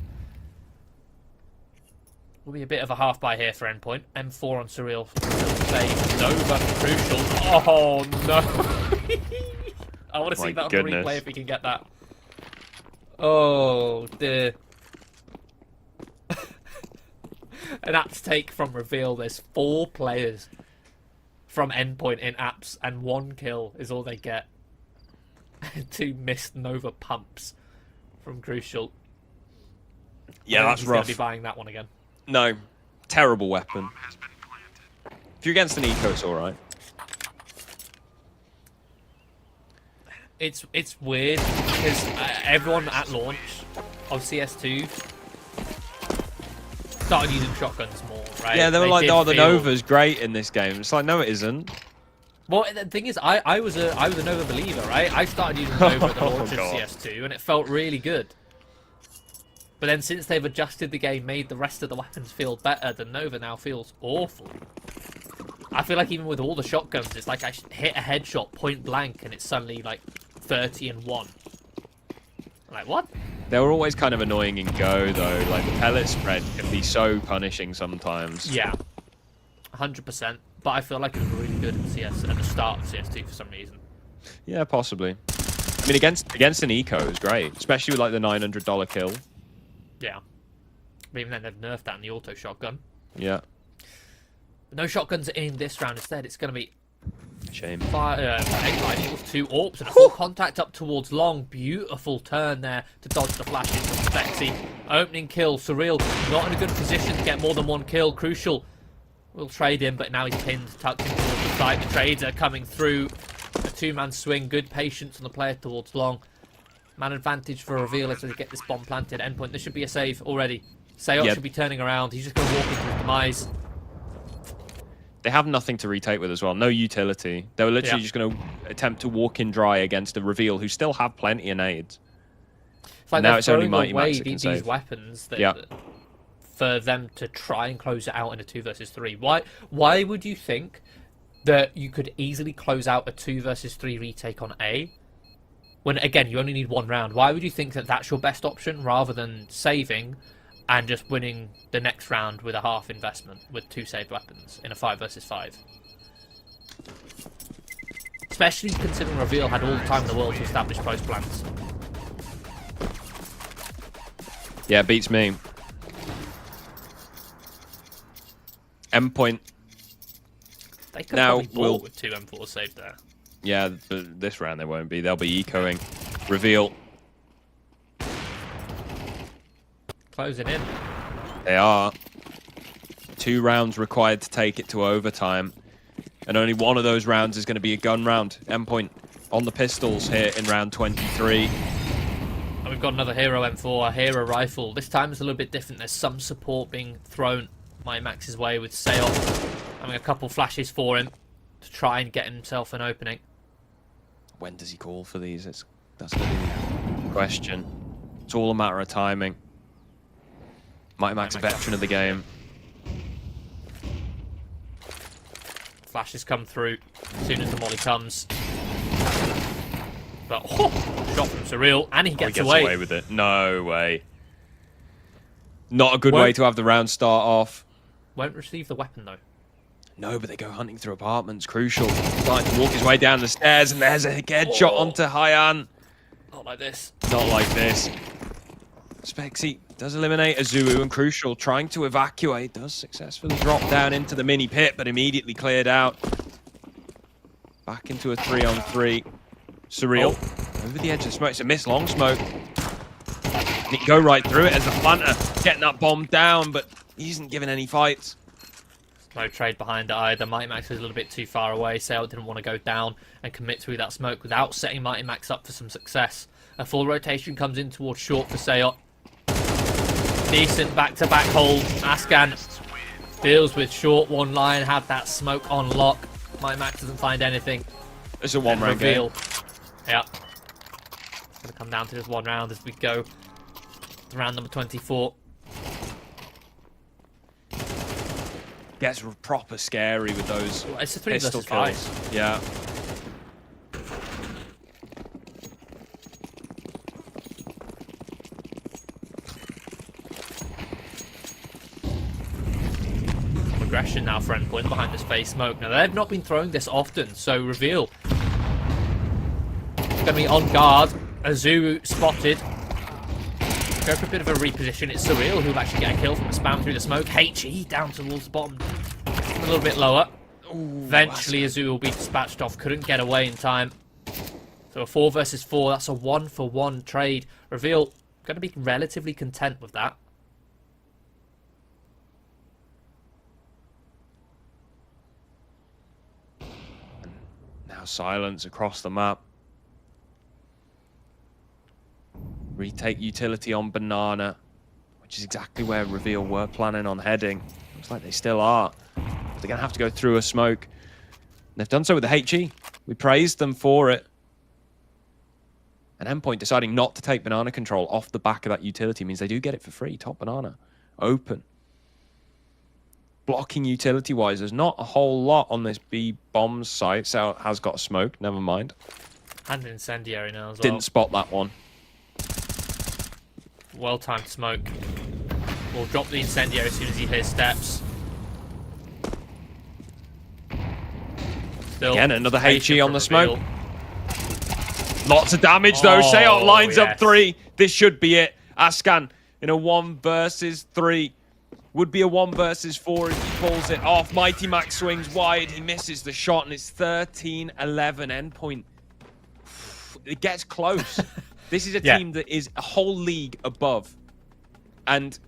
Will be a bit of a half buy here for Endpoint. M4 on Surreal. Save. Nova. Crucial. Oh, no. I want to see that on the replay if we can get that. Oh, dear. An apps take from Reveal. There's 4 players from Endpoint in apps, and 1 kill is all they get. 2 missed Nova pumps from Crucial. Yeah, that's rough. He's going to be buying that one again. No. Terrible weapon. If you're against an eco, it's alright. It's weird because everyone at launch of CS2 started using shotguns more, right? Yeah, they were like, oh, the Nova's great in this game. It's like, no, it isn't. Well, the thing is, I was a Nova believer, right? I started using Nova at the launch of CS2, and it felt really good. But then since they've adjusted the game, made the rest of the weapons feel better, the Nova now feels awful. I feel like even with all the shotguns, it's like I hit a headshot point blank, and it's suddenly like 30-1. Like, what? They were always kind of annoying in Go, though. Like, the pellet spread can be so punishing sometimes. Yeah. 100%. But I feel like it was really good in CS at the start of CS2 for some reason. Yeah, possibly. I mean, against an eco is great, especially with like the $900 kill. Yeah. But even then, they've nerfed that in the auto shotgun. Yeah. No shotguns in this round. Instead, it's going to be Shame. Egg equals 2 AWPs and a full contact up towards long. Beautiful turn there to dodge the flashes from Spexy. Opening kill. Surreal not in a good position to get more than 1 kill. Crucial. We'll trade him, but now he's pinned, tucked in towards the side. The trades are coming through. A 2-man swing. Good patience on the player towards long. Man advantage for Reveal as they get this bomb planted. Endpoint, this should be a save already. Seot should be turning around. He's just going to walk into his demise. They have nothing to retake with as well. No utility. They were literally just going to attempt to walk in dry against a Reveal who still have plenty of nades. It's like now it's only Mighty Max that can these save. weapons that, for them to try and close it out in a 2 versus 3. Why would you think that you could easily close out a 2 versus 3 retake on A when, again, you only need 1 round? Why would you think that that's your best option rather than saving and just winning the next round with a half investment with 2 saved weapons in a 5 versus 5? Especially considering Reveal had all the time in the world to establish close plans. Yeah, beats me. Endpoint. They could probably bought with 2 M4s saved there. Yeah, but this round they won't be. They'll be ecoing. Reveal. Closing in. They are. 2 rounds required to take it to overtime. And only one of those rounds is going to be a gun round. Endpoint on the pistols here in round 23. And we've got another hero M4, a hero rifle. This time it's a little bit different. There's some support being thrown Mighty Max's way with Seot having a couple flashes for him to try and get himself an opening. When does he call for these? That's going to be the question. It's all a matter of timing. Mighty Max, a veteran of the game. Flashes come through as soon as the molly comes. But, shot from Surreal, and he gets away with it. No way. Not a good way to have the round start off. Won't receive the weapon, though. No, but they go hunting through apartments. Crucial. Starting to walk his way down the stairs, and there's a headshot onto Hyan. Not like this. Not like this. Spexy does eliminate Azuu, and Crucial trying to evacuate. Does successfully drop down into the mini pit, but immediately cleared out. Back into a 3-on-3. Surreal. Over the edge of the smoke. It's a miss long smoke. And he can go right through it as a planter. Getting that bomb down, but he isn't giving any fights. No trade behind it either. Mighty Max was a little bit too far away. Seot didn't want to go down and commit through that smoke without setting Mighty Max up for some success. A full rotation comes in towards short for Seot. Decent back-to-back hold. Ascan deals with short one line, had that smoke on lock. Mighty Max doesn't find anything. It's a one-round game. Yeah. It's going to come down to just 1 round as we go to round number 24. Gets proper scary with those It's a 3 pistol versus kills. 5. Yeah. aggression now for Endpoint behind this face smoke. Now, they've not been throwing this often, so Reveal going to be on guard. Azu spotted. Go for a bit of a reposition. It's Surreal who'll actually get a kill from a spam through the smoke. HE down towards the bottom, a little bit lower. Ooh, eventually, Azu will be dispatched off. Couldn't get away in time. So a 4 versus 4. That's a 1-for-1 trade. Reveal going to be relatively content with that. Now silence across the map. Retake utility on Banana, which is exactly where Reveal were planning on heading. Looks like they still are. They're going to have to go through a smoke. They've done so with the HE. We praised them for it. And Endpoint deciding not to take Banana control off the back of that utility means they do get it for free. Top Banana. Open. Blocking utility-wise, there's not a whole lot on this B-bomb site. So it has got a smoke, never mind. And incendiary now as well. Didn't spot that one. Well-timed smoke. We'll drop the incendiary as soon as he hears steps. Still again, another HE on the smoke. Lots of damage though. Seot lines up 3. This should be it. Ascan in a 1 versus 3. Would be a 1 versus 4 if he pulls it off. Mighty Max swings wide. He misses the shot and it's 13-11. Endpoint. It gets close. This is a team that is a whole league above and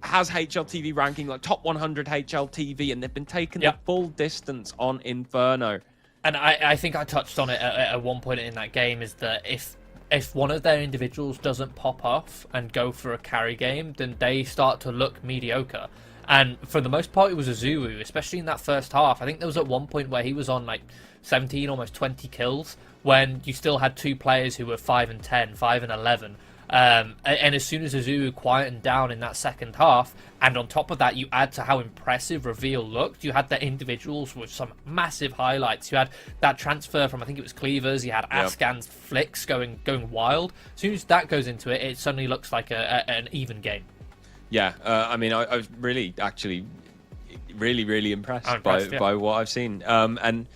has HLTV ranking, like top 100 HLTV, and they've been taking the full distance on Inferno. And I think I touched on it at one point in that game, is that if one of their individuals doesn't pop off and go for a carry game, then they start to look mediocre. And for the most part, it was Azu, especially in that first half. I think there was at one point where he was on like 17, almost 20 kills, when you still had 2 players who were 5 and 10, 5 and 11. And as soon as Azu quietened down in that second half, and on top of that, you add to how impressive Reveal looked, you had the individuals with some massive highlights. You had that transfer from, I think it was Cleavers, you had Ascan's flicks going wild. As soon as that goes into it, it suddenly looks like an even game. Yeah, I mean, I was really, actually, really impressed by what I've seen. And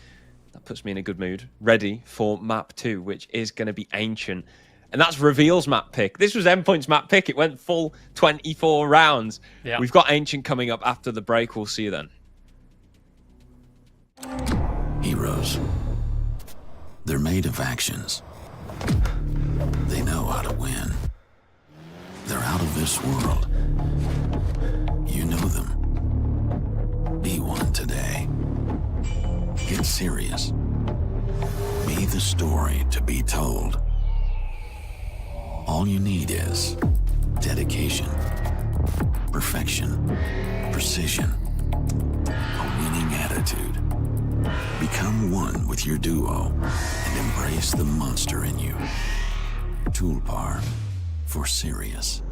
that puts me in a good mood, ready for map 2, which is going to be Ancient. And that's Reveal's map pick. This was Endpoint's map pick. It went full 24 rounds. Yeah. We've got Ancient coming up after the break. We'll see you then. Heroes. They're made of actions. They know how to win. They're out of this world. You know them. Be one today. Get serious. Be the story to be told. All you need is dedication, perfection, precision, a winning attitude. Become one with your duo and embrace the monster in you. Tulpar, for serious.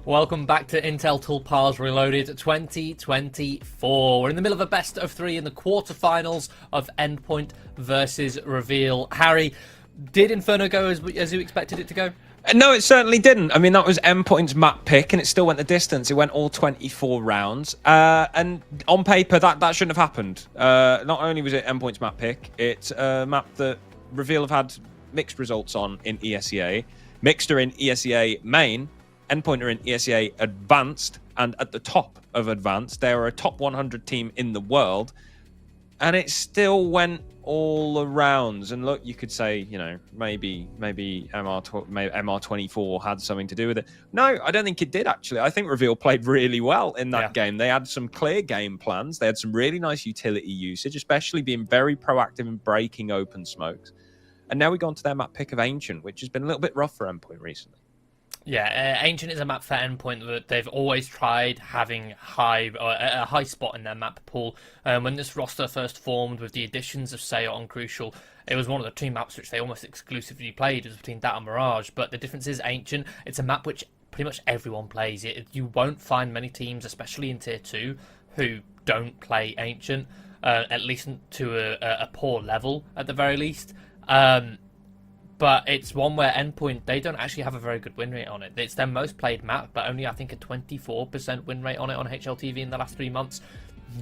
Welcome back to Intel Tulpars Reloaded 2024. We're in the middle of a best of 3 in the quarterfinals of Endpoint versus Reveal. Harry, did Inferno go as you expected it to go? No, it certainly didn't. I mean, that was Endpoint's map pick, and it still went the distance. It went all 24 rounds. And on paper, that shouldn't have happened. Not only was it Endpoint's map pick, it's a map that Reveal have had mixed results on in ESEA. Mixed are in ESEA main, Endpoint are in ESEA advanced, and at the top of advanced, they are a top 100 team in the world. And it still went all around. And look, you could say, you know, maybe MR24 had something to do with it. No, I don't think it did, actually. I think Reveal played really well in that game. They had some clear game plans. They had some really nice utility usage, especially being very proactive in breaking open smokes. And now we go on to their map pick of Ancient, which has been a little bit rough for Endpoint recently. Yeah, Ancient is a map for Endpoint that they've always tried having a high spot in their map pool. When this roster first formed with the additions of Seot and Crucial, it was one of the 2 maps which they almost exclusively played. It was between that and Mirage. But the difference is Ancient, it's a map which pretty much everyone plays. You won't find many teams, especially in Tier 2, who don't play Ancient, at least to a poor level at the very least. But it's one where Endpoint, they don't actually have a very good win rate on it. It's their most played map, but only, I think, a 24% win rate on it on HLTV in the last 3 months.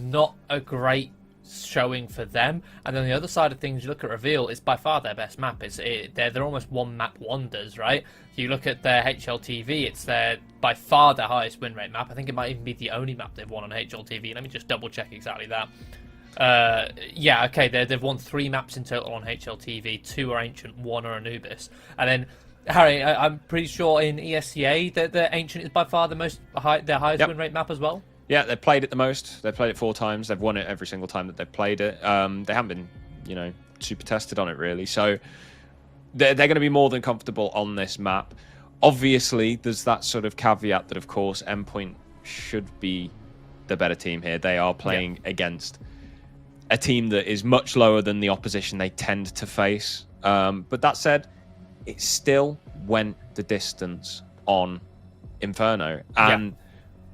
Not a great showing for them. And then the other side of things, you look at Reveal, it's by far their best map. They're almost one map wonders, right? You look at their HLTV, it's by far their highest win rate map. I think it might even be the only map they've won on HLTV. Let me just double check exactly that. Yeah, okay, they've won 3 maps in total on HLTV. 2 are Ancient, 1 are Anubis. And then, Harry, I'm pretty sure in ESEA that the Ancient is by far their highest win rate map as well. Yeah, they've played it the most. They've played it 4 times. They've won it every single time that they've played it. They haven't been, you know, super tested on it, really. So they're going to be more than comfortable on this map. Obviously, there's that sort of caveat that, of course, Endpoint should be the better team here. They are playing against a team that is much lower than the opposition they tend to face. But that said, it still went the distance on Inferno. And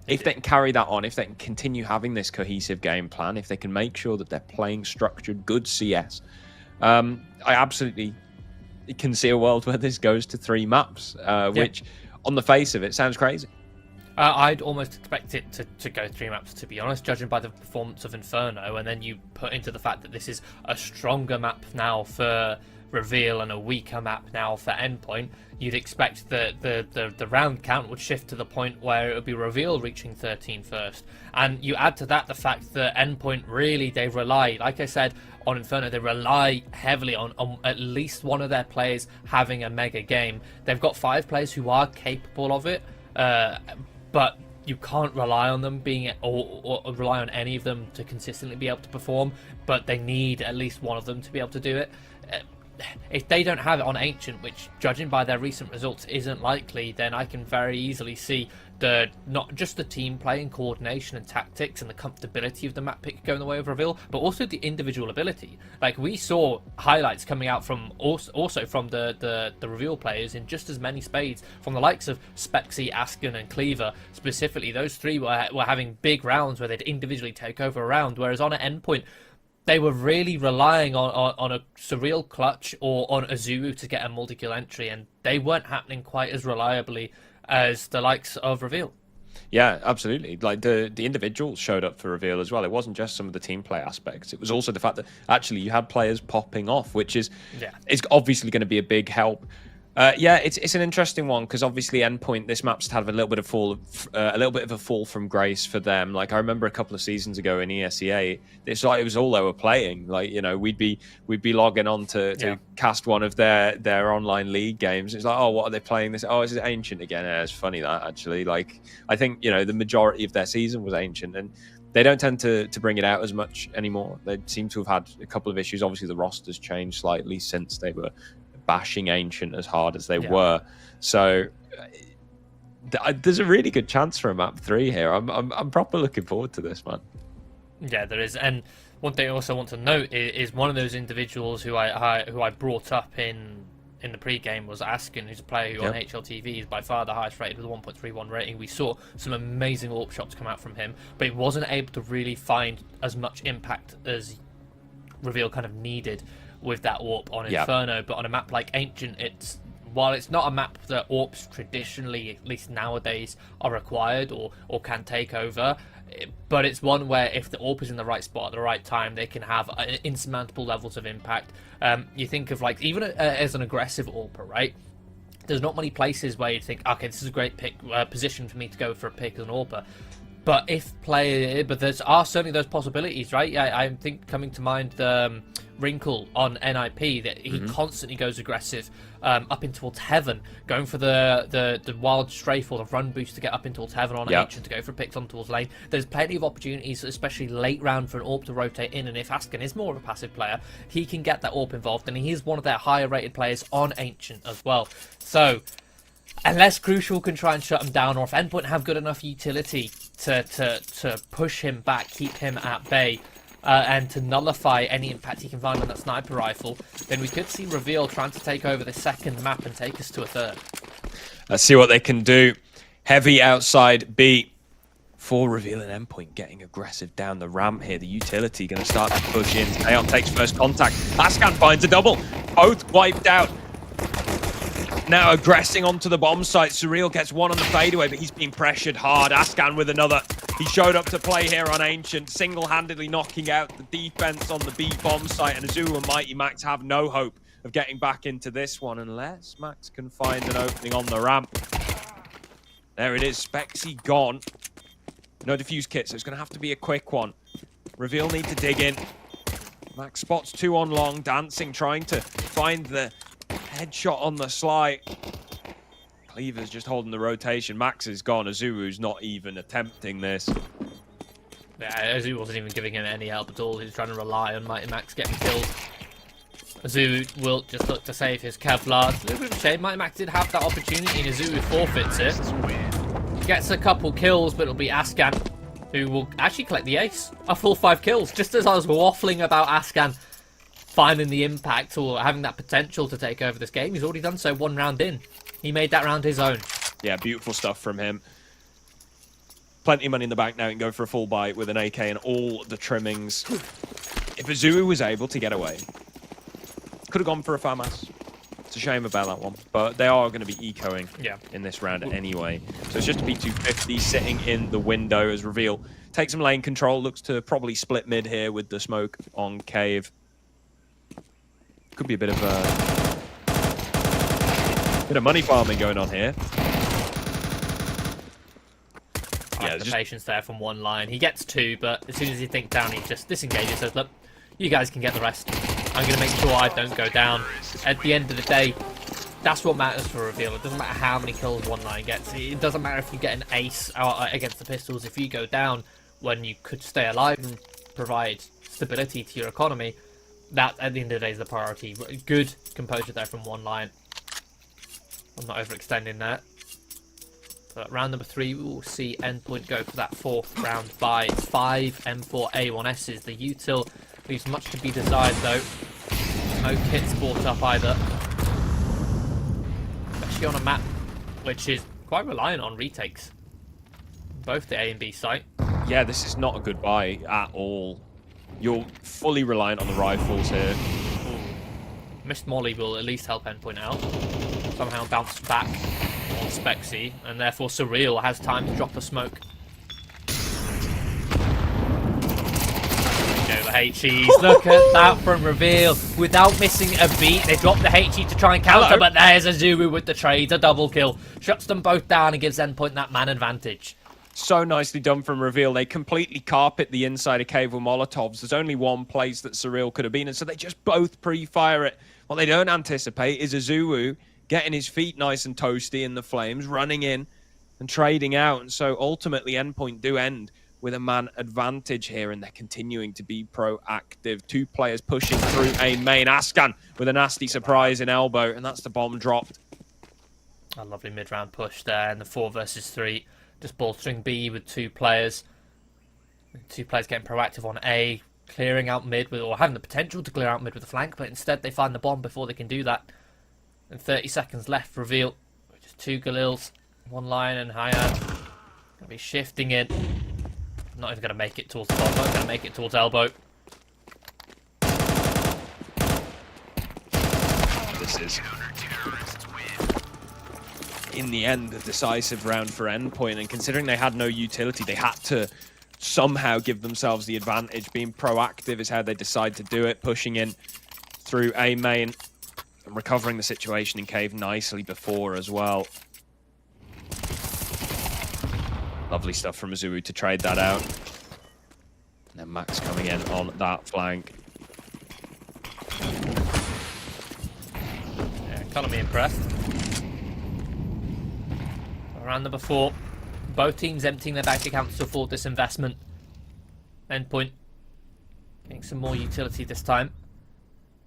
if they can carry that on, if they can continue having this cohesive game plan, if they can make sure that they're playing structured, good CS, I absolutely can see a world where this goes to 3 maps, which on the face of it sounds crazy. I'd almost expect it to go 3 maps, to be honest, judging by the performance of Inferno, and then you put into the fact that this is a stronger map now for Reveal and a weaker map now for Endpoint. You'd expect that the round count would shift to the point where it would be Reveal reaching 13 first. And you add to that the fact that Endpoint really, they rely, like I said, on Inferno, they rely heavily on at least one of their players having a mega game. They've got 5 players who are capable of it, but you can't rely on them being or rely on any of them to consistently be able to perform, but they need at least one of them to be able to do it. If they don't have it on Ancient, which judging by their recent results isn't likely, then I can very easily see not just the team play and coordination and tactics and the comfortability of the map pick going the way of Reveal, but also the individual ability. Like, we saw highlights coming out from also from the Reveal players in just as many spades from the likes of Spexy, Asken and Cleaver. Specifically, those 3 were having big rounds where they'd individually take over a round, whereas on an Endpoint, they were really relying on a Surreal clutch or on a Zuru to get a multi-kill entry, and they weren't happening quite as reliably as the likes of Reveal. Yeah, absolutely. Like, the individuals showed up for Reveal as well. It wasn't just some of the team play aspects. It was also the fact that actually you had players popping off, which is it's obviously going to be a big help. It's an interesting one because obviously Endpoint, this map's had a little bit of a fall from grace for them. Like, I remember a couple of seasons ago in ESEA, it was all they were playing. Like, you know, we'd be logging on to cast one of their online league games. It's like, oh, what are they playing this? Oh, is it Ancient again? Yeah, it's funny that actually. Like, I think, you know, the majority of their season was Ancient, and they don't tend to bring it out as much anymore. They seem to have had a couple of issues. Obviously, the roster's changed slightly since they were bashing Ancient as hard as they were. So there's a really good chance for a map 3 here. I'm proper looking forward to this, man. Yeah, there is. And one thing I also want to note is one of those individuals who I brought up in in the pre-game was Askin, who's a player who on HLTV is by far the highest rated with a 1.31 rating. We saw some amazing AWP shots come out from him, but he wasn't able to really find as much impact as Reveal kind of needed with that AWP on Inferno. But on a map like Ancient, while it's not a map that AWPs traditionally, at least nowadays, are required or can take over, but it's one where if the AWP is in the right spot at the right time, they can have insurmountable levels of impact. You think of like, even as an aggressive AWPer, right? There's not many places where you'd think, okay, this is a great position for me to go for a pick as an AWPer. But there are certainly those possibilities, right? Yeah, I think coming to mind the Wrinkle on NIP, that he constantly goes aggressive up in towards Heaven, going for the wild strafe or the run boost to get up in towards Heaven on Ancient, to go for picks on towards lane. There's plenty of opportunities, especially late round, for an AWP to rotate in, and if Askin is more of a passive player, he can get that AWP involved, and he is one of their higher rated players on Ancient as well. So unless Crucial can try and shut him down, or if Endpoint have good enough utility to push him back, keep him at bay, and to nullify any impact he can find on that sniper rifle, then we could see Reveal trying to take over the second map and take us to a third. Let's see what they can do. Heavy outside B for Reveal and Endpoint, getting aggressive down the ramp here. The utility going to start to push in. Aeon takes first contact. Ascan finds a double. Both wiped out. Now aggressing onto the bomb site. Surreal gets one on the fadeaway, but he's being pressured hard. Ascan with another. He showed up to play here on Ancient, single-handedly knocking out the defense on the B bomb site, and Azu and Mighty Max have no hope of getting back into this one unless Max can find an opening on the ramp. There it is, Spexy gone. No defuse kit, so it's going to have to be a quick one. Reveal need to dig in. Max spots two on long, dancing, trying to find the headshot on the sly. Cleaver's just holding the rotation. Max is gone. Azuru's not even attempting this. Yeah, Azu wasn't even giving him any help at all. He was trying to rely on Mighty Max getting killed. Azu will just look to save his Kevlar. It's a little bit of a shame. Mighty Max did have that opportunity and Azu forfeits it. Gets a couple kills, but it'll be Ascan who will actually collect the ace. A full 5 kills. Just as I was waffling about Ascan finding the impact or having that potential to take over this game, he's already done so 1 round in. He made that round his own. Yeah, beautiful stuff from him. Plenty of money in the bank now. He can go for a full buy with an AK and all the trimmings. If Azuru was able to get away, could have gone for a FAMAS. It's a shame about that one, but they are going to be ecoing in this round anyway. So it's just a P250 sitting in the window as Reveal takes some lane control. Looks to probably split mid here with the smoke on Cave. Could be a bit of money farming going on here. Yeah, the patience there from one line. He gets 2, but as soon as he thinks down, he just disengages. Says, "Look, you guys can get the rest. I'm going to make sure I don't go down." At the end of the day, that's what matters for Reveal. It doesn't matter how many kills one line gets. It doesn't matter if you get an ace against the pistols. If you go down when you could stay alive and provide stability to your economy, that at the end of the day is the priority. Good composure there from one line. I'm not overextending there. But round number 3, we will see Endpoint go for that 4th round buy. It's 5 M4A1Ss. The util leaves much to be desired though. No kits brought up either. Especially on a map which is quite reliant on retakes. Both the A and B site. Yeah, this is not a good buy at all. You're fully reliant on the rifles here. Missed Molly will at least help Endpoint out. Somehow bounce back on Spexy, and therefore Surreal has time to drop a smoke. There we go, the HEs. Look at that from Reveal. Without missing a beat, they drop the HE to try and counter, but there's Azuru with the trade, a double kill. Shuts them both down and gives Endpoint that man advantage. So nicely done from Reveal. They completely carpet the inside of Cave with Molotovs. There's only one place that Surreal could have been, and so they just both pre-fire it. What they don't anticipate is Azuru getting his feet nice and toasty in the flames, running in and trading out. And so ultimately Endpoint do end with a man advantage here, and they're continuing to be proactive. 2 players pushing through a main. Ascan with a nasty surprise in elbow, and that's the bomb dropped. A lovely mid-round push there in the 4 versus 3. Just bolstering B with 2 players. 2 players getting proactive on A, clearing out mid with, or having the potential to clear out mid with a flank, but instead they find the bomb before they can do that. And 30 seconds left. Reveal. Just 2 Galils. 1 Lion and Hyan. Gonna be shifting in. Not even gonna make it towards the bottom. Not gonna make it towards elbow. This is, in the end, a decisive round for Endpoint, and considering they had no utility, they had to somehow give themselves the advantage. Being proactive is how they decide to do it, pushing in through A main and recovering the situation in cave nicely before as well. Lovely stuff from Azuu to trade that out. And then Max coming in on that flank. Yeah, can't be impressed. Round number 4. Both teams emptying their bank accounts to afford this investment. Endpoint getting some more utility this time.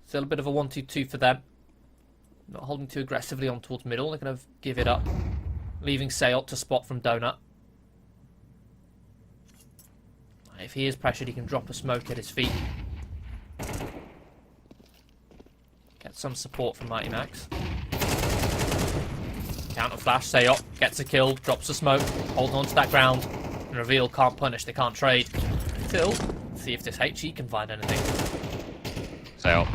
Still a bit of a 1-2-2 for them. Not holding too aggressively on towards middle. They're going to give it up. Leaving Seot to spot from Donut. If he is pressured, he can drop a smoke at his feet. Get some support from Mighty Max. Counter flash, Seot gets a kill, drops a smoke, holding on to that ground. And Reveal can't punish, they can't trade. Still, see if this HE can find anything. Seot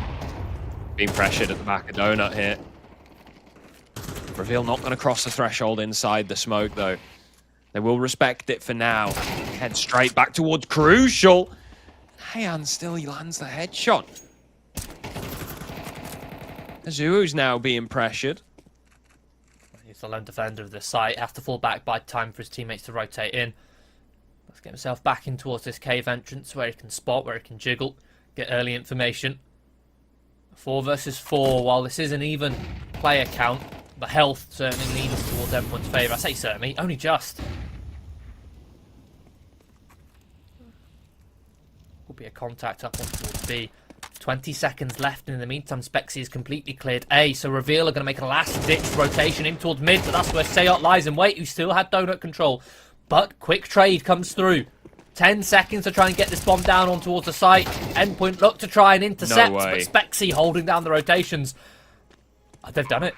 being pressured at the back of Donut here. Reveal not going to cross the threshold inside the smoke though. They will respect it for now. Head straight back towards Crucial. Hyan still, he lands the headshot. Azuu's now being pressured. He's the lone defender of the site. Has to fall back by time for his teammates to rotate in. Let's get himself back in towards this cave entrance where he can spot, where he can jiggle, get early information. 4 versus 4. While this is an even player count, the health certainly leans towards Endpoint's favour. I say certainly, only just. Will be a contact up on towards B. 20 seconds left, and in the meantime, Spexy is completely cleared A, so Reveal are going to make a last-ditch rotation in towards mid, but that's where Seot lies in wait, who still had donut control. But quick trade comes through. 10 seconds to try and get this bomb down on towards the site. Endpoint look to try and intercept, but Spexy holding down the rotations. They've done it.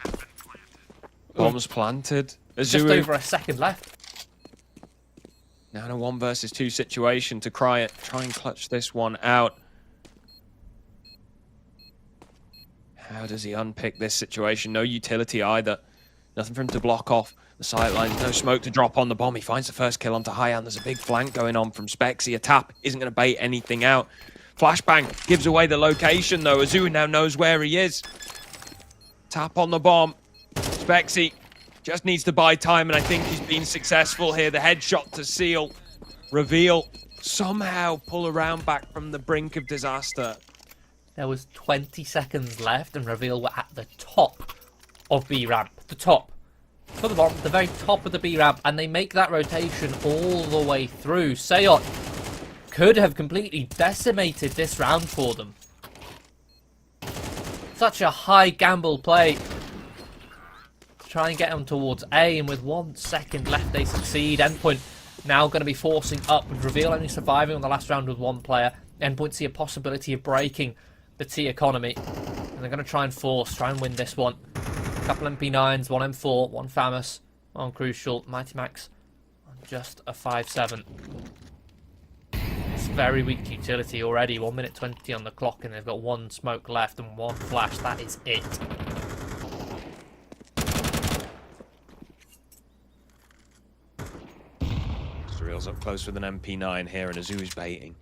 Bombs planted. Just over a second left. Now in a 1 versus 2 situation to try and clutch this one out. How does he unpick this situation? No utility either. Nothing for him to block off the sidelines. No smoke to drop on the bomb. He finds the first kill onto Hyan. There's a big flank going on from Spexy. A tap isn't going to bait anything out. Flashbang gives away the location though. Azuu now knows where he is. Tap on the bomb. Spexy just needs to buy time, and I think he's been successful here. The headshot to seal. Reveal somehow pull around back from the brink of disaster. There was 20 seconds left, and Reveal were at the top of B ramp. The top. For the bottom, the very top of the B ramp, and they make that rotation all the way through. Seot could have completely decimated this round for them. Such a high gamble play. Try and get them towards A, and with 1 second left, they succeed. Endpoint now going to be forcing up, with Reveal only surviving on the last round with 1 player. Endpoint see a possibility of breaking the T economy, and they're going to try and win this one. A couple MP9s, 1 M4, 1 Famous, 1 Crucial, Mighty Max on just a 5-7. It's very weak utility already. 1 minute 20 on the clock, and they've got 1 smoke left and 1 flash. That is it. Reveal's up close with an MP9 here, and Azuu's baiting.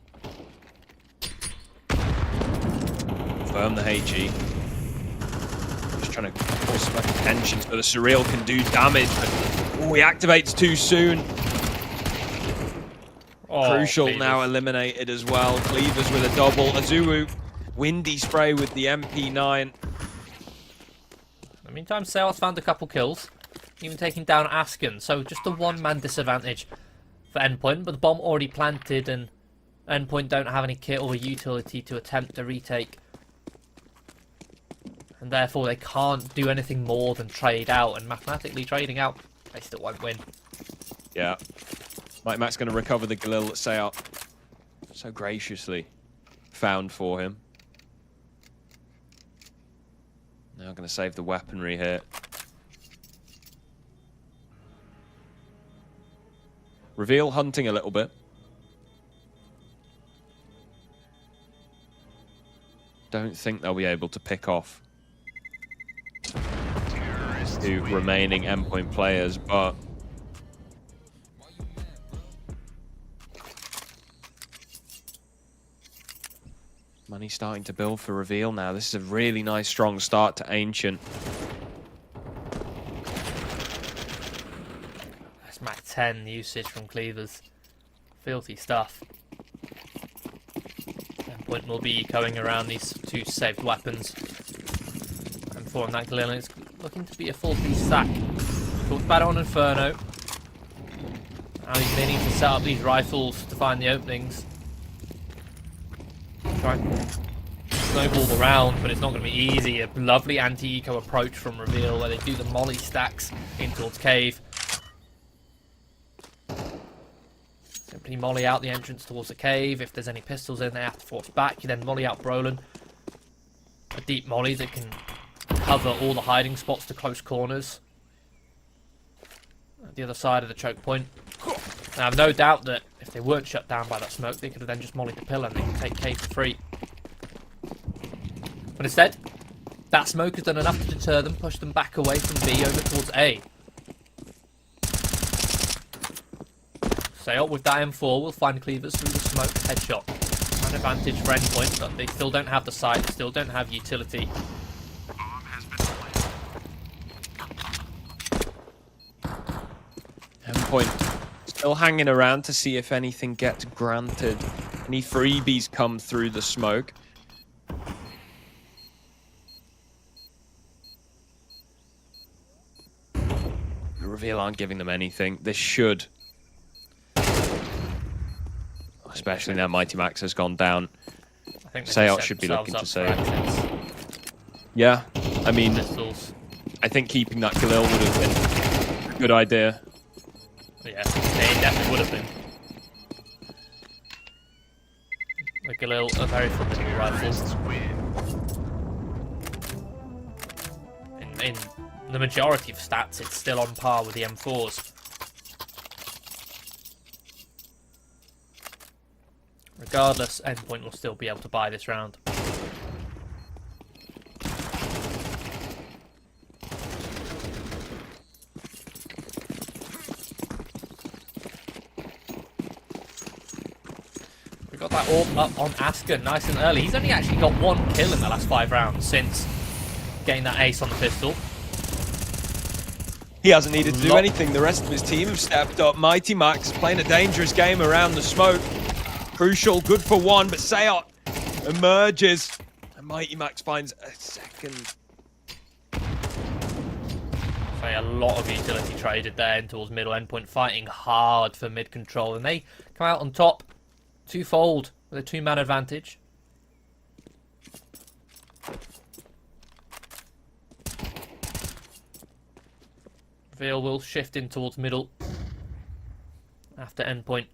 Confirm the HE. Just trying to cause some tension so the Surreal can do damage, but he activates too soon. Crucial Beavers. now eliminated as well. Cleavers with a double. Azuu, windy spray with the MP9. In the meantime, Seot's found a couple kills, even taking down Asken, so just a 1-man disadvantage for Endpoint, but the bomb already planted, and Endpoint don't have any kit or utility to attempt to retake. And therefore they can't do anything more than trade out, and mathematically trading out, they still won't win. Yeah. Mike Matt's going to recover the Galil that Seot so graciously found for him. Now Now going to save the weaponry here. Reveal hunting a little bit. Don't think they'll be able to pick off two remaining Endpoint players, but money starting to build for Reveal now. This is a really nice, strong start to Ancient. That's Mac 10 usage from Cleavers. Filthy stuff. Endpoint will be going around these two saved weapons. And for on that Galil, it's looking to be a full piece stack. Talked about it on Inferno. Now he's meaning to set up these rifles to find the openings. Try and snowball the round, but it's not going to be easy. A lovely anti-eco approach from Reveal where they do the molly stacks in towards cave. Simply molly out the entrance towards the cave. If there's any pistols in, they have to force back. You then molly out Brolin. A deep molly that can cover all the hiding spots to close corners. At the other side of the choke point. Now, I've no doubt that if they weren't shut down by that smoke, they could have then just mollied the pillar and they could take cave for free. But instead, that smoke has done enough to deter them, push them back away from B over towards A. Sail with that M4 will find Cleavers through the smoke headshot. An advantage for Endpoint, but they still don't have the sight, still don't have utility. Endpoint still hanging around to see if anything gets granted. Any freebies come through the smoke. The Reveal aren't giving them anything. This should. Especially now Mighty Max has gone down. I think Sayot should be looking to save. Yeah, I mean, Pistols. I think keeping that Galil would have been a good idea. Yeah, they definitely would have been. The Galil are very formidable rifles. In the majority of stats, it's still on par with the M4s. Regardless, Endpoint will still be able to buy this round. We got that AWP up on Asken nice and early. He's only actually got 1 kill in the last 5 rounds since getting that ace on the pistol. He hasn't needed to do anything. The rest of his team have stepped up. Mighty Max playing a dangerous game around the smoke. Crucial, good for one, but Sayot emerges. And Mighty Max finds a second. Say a lot of utility traded there in towards middle. Endpoint fighting hard for mid control, and they come out on top twofold with a 2-man advantage. Reveal will shift in towards middle after Endpoint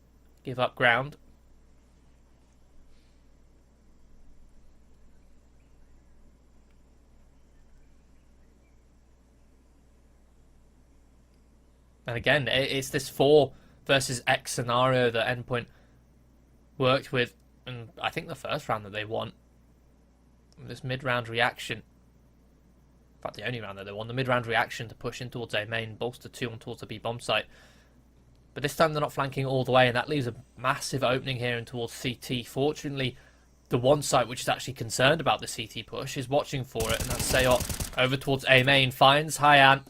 give up ground. And again, it's this 4 versus X scenario that Endpoint worked with, and I think the first round that they won. This mid-round reaction. In fact, the only round that they won. The mid-round reaction to push in towards A main, bolster 2 on towards the B bomb site. But this time they're not flanking all the way, and that leaves a massive opening here in towards CT. Fortunately, the one site which is actually concerned about the CT push is watching for it, and that's Sayot over towards A main, finds Hyan.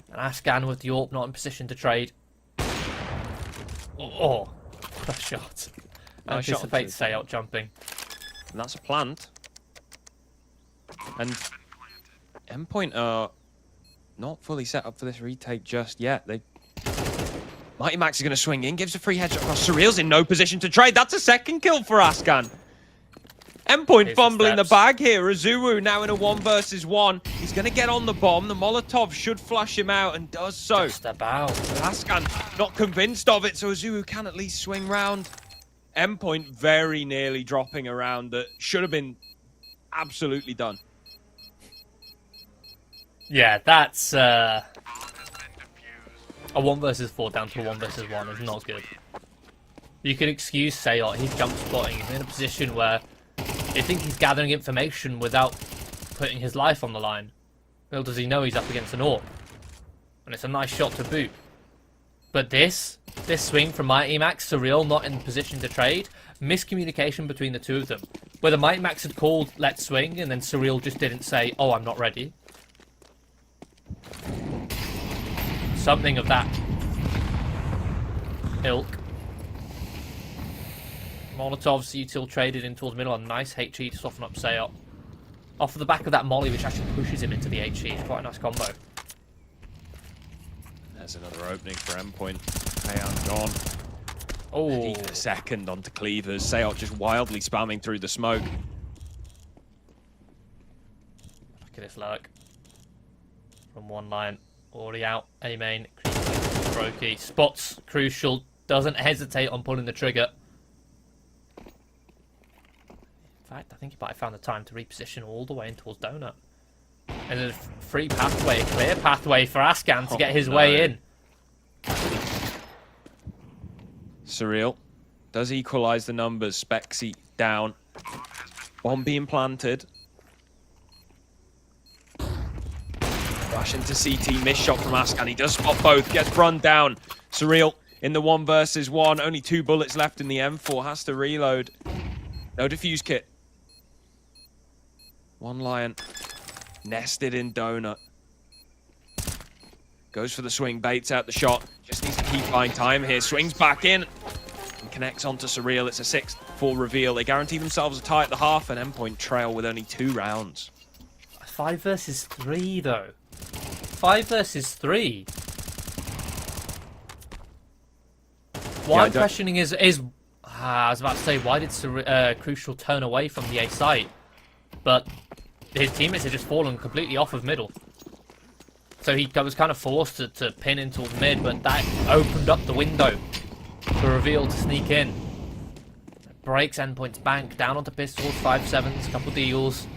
And Ascan with the AWP not in position to trade. Oh, a shot. Anticipates Sayot jumping. And that's a plant. And Endpoint are not fully set up for this retake just yet. Mighty Max is going to swing in, gives a free headshot across. Surreal's in no position to trade. That's a second kill for Ascan. Endpoint fumbling the bag here. Azuwu now in a 1 versus 1. He's going to get on the bomb. The Molotov should flush him out and does so. Just about. Ascan not convinced of it, so Azuwu can at least swing round. Endpoint very nearly dropping around that should have been absolutely done. Yeah, that's a 1 versus 4 down to a 1 versus 1 is not good. You can excuse Sayot, he's jump spotting, he's in a position where you think he's gathering information without putting his life on the line. Little does he know he's up against an AWP. And it's a nice shot to boot. But this swing from Mighty Max, Surreal not in position to trade, miscommunication between the two of them. Whether Mighty Max had called let's swing and then Surreal just didn't say, oh, I'm not ready. Something of that ilk. Molotov's util traded in towards middle, a nice HE to soften up Sayot. Off of the back of that molly, which actually pushes him into the HE. It's quite a nice combo. There's another opening for Endpoint. Sayot gone. Oh, And even a second onto Cleavers. Sayot just wildly spamming through the smoke. look at this lurk. From one line, already out. A main, Brokey spots Crucial, doesn't hesitate on pulling the trigger. In fact, I think he might have found the time to reposition all the way in towards Donut. And a free pathway, clear pathway for Ascan to get his way in. Surreal does equalize the numbers. Spexy down. Bomb being planted. Rush into CT, missed shot from Ascan. He does spot both, gets run down. Surreal in the 1 versus 1. Only 2 bullets left in the M4. Has to reload. No defuse kit. One Lion nested in Donut. Goes for the swing, baits out the shot. Just needs to keep buying time here. Swings back in and connects onto Surreal. It's a 6th for Reveal. They guarantee themselves a tie at the half, and Endpoint trail with only 2 rounds. 5 versus 3 though. 5 versus 3. What I'm questioning is I was about to say, why did Crucial turn away from the A site? But his teammates had just fallen completely off of middle. So he was kind of forced to pin in towards mid, but that opened up the window for Reveal to sneak in. Breaks Endpoint's bank, down onto pistols, 5.7s, couple deals.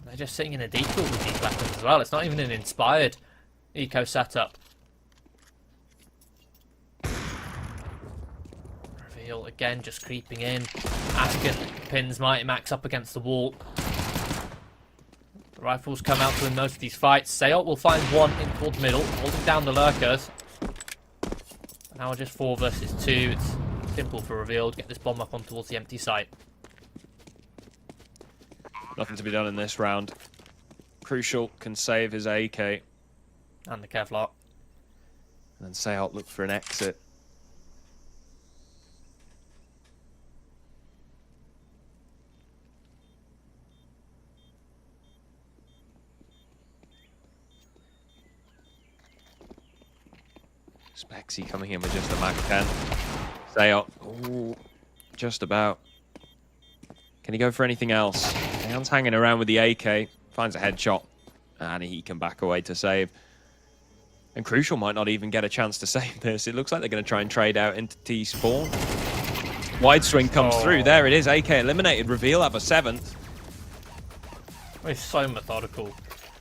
They're just sitting in a decoy with these weapons as well. It's not even an inspired eco setup. Reveal again, just creeping in. Askin pins Mighty Max up against the wall. The rifles come out to win most of these fights. Sayot will find one in towards middle, holding down the lurkers. Now just 4 versus 2. It's simple for Reveal to get this bomb up on towards the empty site. Nothing to be done in this round. Crucial can save his AK. And the Kevlar. And then Sayot look for an exit. Spexy coming in with just a Mac 10. Sayot, ooh, just about. Can he go for anything else? Aeon's hanging around with the AK, finds a headshot, and he can back away to save. And Crucial might not even get a chance to save this. It looks like they're going to try and trade out into T-spawn. Wide swing comes through. There it is. AK eliminated. Reveal have a 7th. It's so methodical.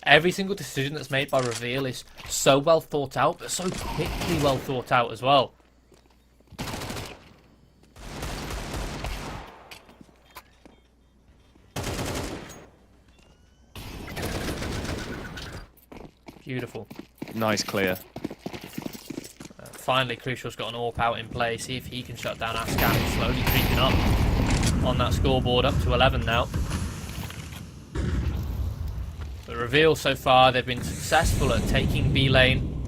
Every single decision that's made by Reveal is so well thought out, but so quickly well thought out as well. Beautiful. Nice clear. Finally, Crucial's got an AWP out in play. See if he can shut down Ascan. He's slowly creeping up on that scoreboard, up to 11 now. The Reveal so far, they've been successful at taking B lane,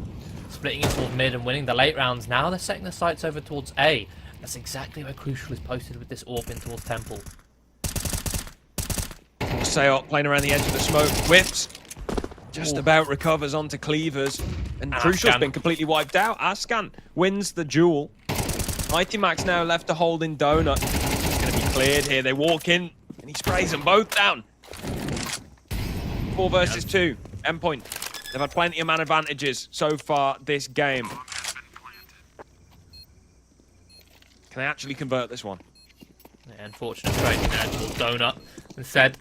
splitting it towards mid and winning the late rounds. Now they're setting their sights over towards A. That's exactly where Crucial is posted with this AWP in towards Temple. Sayot playing around the edge of the smoke. Whips. Just about recovers onto Cleavers. And Crucial's Ascan been completely wiped out. Ascan wins the duel. Mighty Max now left to hold in Donut. He's going to be cleared here. They walk in and he sprays them both down. 4 versus 2. Endpoint. They've had plenty of man advantages so far this game. Can they actually convert this one? Yeah, unfortunate trading there towards Donut. Instead,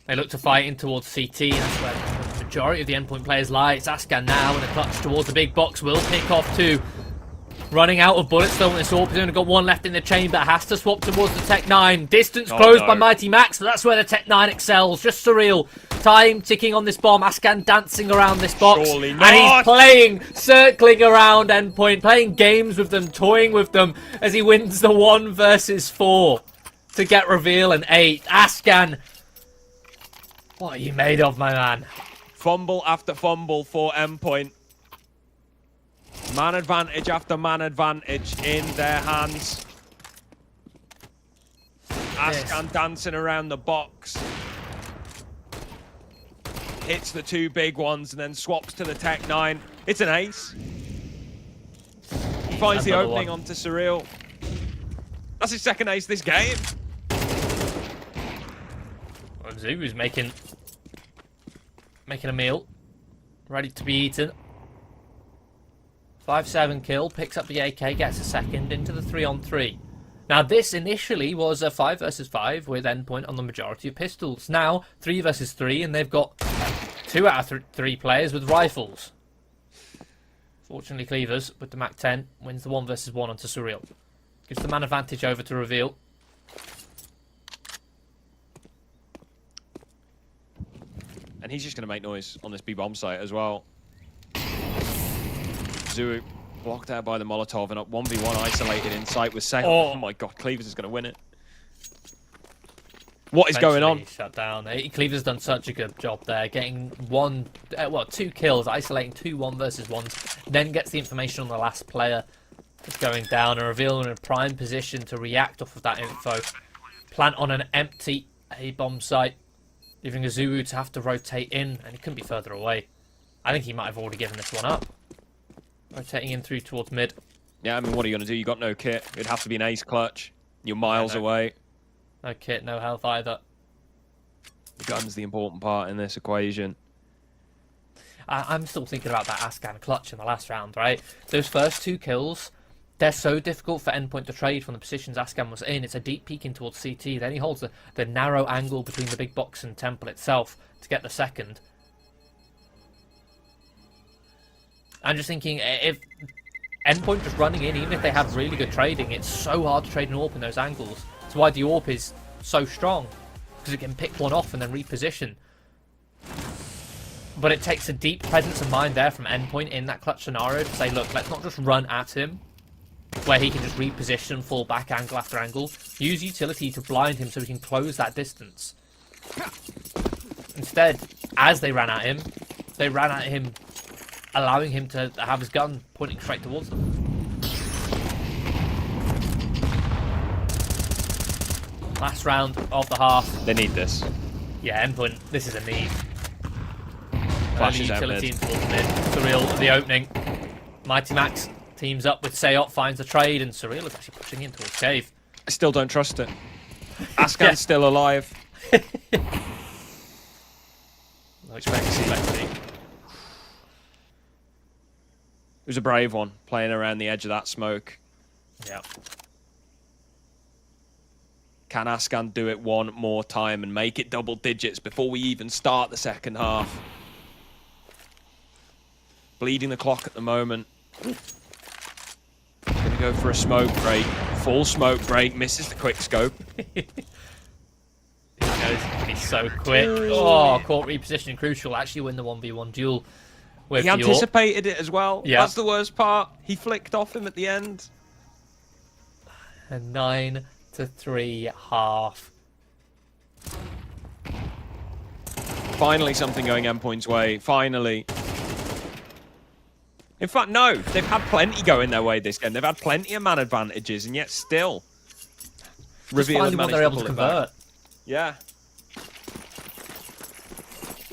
They look to fight in towards CT, and that's where the majority of the Endpoint players lie. It's Ascan now, and a clutch towards the big box will pick off 2. Running out of bullets though, when this AWP has only got 1 left in the chamber. Has to swap towards the Tech 9. Distance closed by Mighty Max, but that's where the Tech 9 excels. Just Surreal. Time ticking on this bomb. Ascan dancing around this box. Surely and not. he's playing, circling around Endpoint, playing games with them, toying with them as he wins the 1 versus 4 to get Reveal and 8. Ascan, what are you made of, my man? Fumble after fumble for Endpoint. Man advantage after man advantage in their hands. Ascan dancing around the box. Hits the 2 big ones and then swaps to the Tech 9. It's an ace. He finds the opening onto Surreal. That's his 2nd ace this game. Zulu's making a meal. Ready to be eaten. 5-7 kill, picks up the AK, gets a 2nd into the 3-on-3. Now this initially was a 5 versus 5 with Endpoint on the majority of pistols. Now 3 versus 3, and they've got 2 out of 3 players with rifles. Fortunately, Cleavers with the MAC-10 wins the 1 versus 1 onto Surreal. Gives the man advantage over to Reveal. And he's just going to make noise on this B-bomb site as well. Zuru blocked out by the Molotov and up 1v1 isolated in sight with Sail. Oh my god, Cleavers is going to win it. What is going on? Shut down. Cleaver's done such a good job there, getting 2 kills, isolating 2 1 versus 1s, then gets the information on the last player that's going down, and Reveal in a prime position to react off of that info. Plant on an empty A-bomb site, leaving Azuru to have to rotate in, and he couldn't be further away. I think he might have already given this one up. Rotating in through towards mid. Yeah, I mean, what are you going to do? You got no kit. It'd have to be an ace clutch. You're miles away. No kit, no health either. The gun's the important part in this equation. I'm still thinking about that Ascan clutch in the last round, right? Those first 2 kills, they're so difficult for Endpoint to trade from the positions Ascan was in. It's a deep peek in towards CT. Then he holds the narrow angle between the big box and temple itself to get the 2nd. I'm just thinking, if Endpoint just running in, even if they have really good trading, it's so hard to trade an AWP in those angles. That's why the AWP is so strong, because it can pick one off and then reposition. But it takes a deep presence of mind there from Endpoint in that clutch scenario to say, look, let's not just run at him, where he can just reposition, fall back angle after angle. Use utility to blind him so he can close that distance. Instead, as they ran at him, allowing him to have his gun pointing straight towards them. Last round of the half. They need this. Yeah, Endpoint, this is a need. Flashes out utility mid. in towards mid. Surreal at the opening. Mighty Max teams up with Sayot, finds the trade, and Surreal is actually pushing in towards Cave. I still don't trust it. Ascan's still alive. I expect to see Lexi. It was a brave one, playing around the edge of that smoke. Yeah. Can Ascan do it one more time and make it double digits before we even start the 2nd half? Bleeding the clock at the moment. Gonna go for a smoke break. Full smoke break, misses the quick scope. He knows he's so quick. Oh, court repositioning crucial. Actually win the 1v1 duel. With He anticipated it as well. Yeah. That's the worst part. He flicked off him at the end. A 9-3 half. Finally something going Endpoint's way. Finally. In fact, no. They've had plenty going their way this game. They've had plenty of man advantages, and yet still. Reveal Finally what they're able to convert. Yeah.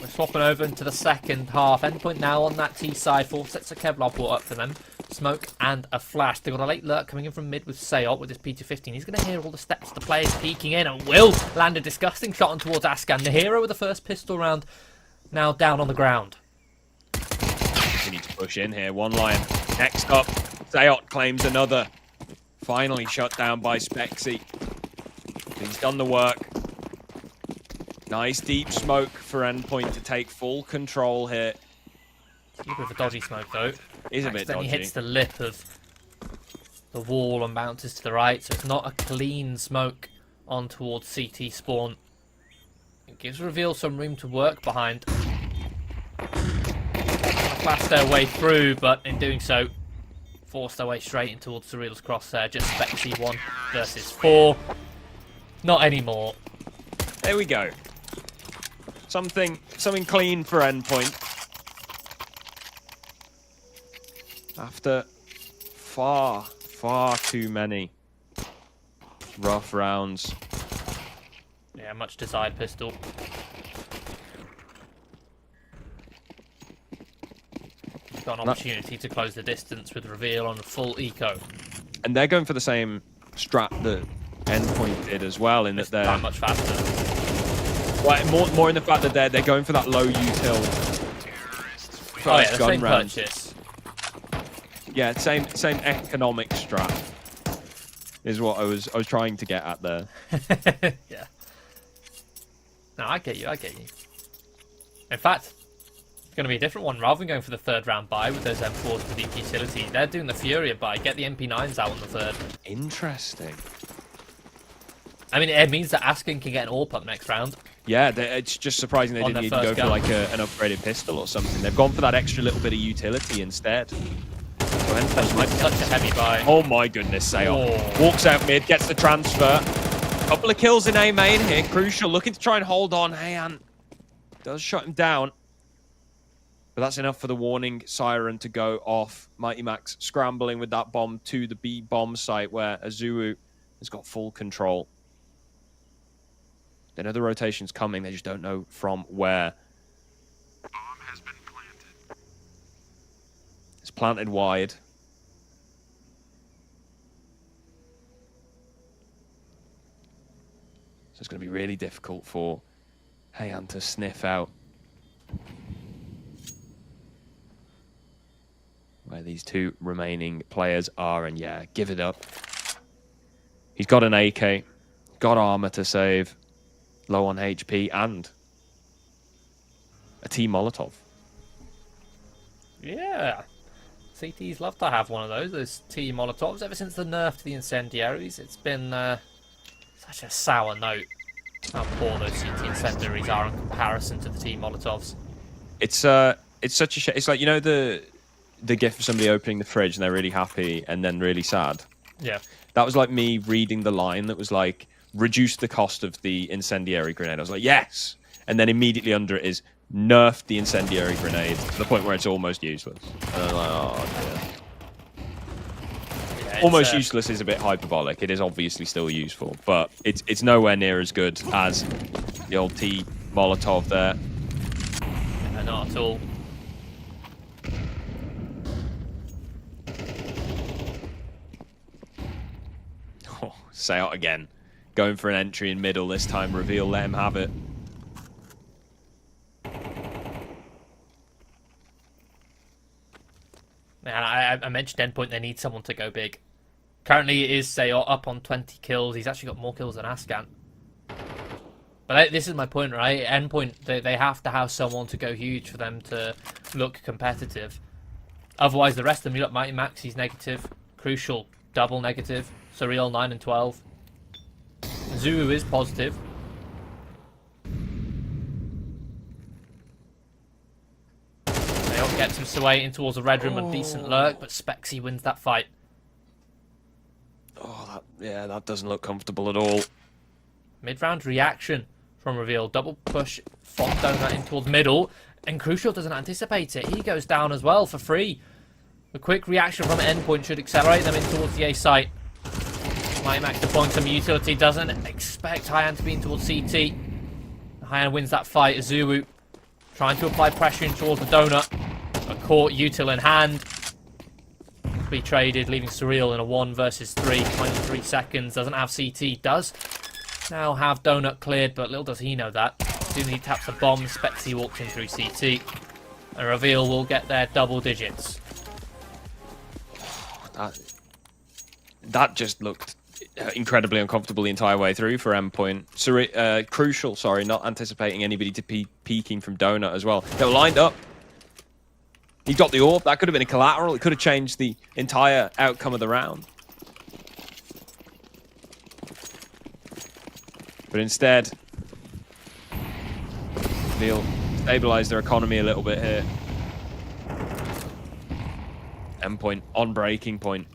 We're swapping over into the 2nd half. Endpoint now on that T side. 4 sets of Kevlar brought up for them. Smoke and a flash. They've got a late lurk coming in from mid with Sayot with his P215. He's going to hear all the steps the players peeking in and will land a disgusting shot on towards Ascan. The hero with the first pistol round now down on the ground. We need to push in here. One line. Next up, Sayot claims another. Finally shut down by Spexy. He's done the work. Nice deep smoke for Endpoint to take full control here. A bit of a dodgy smoke though. Is a bit Then dodgy. he hits the lip of the wall and bounces to the right, so it's not a clean smoke on towards CT spawn. It gives Reveal some room to work behind. Blast their way through, but in doing so, forced their way straight in towards Surreal's crosshair. Just Spexy 1 versus 4. Not anymore. There we go. Something clean for Endpoint. After far too many rough rounds. Yeah, much desired pistol. Got an opportunity to close the distance with Reveal on a full eco. And they're going for the same strat that Endpoint did as well, in that they're that much faster. Well, more in the fact that they're going for that low util. Oh yeah, the gun same round. purchase. Yeah, same economic strat is what I was trying to get at there. Yeah. No, I get you. In fact, it's going to be a different one. Rather than going for the third round buy with those M4s for deep utility, they're doing the Furia buy. Get the MP9s out on the third. Interesting. I mean, it means that Askin can get an AWP up next round. Yeah, it's just surprising they On didn't their even go first for gun. like an upgraded pistol or something. They've gone for that extra little bit of utility instead. So Endpoint might- Such a heavy buy. Oh my goodness, Sayo. Oh. Walks out mid, gets the transfer. Couple of kills in A main here. Crucial, looking to try and hold on. Heian does shut him down. But that's enough for the warning siren to go off. Mighty Max scrambling with that bomb to the B bomb site where Azuu has got full control. They know the rotation's coming, they just don't know from where. Bomb has been planted. It's planted wide. So it's going to be really difficult for Heian to sniff out where these two remaining players are. And yeah, give it up. He's got an AK, got armor to save, low on HP, and a T Molotov. Yeah. CT's love to have one of those T Molotovs. Ever since the nerf to the incendiaries, it's been such a sour note how poor those CT incendiaries are in comparison to the T Molotovs. It's such a shame. It's like, you know, the gif of somebody opening the fridge and they're really happy and then really sad. Yeah. That was like me reading the line that was like, reduce the cost of the incendiary grenade. I was like, yes! And then immediately under it is, nerf the incendiary grenade to the point where it's almost useless. And I'm like, oh dear. Yeah, Almost useless is a bit hyperbolic. It is obviously still useful, but it's nowhere near as good as the old T Molotov there. Not at all. Oh, say out again. Going for an entry in middle this time. Reveal, let him have it. And I mentioned Endpoint, they need someone to go big. Currently it is Sayo up on 20 kills. He's actually got more kills than Ascan. But this is my point, right? Endpoint, they have to have someone to go huge for them to look competitive. Otherwise, the rest of them, you look, Mighty Max, he's negative. Crucial, double negative. Surreal, 9 and 12. Zuu is positive. Sayo gets him away in towards the red room, a decent lurk, but Spexy wins that fight. Oh, that doesn't look comfortable at all. Mid-round reaction from Reveal. Double push from Donut in towards middle. And Crucial doesn't anticipate it. He goes down as well for free. The quick reaction from Endpoint should accelerate them in towards the A site. Mighty Max deploying some utility. Doesn't expect Hyan to be in towards CT. Hyan wins that fight. Azuu trying to apply pressure in towards the Donut. A caught util in hand. To be traded, leaving Surreal in a 1 versus 3. 23 seconds. Doesn't have CT. Does now have Donut cleared, but little does he know that. As soon as he taps the bomb, Spexy walks in through CT. And Reveal will get their double digits. That just looked incredibly uncomfortable the entire way through for Endpoint. Crucial, sorry, not anticipating anybody to be peeking from Donut as well. They were lined up. He got the AWP. That could have been a collateral. It could have changed the entire outcome of the round. But instead, they'll stabilize their economy a little bit here. Endpoint on breaking point.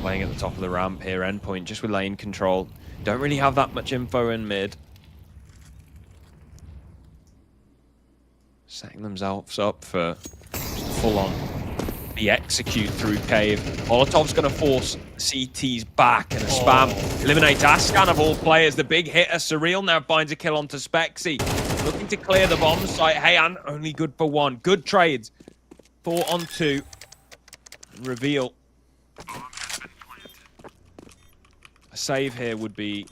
Playing at the top of the ramp here, Endpoint just with lane control. Don't really have that much info in mid. Setting themselves up for just a full-on execute through cave. Molotov's going to force CT's back and a spam. Eliminates Ascan of all players. The big hitter, Surreal, now binds a kill onto Spexy. Looking to clear the bomb site. Heian only good for one. Good trades. 4 on 2. Reveal. A save here would be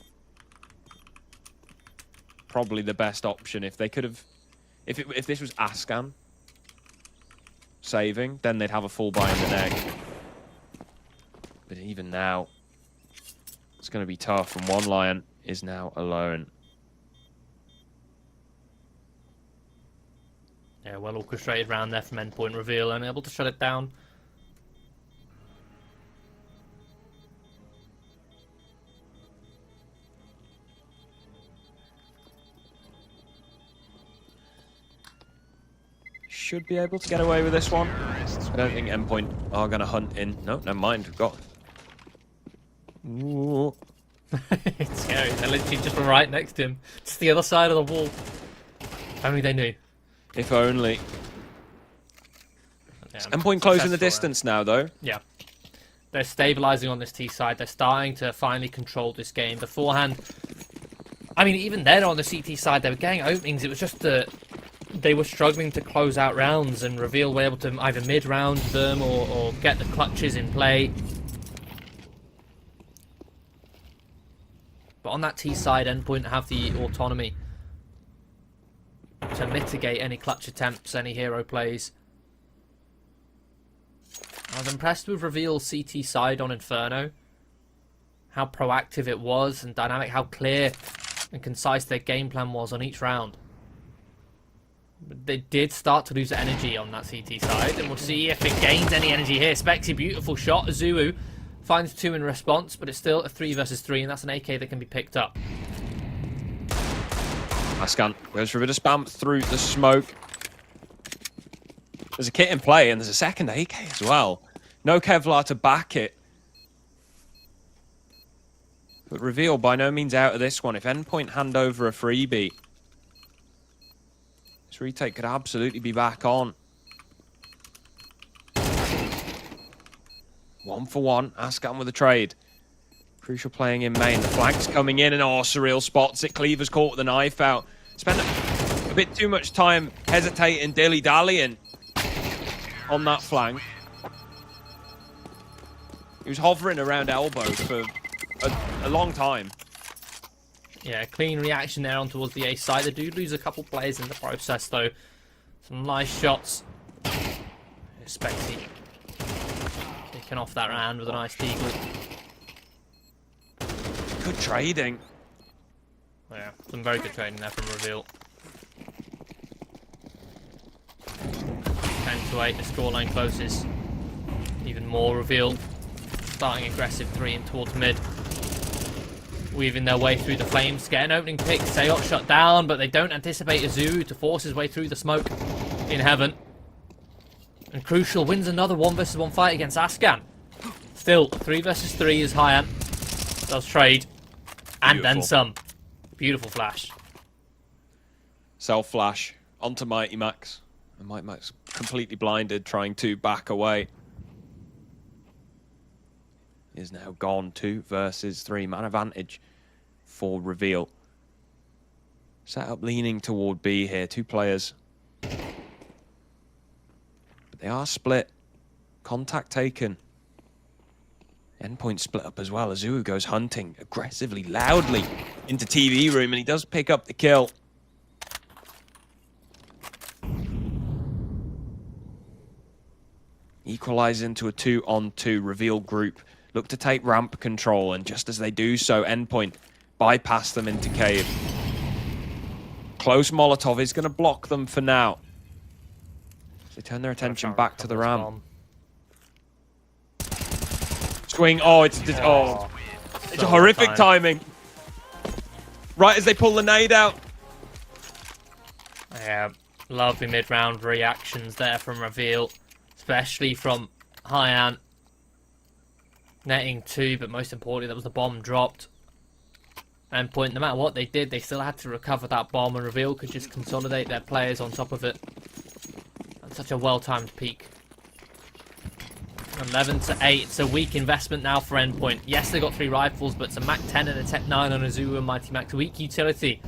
probably the best option. If they could have, if this was Ascan saving, then they'd have a full buy in the neck. But even now, it's going to be tough. And one Lion is now alone. Yeah, well orchestrated round there from Endpoint. Reveal, unable to shut it down. Should be able to get away with this one. I don't think Endpoint are going to hunt in. No, never mind. We've got... Ooh. It's scary. They're literally just right next to him. Just the other side of the wall. If only they knew. If only. Yeah, Endpoint closing the distance now, though. Yeah. They're stabilizing on this T side. They're starting to finally control this game. Beforehand, I mean, even then on the CT side, they were getting openings. It was just the... They were struggling to close out rounds, and Reveal were able to either mid-round them or get the clutches in play. But on that T side, Endpoint have the autonomy to mitigate any clutch attempts, any hero plays. I was impressed with Reveal's CT side on Inferno. How proactive it was and dynamic, how clear and concise their game plan was on each round. They did start to lose energy on that CT side, and we'll see if it gains any energy here. Spexy, beautiful shot. Zuu finds 2 in response, but it's still a 3 versus 3, and that's an AK that can be picked up. Ascan goes for a bit of spam through the smoke. There's a kit in play, and there's a second AK as well. No Kevlar to back it. But Reveal by no means out of this one. If Endpoint hand over a freebie, this retake could absolutely be back on. 1 for 1. Ascan with a trade. Crucial playing in main. The flank's coming in, and Surreal spots it. Cleaver's caught with a knife out. Spent a bit too much time hesitating, dilly-dallying on that flank. He was hovering around elbow for a long time. Yeah, clean reaction there on towards the A side. They do lose a couple players in the process, though. Some nice shots. Spexy kicking off that round with a nice deagle. Good trading. Yeah, some very good trading there from Reveal. 10-8, the scoreline closes. Even more Reveal. Starting aggressive 3 in towards mid. Weaving their way through the flames. Get an opening pick. Seot shut down, but they don't anticipate Azuu to force his way through the smoke in heaven. And Crucial wins another 1 versus 1 fight against Ascan. Still, 3 versus 3 is Heian. Does trade. And Beautiful. then some. Beautiful flash. Self-flash onto Mighty Max. And Mighty Max completely blinded, trying to back away. Is now gone. 2 versus 3. Man advantage for Reveal. Set up leaning toward B here. 2 players They are split. Contact taken. Endpoint split up as well. Azuu goes hunting aggressively, loudly into TV room, and he does pick up the kill. Equalize into a 2-on-2 reveal group. Look to take ramp control, and just as they do so, Endpoint bypass them into cave. Close Molotov is going to block them for now. They turn their attention back to the ramp. Swing. Oh, it's a horrific timing. Right as they pull the nade out. Yeah, lovely mid-round reactions there from Reveal, especially from Hyan. Netting 2, but most importantly, that was the bomb dropped. Endpoint, no matter what they did, they still had to recover that bomb, and Reveal could just consolidate their players on top of it. And such a well-timed peak. 11-8. It's a weak investment now for Endpoint. Yes, they got 3 rifles, but it's a Mac 10 and a Tech 9 on Azuu and Mighty Mac's weak utility.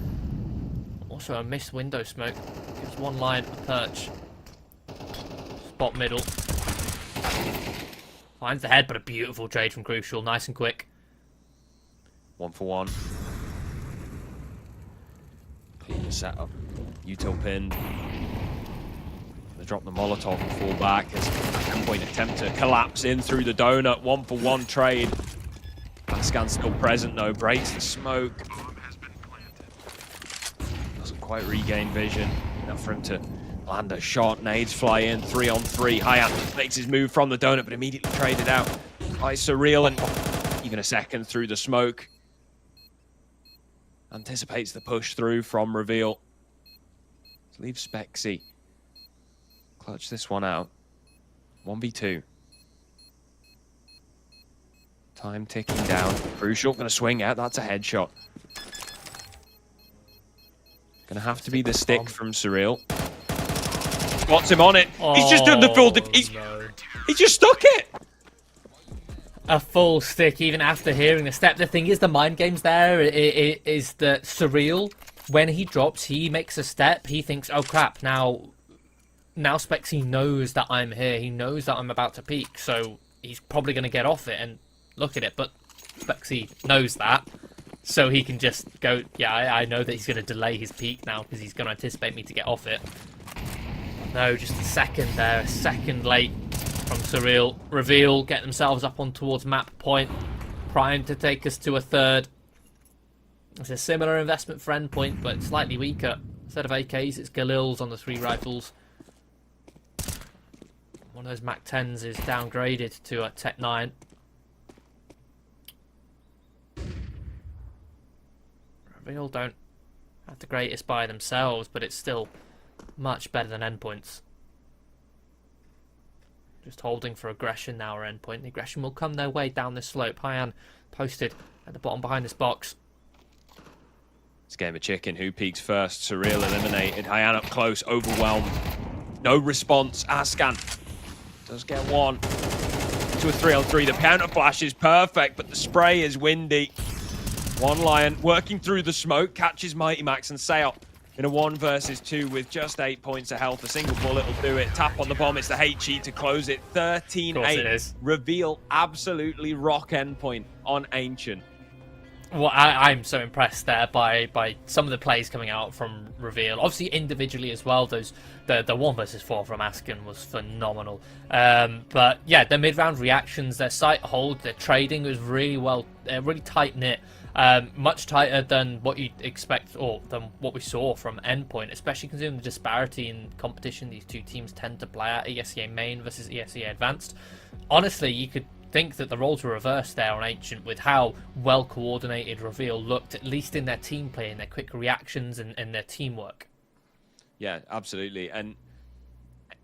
Also a missed window smoke. Gives one line a perch. Spot middle. Finds the head, but a beautiful trade from Crucial. Nice and quick. 1 for 1. Clean the setup. Util pinned. They drop the Molotov and fall back as Endpoint attempt to collapse in through the donut. 1 for 1 trade. Ascan still present though. Breaks the smoke. Doesn't quite regain vision. Enough for him to land a shot. Nades fly in. 3-on-3. Hyan makes his move from the donut, but immediately traded out by Surreal, and even a second through the smoke. Anticipates the push through from Reveal. Leaves Spexy. Clutch this one out. 1v2. Time ticking down. Crucial. Going to swing out. That's a headshot. Going to have to be the stick from Surreal. Spots him on it. He's just done the full... He just stuck it. A full stick even after hearing the step. The thing is, the mind games there is that Surreal, when he drops, he makes a step. He thinks, oh crap, now Spexy knows that I'm here. He knows that I'm about to peek, so he's probably going to get off it and look at it. But Spexy knows that, so he can just go, yeah, I know that he's going to delay his peek now because he's going to anticipate me to get off it. No, just a second there, a second late from Surreal. Reveal, get themselves up on towards map point. Primed to take us to a third. It's a similar investment for Endpoint, but slightly weaker. Instead of AKs, it's Galils on the 3 rifles. One of those Mac 10s is downgraded to a Tech 9. Reveal don't have the greatest by themselves, but it's still much better than Endpoint's. Just holding for aggression now, or Endpoint. The aggression will come their way down this slope. Hyan posted at the bottom behind this box. It's game of chicken. Who peaks first? Surreal eliminated. Hyan up close, overwhelmed. No response. Ascan does get one. To a 3-on-3. The counter flash is perfect, but the spray is windy. One Lion working through the smoke, catches Mighty Max and Sail in a 1 versus 2 with just 8 points of health. A single bullet will do it. Tap on the bomb. It's the HE to close it. 13-8. Reveal absolutely rock Endpoint on Ancient. Well, I'm so impressed there by some of the plays coming out from Reveal. Obviously, individually as well. The 1 versus 4 from Ascan was phenomenal. But yeah, the mid-round reactions, their sight hold, their trading was really well, really tight-knit. Much tighter than what you'd expect, or than what we saw from Endpoint, especially considering the disparity in competition these two teams tend to play at, ESEA main versus ESEA advanced. Honestly, you could think that the roles were reversed there on Ancient with how well coordinated Reveal looked, at least in their team play, in their quick reactions and their teamwork. Yeah, absolutely. And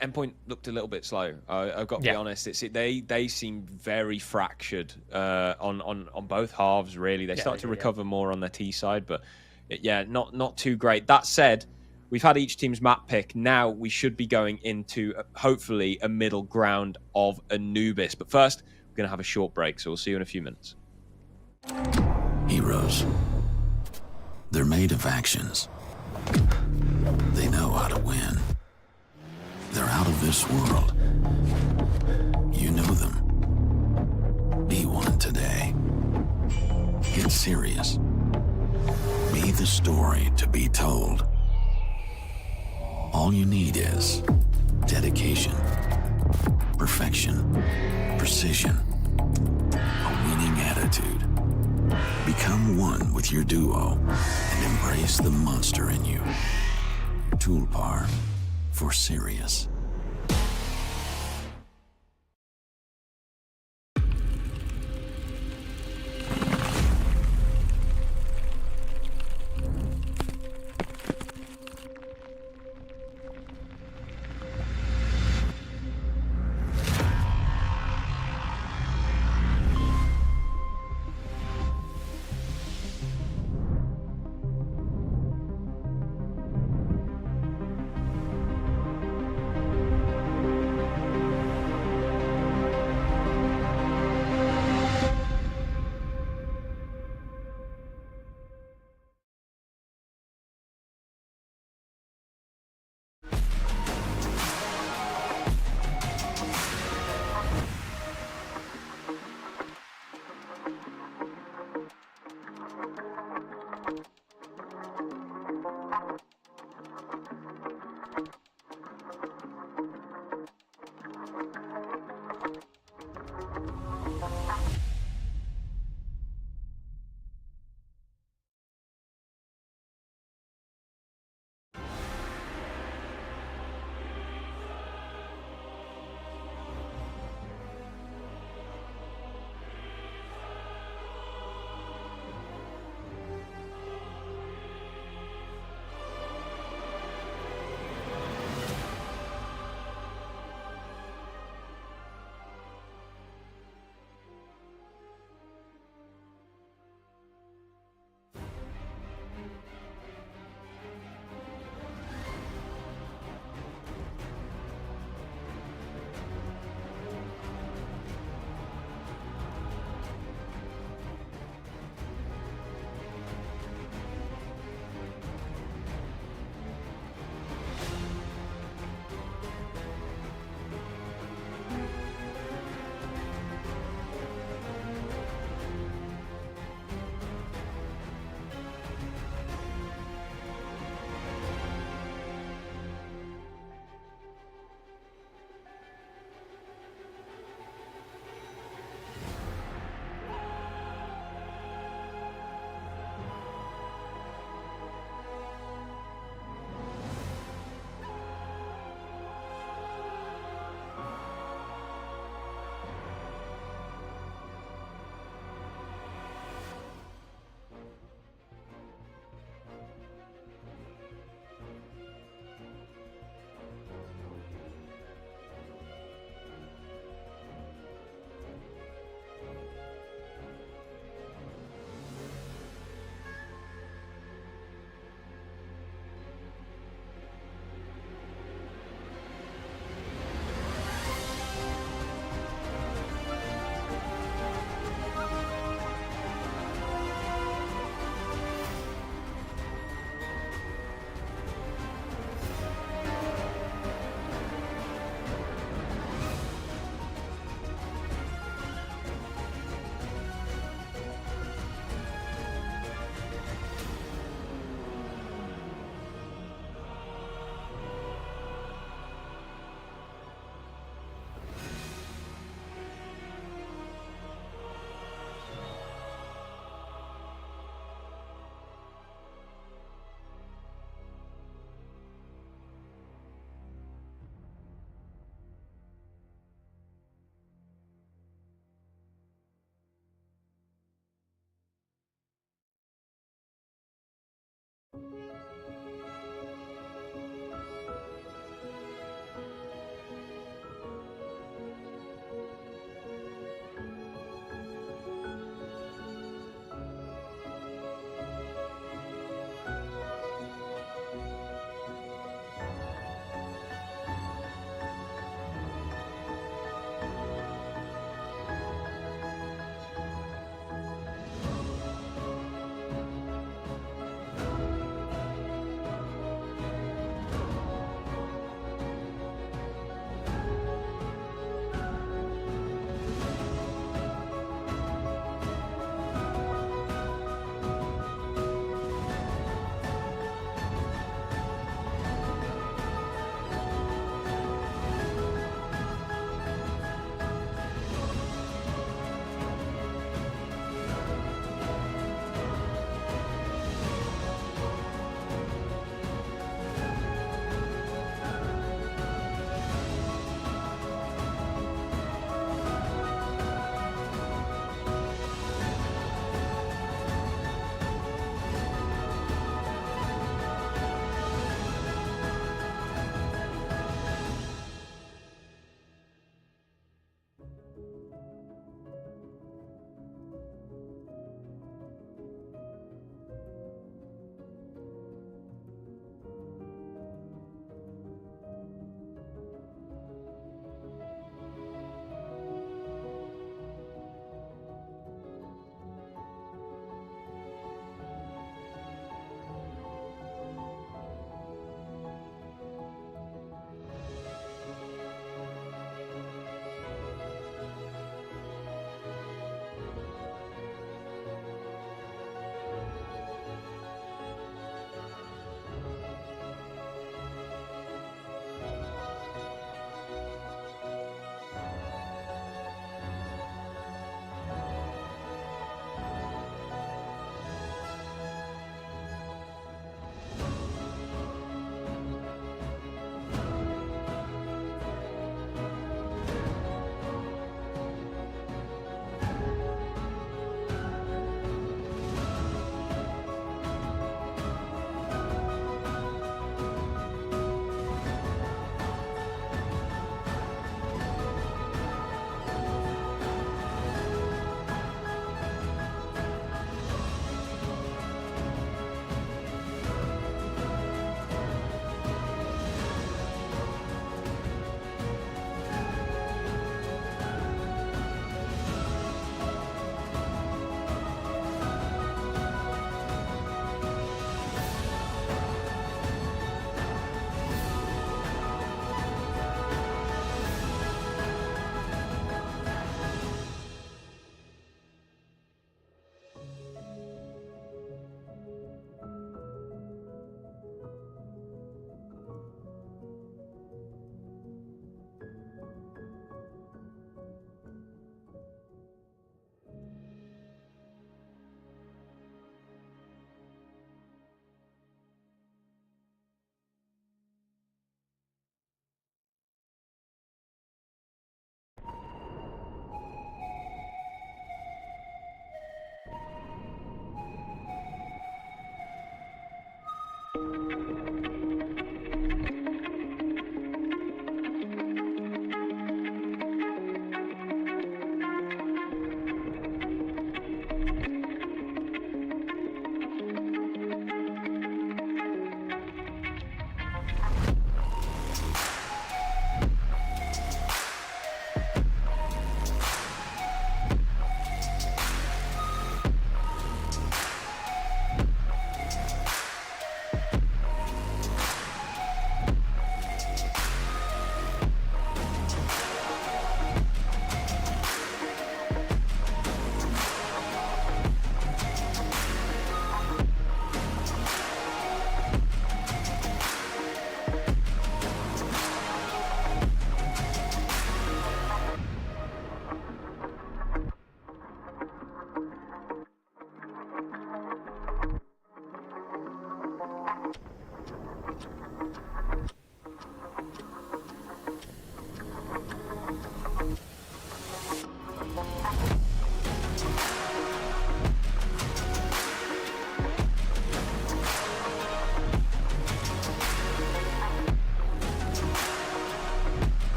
Endpoint looked a little bit slow. I've got to be honest. They seem very fractured on both halves. Really, they start to recover more on their T side, but not too great. That said, we've had each team's map pick. Now we should be going into hopefully a middle ground of Anubis. But first, we're going to have a short break, so we'll see you in a few minutes. Heroes. They're made of actions. They know how to win. They're out of this world. You know them. Be one today. Get serious. Be the story to be told. All you need is dedication, perfection, precision, a winning attitude. Become one with your duo and embrace the monster in you. Tulpar for serious.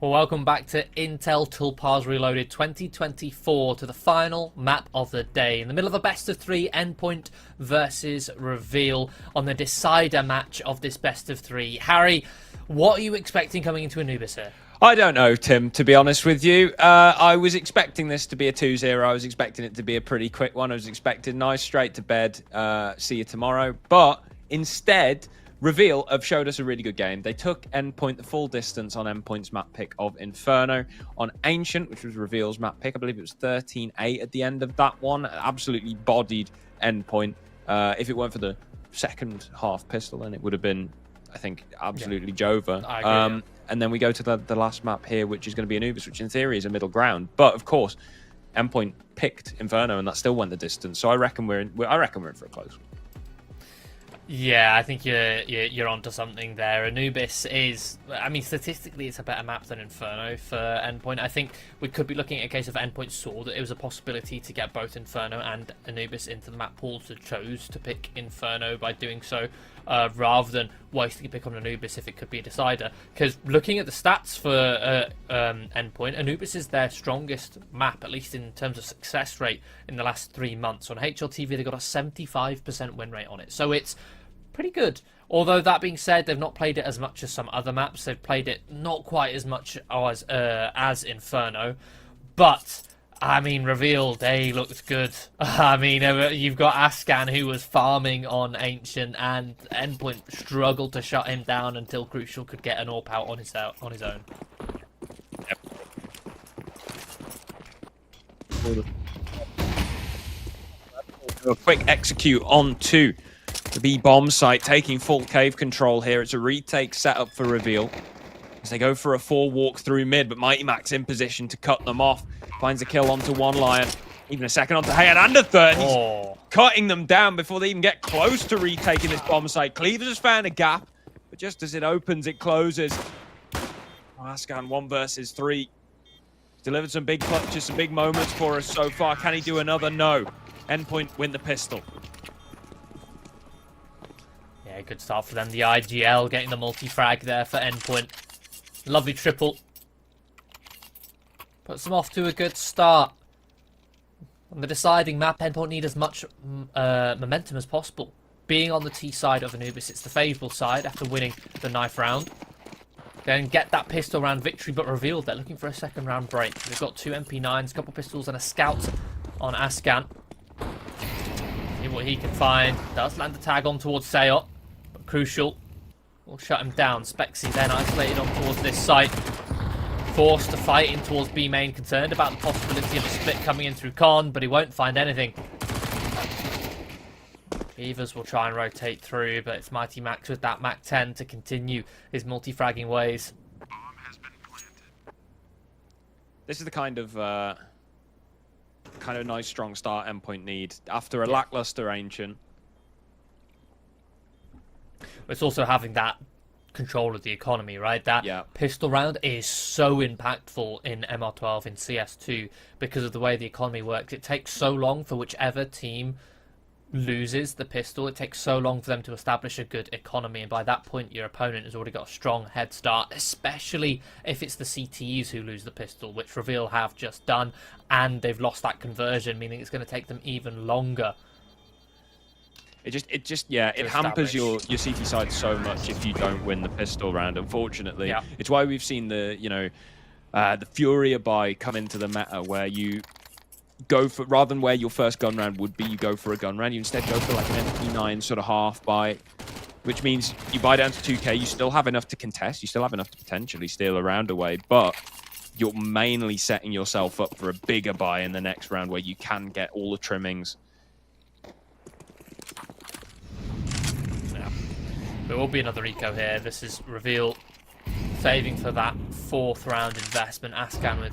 Well, welcome back to Intel Tulpars Reloaded 2024 to the final map of the day. In the middle of a best-of-3 Endpoint versus Reveal on the decider match of this best-of-3. Harry, what are you expecting coming into Anubis here? I don't know, Tim, to be honest with you. I was expecting this to be a 2-0. I was expecting it to be a pretty quick one. I was expecting nice, straight to bed, see you tomorrow. But instead, Reveal have showed us a really good game. They took Endpoint the full distance on Endpoint's map pick of Inferno. On Ancient, which was Reveal's map pick, I believe it was 13-8 at the end of that one. Absolutely bodied Endpoint. If it weren't for the second half pistol, then it would have been, I think, absolutely Jova. I agree, yeah. And then we go to the last map here, which is going to be Anubis, which in theory is a middle ground. But of course, Endpoint picked Inferno, and that still went the distance. So I reckon we're in for a close one. Yeah, I think you're onto something there. Anubis is, I mean, statistically, it's a better map than Inferno for Endpoint. I think we could be looking at a case of Endpoint saw that it was a possibility to get both Inferno and Anubis into the map pool, so chose to pick Inferno by doing so, rather than wasting a pick on Anubis if it could be a decider. Because looking at the stats for Endpoint, Anubis is their strongest map, at least in terms of success rate in the last 3 months. On HLTV, they got a 75% win rate on it, so it's pretty good. Although that being said, they've not played it as much as some other maps. They've played it not quite as much as Inferno, but I mean, Reveal, they looked good. I mean, you've got Ascan, who was farming on Ancient, and Endpoint struggled to shut him down until Crucial could get an AWP out on his own. Yep. A quick execute onto the B-bomb site, taking full cave control here. It's a retake setup for Reveal as they go for a 4 walk through mid, but Mighty Max in position to cut them off. Finds a kill onto one Lion, even a second onto Hayan, and a third. He's cutting them down before they even get close to retaking this bomb site. Cleavers has found a gap, but just as it opens, it closes. Ascan 1 versus 3. Delivered some big clutches, some big moments for us so far. Can he do another? No. Endpoint win the pistol. Yeah, good start for them. The IGL getting the multi-frag there for Endpoint. Lovely triple. Puts them off to a good start. On the deciding map, Endpoint need as much momentum as possible. Being on the T side of Anubis, it's the favourable side after winning the knife round. Then get that pistol round victory, but Revealed they're looking for a second round break. They've got 2 MP9s, a couple pistols, and a scout on Ascan. See what he can find. Does land a tag on towards Sayot, but Crucial will shut him down. Spexy then isolated on towards this site. Forced to fight in towards B main, concerned about the possibility of a split coming in through Con, but he won't find anything. Beavers will try and rotate through, but it's Mighty Max with that Mac 10 to continue his multi-fragging ways. Bomb has been planted. This is the kind of nice strong start Endpoint need after a lackluster Ancient. It's also having that control of the economy, right? That pistol round is so impactful in MR12 in CS2 because of the way the economy works. It takes so long for whichever team loses the pistol. It takes so long for them to establish a good economy, and by that point your opponent has already got a strong head start, especially if it's the CTEs who lose the pistol, which Reveal have just done, and they've lost that conversion, meaning it's going to take them even longer. It hampers your CT side so much if you don't win the pistol round, unfortunately. Yeah. It's why we've seen the Furia buy come into the meta where you go for, rather than where your first gun round would be, you go for a gun round. You instead go for like an MP9 sort of half buy, which means you buy down to 2k, you still have enough to contest, you still have enough to potentially steal a round away, but you're mainly setting yourself up for a bigger buy in the next round where you can get all the trimmings. There will be another eco here. This is Reveal saving for that 4th round investment. Ascan with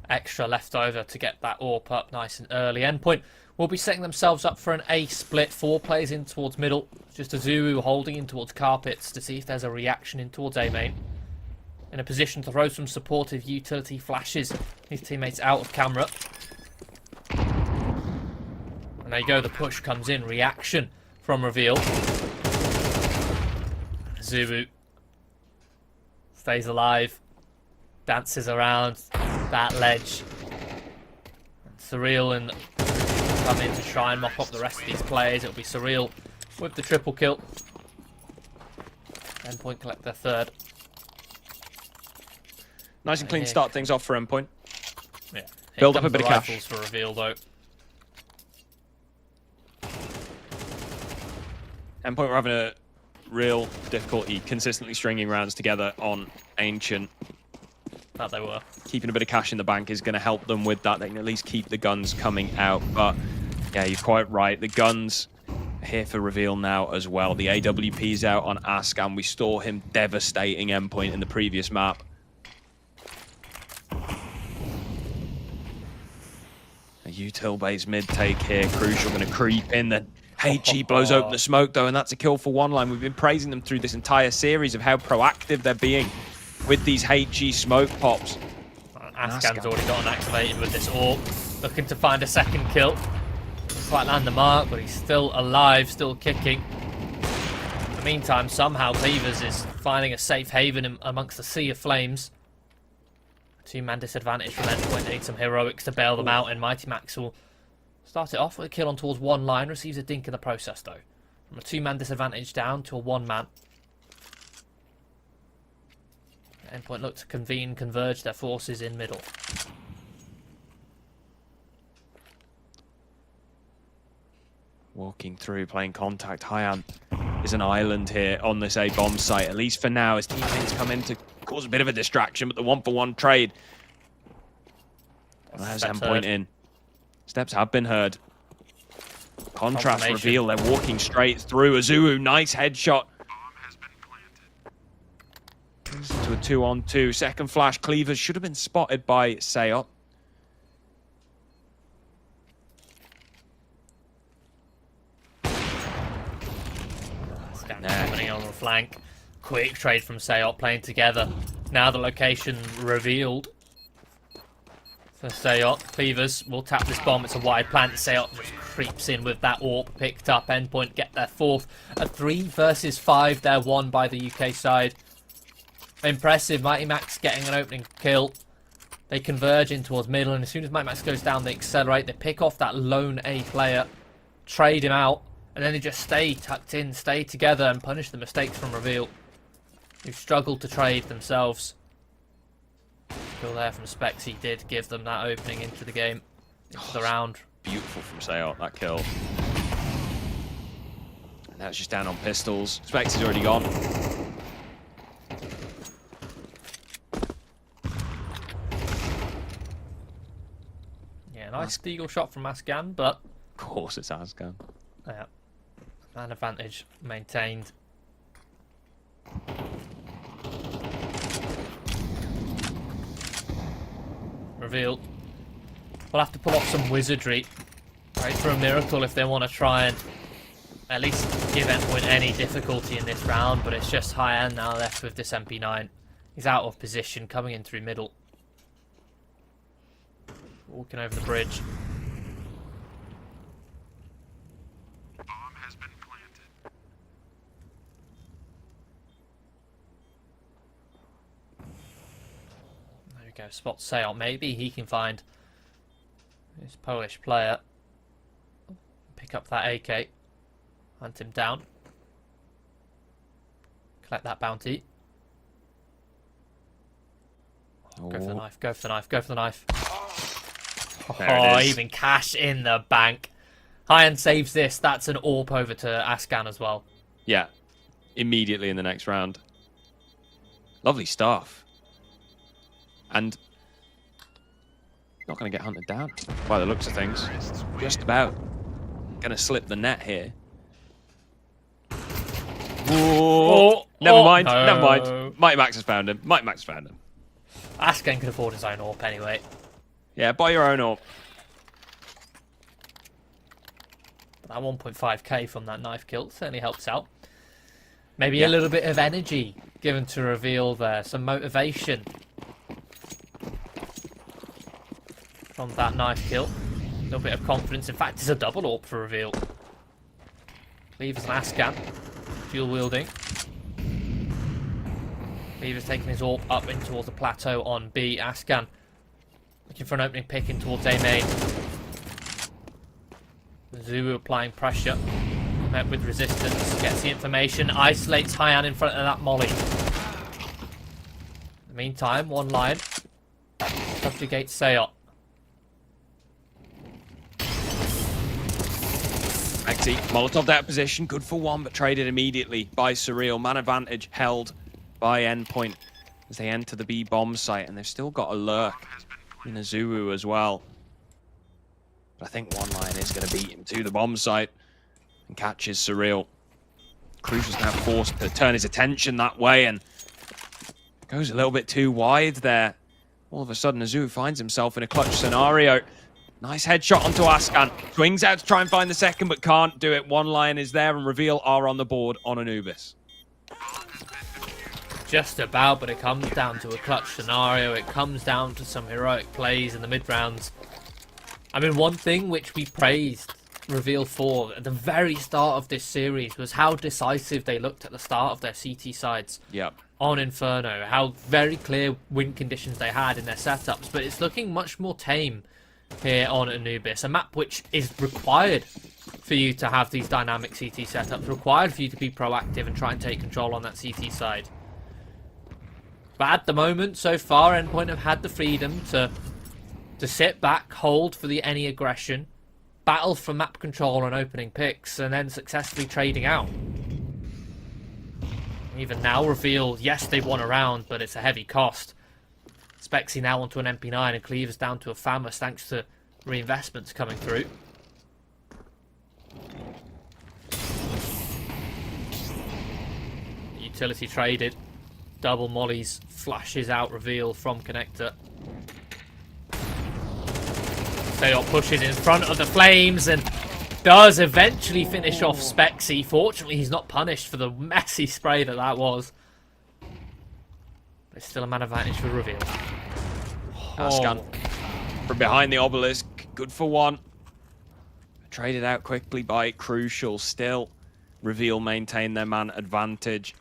extra left over to get that AWP up nice and early. Endpoint will be setting themselves up for an A split. 4 players in towards middle. Just a Zuru holding in towards carpets to see if there's a reaction in towards A main. In a position to throw some supportive utility flashes. His teammates out of camera. And there you go. The push comes in. Reaction from Reveal. Zuru stays alive. dances around that ledge. And Surreal and come in to try and mop up the rest of these players. It'll be Surreal with the triple kill. Endpoint collect their third. Nice and clean start things off for Endpoint. Yeah. Build up a bit of cash. For Reveal though. Endpoint were having a real difficulty consistently stringing rounds together on Ancient. That they were. Keeping a bit of cash in the bank is going to help them with that. They can at least keep the guns coming out. But yeah, you're quite right. The guns are here for Reveal now as well. The AWP's out on Ascan. We saw him devastating Endpoint in the previous map. A util-based mid take here. Crucial going to creep in. Then HG blows open the smoke though, and that's a kill for one line. We've been praising them through this entire series of how proactive they're being with these HG smoke pops. Ascan's already gotten activated with this AWP, looking to find a second kill. Doesn't quite land the mark, but he's still alive, still kicking. In the meantime, somehow Cleavers is finding a safe haven amongst the sea of flames. Two-man disadvantage from Endpoint. They need some heroics to bail them out, and Mighty Max will start it off with a kill on towards one line, receives a dink in the process though. From a two-man disadvantage down to a one-man. Endpoint look to converge their forces in middle. Walking through, playing contact. Hyan is an island here on this A-bomb site, at least for now. His teammates come in to cause a bit of a distraction, but the one-for-one trade. There's Endpoint in. Steps have been heard. Contrast Reveal, they're walking straight through. Azuu, nice headshot. To a 2-on-2. Second flash, Cleavers should have been spotted by Seop. Coming on the flank. Quick trade from Seop playing together. Now the location revealed. For Seop, Cleavers will tap this bomb. It's a wide plant. Seop just creeps in with that AWP picked up. Endpoint get their fourth. A 3 versus 5 there, won by the UK side. Impressive. Mighty Max getting an opening kill. They converge in towards middle, and as soon as Mighty Max goes down, they accelerate. They pick off that lone A player, trade him out, and then they just stay tucked in, stay together, and punish the mistakes from Reveal, who struggled to trade themselves. Kill there from Specs. He did give them that opening into the game, into the round. Beautiful from Seop, that kill. And that's just down on pistols. Specs is already gone. Nice deagle shot from Ascan, but of course it's Ascan. Yeah, man advantage maintained. Reveal. We'll have to pull off some wizardry. Right for a miracle if they want to try and at least give Endpoint any difficulty in this round, but it's just Hyan now left with this MP9. He's out of position, coming in through middle. Walking over the bridge. Bomb has been planted. There we go. Spot Seop. Maybe he can find this Polish player. Pick up that AK. Hunt him down. Collect that bounty. Go for the knife. Go for the knife. Go for the knife. Oh, even cash in the bank. Hyan saves this. That's an AWP over to Ascan as well. Yeah, immediately in the next round. Lovely stuff. And not going to get hunted down by the looks of things. Just about going to slip the net here. Whoa. Never mind. No. Never mind. Mighty Max has found him. Mighty Max has found him. Ascan can afford his own AWP anyway. Yeah, buy your own AWP. That 1.5k from that knife kill certainly helps out. Maybe a little bit of energy given to Reveal there. Some motivation from that knife kill. A little bit of confidence. In fact, it's a double AWP for Reveal. Cleavers and Ascan. Dual wielding. Cleaver's taking his AWP up in towards the plateau on B. Ascan looking for an opening pick in towards A main. Zulu applying pressure. Met with resistance. Gets the information. Isolates Hyan in front of that molly. In the meantime, one line. Subjugates Sayot. Maxi, Molotov that position, good for one, but traded immediately by Surreal. Man advantage held by Endpoint as they enter the B bomb site, and they've still got a lurk in Azuru as well. But I think one line is going to beat him to the bomb site and catches Surreal. Crucial's now forced to turn his attention that way and goes a little bit too wide there. All of a sudden, Azuru finds himself in a clutch scenario. Nice headshot onto Ascan. Swings out to try and find the second, but can't do it. One line is there, and Reveal are on the board on Anubis. Just about, but it comes down to a clutch scenario. It comes down to some heroic plays in the mid-rounds. I mean, one thing which we praised Reveal for at the very start of this series was how decisive they looked at the start of their CT sides. Yep. On Inferno, how very clear win conditions they had in their setups, but it's looking much more tame here on Anubis, a map which is required for you to have these dynamic CT setups, required for you to be proactive and try and take control on that CT side. But at the moment, so far, Endpoint have had the freedom to sit back, hold for any aggression, battle for map control and opening picks, and then successfully trading out. Even now, Reveal, yes, they've won a round, but it's a heavy cost. Spexy now onto an MP9 and Cleaver's down to a FAMAS thanks to reinvestments coming through. Utility traded. Double mollies, flashes out Reveal from connector. Sayot pushes in front of the flames and does eventually finish off Spexy. Fortunately, he's not punished for the messy spray that was. But it's still a man advantage for Reveal. Ascan from behind the obelisk, good for one. Traded out quickly by Crucial. Still, Reveal maintain their man advantage.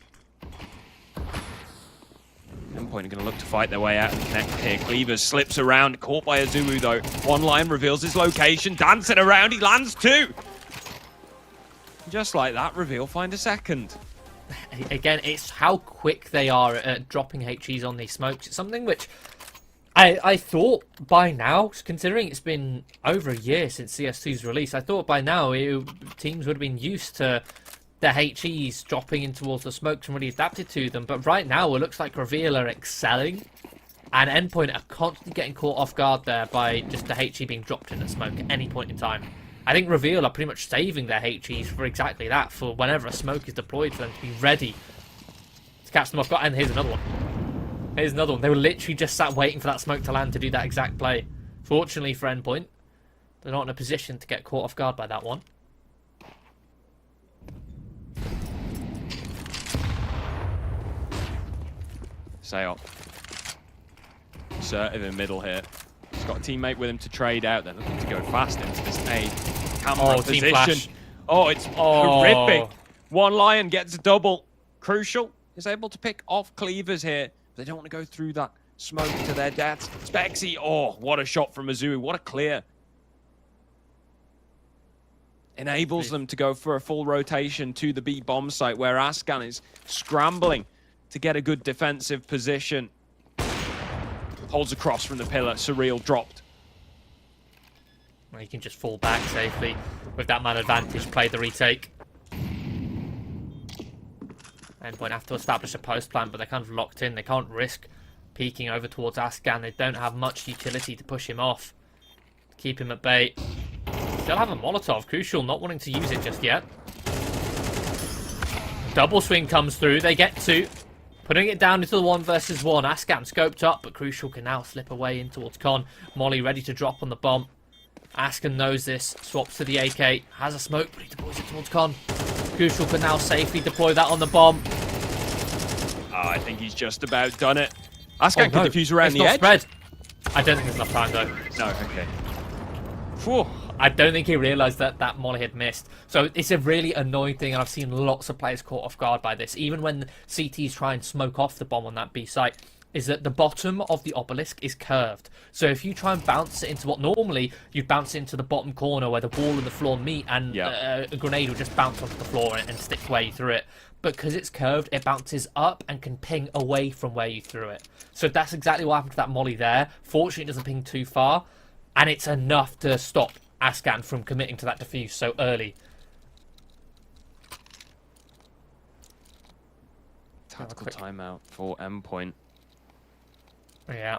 Endpoint are going to look to fight their way out and connect here. Cleaver slips around, caught by Azuru though. One line reveals his location, dancing around, he lands two. Just like that, Reveal find a second. Again, it's how quick they are at dropping HEs on these smokes. It's something which I thought by now, considering it's been over a year since CS2's release, I thought by now teams would have been used to the HEs dropping in towards the smokes and really adapted to them. But right now, it looks like Reveal are excelling, and Endpoint are constantly getting caught off guard there by just the HE being dropped in the smoke at any point in time. I think Reveal are pretty much saving their HEs for exactly that, for whenever a smoke is deployed, for them to be ready to catch them off guard. And here's another one. Here's another one. They were literally just sat waiting for that smoke to land to do that exact play. Fortunately for Endpoint, they're not in a position to get caught off guard by that one. Sayot. Assertive in middle here. He's got a teammate with him to trade out. They're looking to go fast into this A camera position. Flash. Oh, it's horrific. One Lion gets a double. Crucial is able to pick off Cleavers here. They don't want to go through that smoke to their deaths. Spexy, oh, what a shot from Azuru. What a clear. Enables them to go for a full rotation to the B bomb site where Ascan is scrambling to get a good defensive position. Holds across from the pillar. Surreal dropped. Well, you can just fall back safely with that man advantage, play the retake. Endpoint have to establish a post plan, but they're kind of locked in. They can't risk peeking over towards Ascan. They don't have much utility to push him off. Keep him at bay. Still have a Molotov. Crucial not wanting to use it just yet. Double swing comes through. They get two. Putting it down into the 1 versus 1. Ascan scoped up, but Crucial can now slip away in towards Con. Molly ready to drop on the bomb. Ascan knows this. Swaps to the AK. Has a smoke, but he deploys it towards Con. Crucial can now safely deploy that on the bomb. Oh, I think he's just about done it. Ascan could defuse around it's the not edge. Spread. I don't think there's enough time, though. No, okay. Whew. I don't think he realised that that molly had missed. So it's a really annoying thing, and I've seen lots of players caught off guard by this. Even when CTs try and smoke off the bomb on that B site, is that the bottom of the obelisk is curved. So if you try and bounce it into what normally you'd bounce into the bottom corner where the wall and the floor meet, and a grenade will just bounce onto the floor and stick way through it. But because it's curved, it bounces up and can ping away from where you threw it. So that's exactly what happened to that molly there. Fortunately, it doesn't ping too far, and it's enough to stop Ascan from committing to that defuse so early. Tactical timeout for Endpoint. Yeah.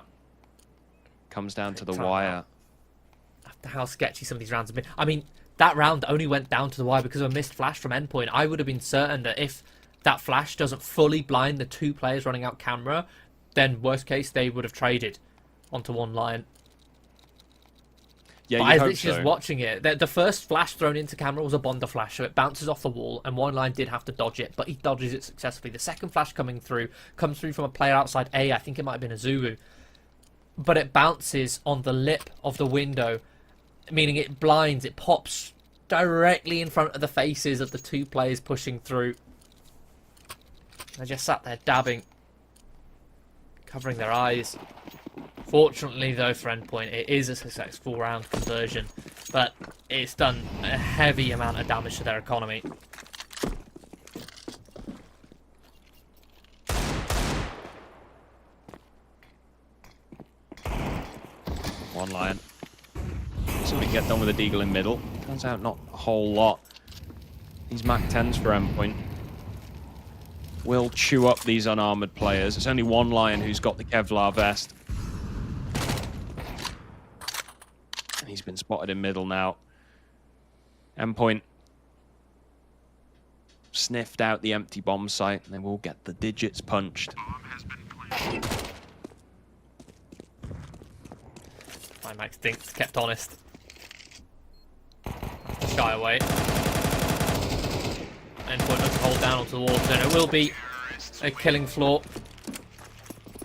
Comes down to the wire. After how sketchy some of these rounds have been. I mean, that round only went down to the wire because of a missed flash from Endpoint. I would have been certain that if that flash doesn't fully blind the two players running out camera, then worst case, they would have traded onto one line. Yeah, but you I hope was just so. watching it. The first flash thrown into camera was a Bonder flash, so it bounces off the wall, and one line did have to dodge it, but he dodges it successfully. The second flash comes through from a player outside A. I think it might have been a Zulu. But it bounces on the lip of the window, meaning it blinds, it pops directly in front of the faces of the two players pushing through. They just sat there dabbing, covering their eyes. Fortunately, though, for Endpoint, it is a successful round conversion, but it's done a heavy amount of damage to their economy. One line. So we can get done with the Deagle in middle. Turns out not a whole lot. These Mac 10s for Endpoint will chew up these unarmored players. It's only one line who's got the Kevlar vest. And he's been spotted in middle now. Endpoint sniffed out the empty bomb site, and they will get the digits punched. Bomb has been planted. My Max Dinks kept honest. Shy away. Endpoint looks to hold down onto the water, and it will be a killing floor.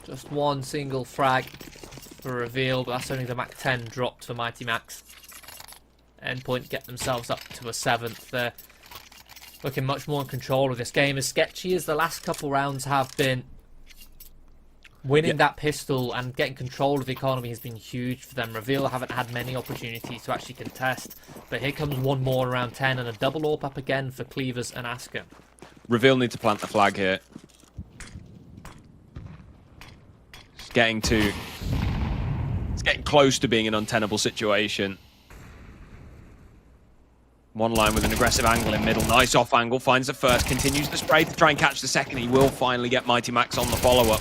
Just one single frag for reveal, but that's only the Mac 10 dropped for Mighty Max. Endpoint get themselves up to a 7th. They're looking much more in control of this game. As sketchy as the last couple rounds have been, winning that pistol and getting control of the economy has been huge for them. Reveal haven't had many opportunities to actually contest, but here comes one more around 10 and a double AWP up again for Cleavers and Asker. Reveal need to plant the flag here. It's getting close to being an untenable situation. One line with an aggressive angle in middle. Nice off angle. Finds the first. Continues the spray to try and catch the second. He will finally get Mighty Max on the follow-up.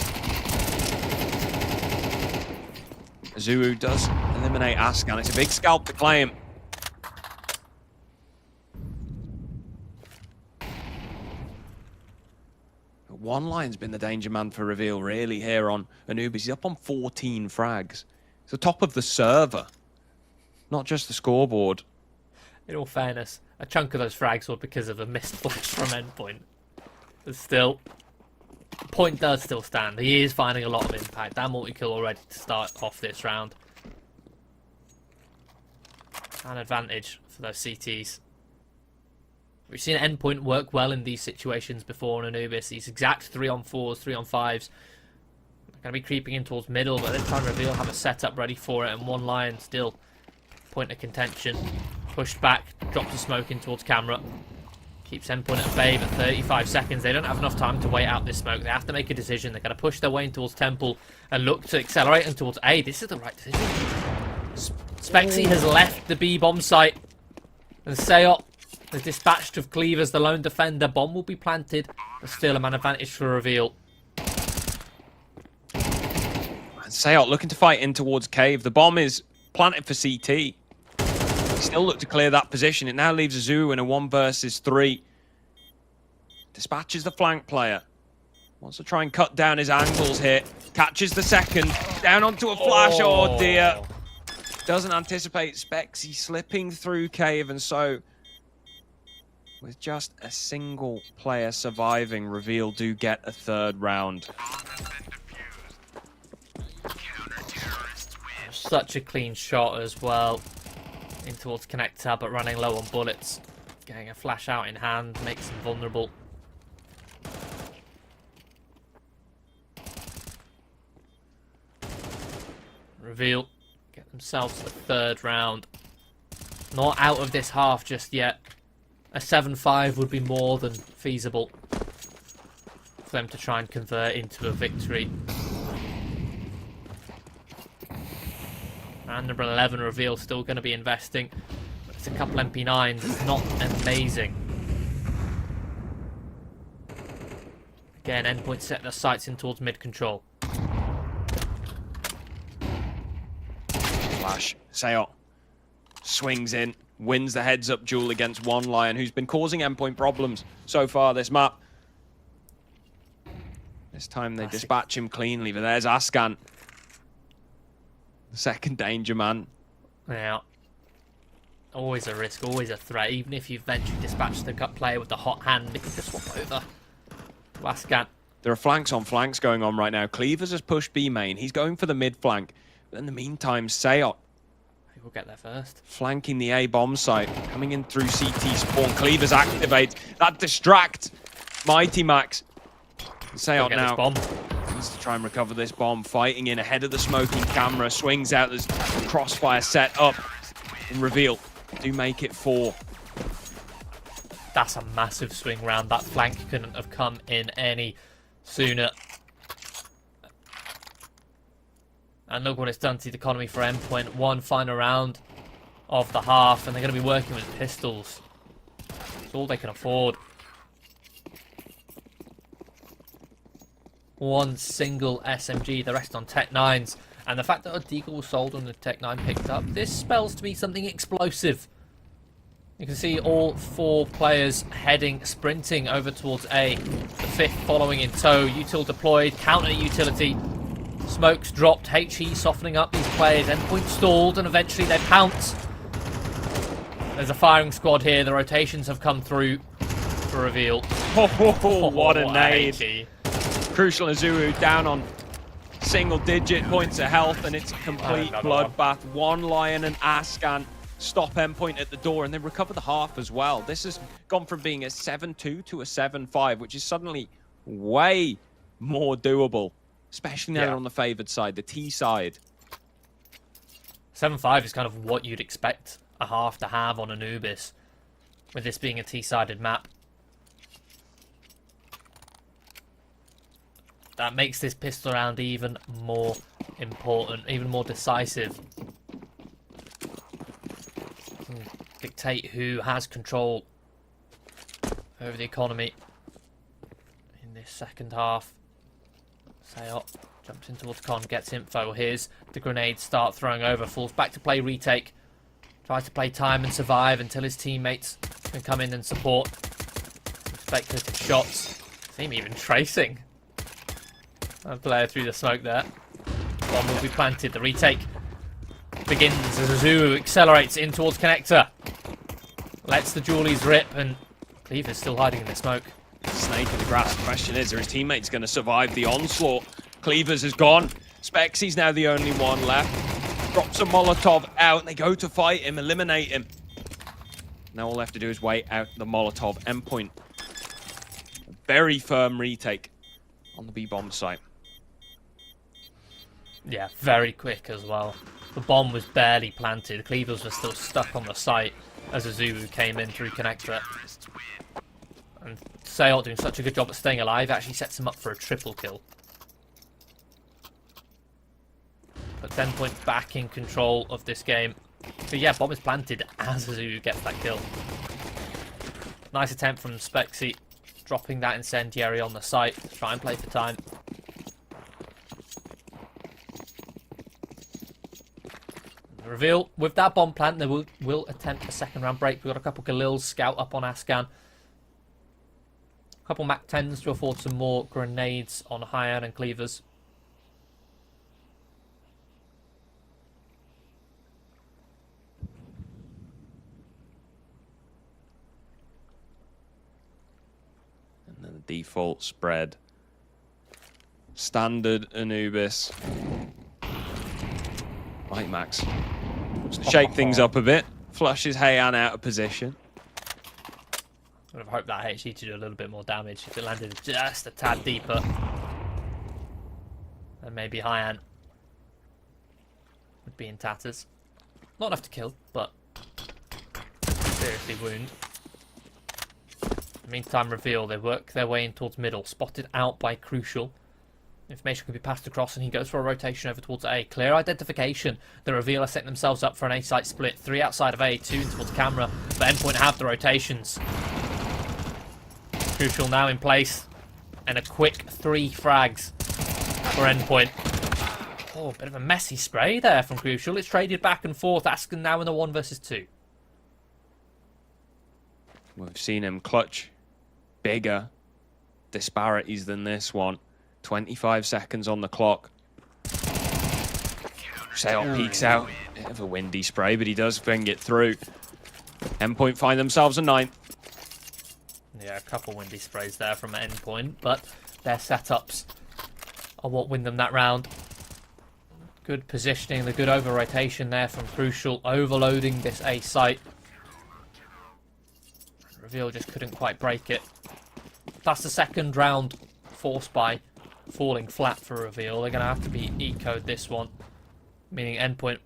Zulu does eliminate Ascan. It's a big scalp to claim. One line's been the danger man for Reveal, really, here on Anubis. He's up on 14 frags. It's the top of the server, not just the scoreboard. In all fairness, a chunk of those frags were because of a missed flash from Endpoint. But still, point does still stand. He is finding a lot of impact. That multi-kill already to start off this round. An advantage for those CTs. We've seen Endpoint work well in these situations before on Anubis. These exact 3-on-4s, 3-on-5s. They're going to be creeping in towards middle, but this time Reveal have a setup ready for it, and one line still point of contention. Pushed back, drops the smoke in towards camera. Keeps Endpoint at bay, but 35 seconds. They don't have enough time to wait out this smoke. They have to make a decision. They're going to push their way in towards Temple and look to accelerate and towards A. This is the right decision. Spexy has left the B bomb site, and Seot has dispatched of Cleavers, the lone defender. Bomb will be planted, but still a man advantage for Reveal. And Seot looking to fight in towards Cave. The bomb is planted for CT. Still look to clear that position. It now leaves Azu in a 1 versus 3. Dispatches the flank player. Wants to try and cut down his angles here. Catches the second. Down onto a flash. Oh dear. Doesn't anticipate Spexy slipping through Cave, and so with just a single player surviving, Reveal do get a 3rd round. Such a clean shot as well. in towards connector, but running low on bullets. Getting a flash out in hand makes him vulnerable. Reveal. Get themselves the 3rd round. Not out of this half just yet. A 7-5 would be more than feasible for them to try and convert into a victory. And number 11, Reveal, still going to be investing. But it's a couple MP9s. It's not amazing. Again, Endpoint set their sights in towards mid-control. Flash. CeX swings in, wins the heads-up duel against one Lion, who's been causing Endpoint problems so far this map. This time they dispatch him cleanly, but there's Ascan. The second danger man. Yeah. Always a risk, always a threat. Even if you eventually dispatch the cut player with the hot hand, it can just swap over to Ascan. There are flanks on flanks going on right now. Cleavers has pushed B main. He's going for the mid flank. But in the meantime, CeX We'll get there first. flanking the A bomb site, coming in through CT spawn. Cleavers activate. That distracts Mighty Max. CeX now needs to try and recover this bomb. Fighting in ahead of the smoking camera. Swings out. There's crossfire set up. And Reveal do make it 4. That's a massive swing round. That flank couldn't have come in any sooner. And look what it's done to the economy for Endpoint. 1 final round of the half, and they're going to be working with pistols. It's all they can afford. 1 single SMG, the rest on Tech 9s. And the fact that a deagle was sold on the Tech 9 picked up, this spells to be something explosive. You can see all 4 players heading, sprinting over towards A. The 5th following in tow. Util deployed, counter utility. Smokes dropped, HE softening up these players. Endpoint stalled, and eventually they pounce. There's a firing squad here. The rotations have come through for Reveal. Oh, what a nade. HE. Crucial Azuru down on single-digit points of health, and it's a complete bloodbath. 1 Lion and Ascan stop Endpoint at the door, and they recover the half as well. This has gone from being a 7-2 to a 7-5, which is suddenly way more doable. Especially now they're on the favoured side, the T side. 7-5 is kind of what you'd expect a half to have on Anubis, with this being a T-sided map. That makes this pistol round even more important, even more decisive. Can dictate who has control over the economy in this second half. CeX jumps in towards Con, gets info. Here's the grenades start throwing over. Falls back to play retake. Tries to play time and survive until his teammates can come in and support. Speculative shots. Seem even tracing a player through the smoke there. Bomb will be planted. The retake begins as Azuru accelerates in towards connector. Lets the Julies rip, and Cleaver's still hiding in the smoke. Snake in the grass. The question is, are his teammates going to survive the onslaught? Cleavers is gone. Spexy's now the only one left. Drops a Molotov out. They go to fight him, eliminate him. Now all they have to do is wait out the Molotov. Endpoint. A very firm retake on the B-bomb site. Yeah, very quick as well. The bomb was barely planted. Cleavers were still stuck on the site as Azuru came in through connector. And CeX doing such a good job at staying alive actually sets him up for a triple kill. But Endpoint back in control of this game. But yeah, bomb is planted as Azuru gets that kill. Nice attempt from Spexy, dropping that incendiary on the site to try and play for time. Reveal with that bomb plant, they will attempt a second round break. We've got a couple Galils scout up on Ascan. A couple Mac 10s to afford some more grenades on Hyan and Cleavers. And then the default spread. Standard Anubis. Right, Max. Just to shake things up a bit. Flushes Heian out of position. I would have hoped that HE to do a little bit more damage if it landed just a tad deeper. And maybe Heian would be in tatters. Not enough to kill, but seriously wound. Meantime, Reveal, they work their way in towards middle, spotted out by Crucial. Information can be passed across and he goes for a rotation over towards A. Clear identification. The Reveal are setting themselves up for an A-site split. 3 outside of A, 2 in towards camera. But Endpoint have the rotations. Crucial now in place. And a quick 3 frags for Endpoint. Oh, a bit of a messy spray there from Crucial. It's traded back and forth. Asken now in a 1 versus 2. We've seen him clutch bigger disparities than this one. 25 seconds on the clock. Seot peeks out. Bit of a windy spray, but he does bring it through. Endpoint find themselves a 9th. Yeah, a couple windy sprays there from Endpoint, but their setups are what win them that round. Good positioning, the good over-rotation there from Crucial, overloading this A site. Reveal just couldn't quite break it. That's the second round forced by falling flat for Reveal. They're going to have to be ecoed this one, meaning Endpoint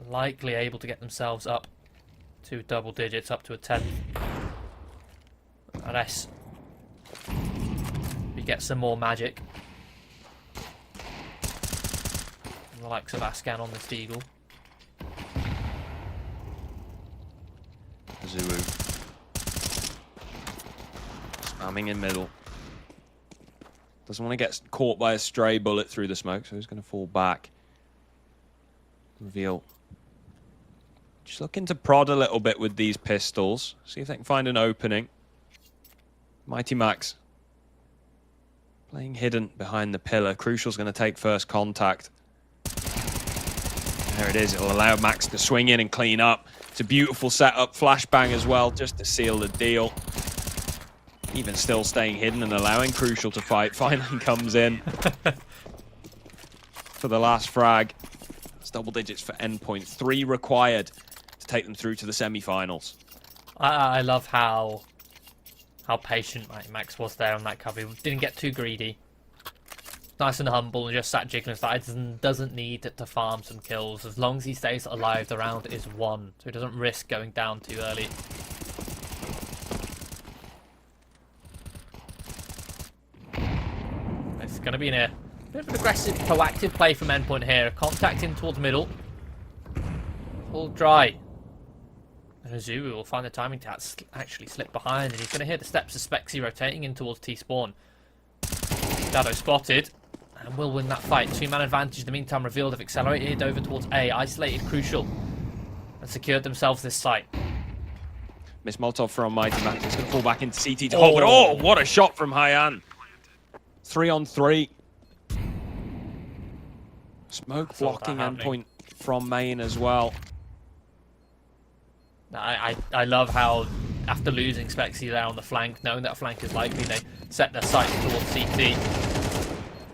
likely able to get themselves up to double digits, up to a 10th. Unless we get some more magic. The likes of Ascan on this Deagle. Zulu. Spamming in middle. Doesn't want to get caught by a stray bullet through the smoke, so he's going to fall back. Reveal. Just looking to prod a little bit with these pistols. See if they can find an opening. Mighty Max. Playing hidden behind the pillar. Crucial's going to take first contact. There it is. It'll allow Max to swing in and clean up. It's a beautiful setup. Flashbang as well, just to seal the deal. Even still staying hidden and allowing Crucial to fight. Finally comes in for the last frag. It's double digits for Endpoint. 3 required to take them through to the semi-finals. I love how patient Max was there on that cover. He didn't get too greedy. Nice and humble and just sat jiggling aside. Doesn't need to farm some kills. As long as he stays alive, the round is won. So he doesn't risk going down too early. It's going to be a bit of an aggressive, proactive play from Endpoint here. Contact in towards middle. All dry. And Azuru will find the timing to actually slip behind. And he's going to hear the steps of Spexy rotating in towards T-spawn. Shadow spotted. And will win that fight. 2-man advantage. In the meantime, Revealed have accelerated over towards A. Isolated Crucial. And secured themselves this site. Miss Molotov from Mighty Max. He's going to fall back into CT to hold. But oh, what a shot from Heian. 3 on 3. Smoke blocking Endpoint from main as well. I love how, after losing Spexy there on the flank, knowing that a flank is likely, they set their sights towards CT.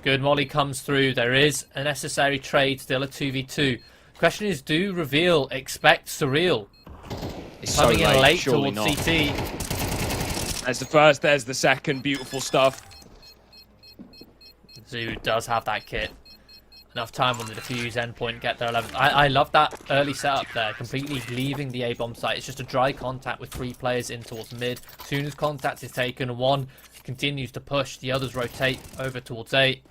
Good molly comes through. There is a necessary trade, still a 2v2. Question is, do Reveal expect Surreal? He's coming in late towards CT. There's the first, there's the second. Beautiful stuff. Zoo does have that kit. Enough time on the defuse. Endpoint get their 11th. I love that early setup there, completely leaving the A-bomb site. It's just a dry contact with 3 players in towards mid. As soon as contact is taken, 1 continues to push, the others rotate over towards A.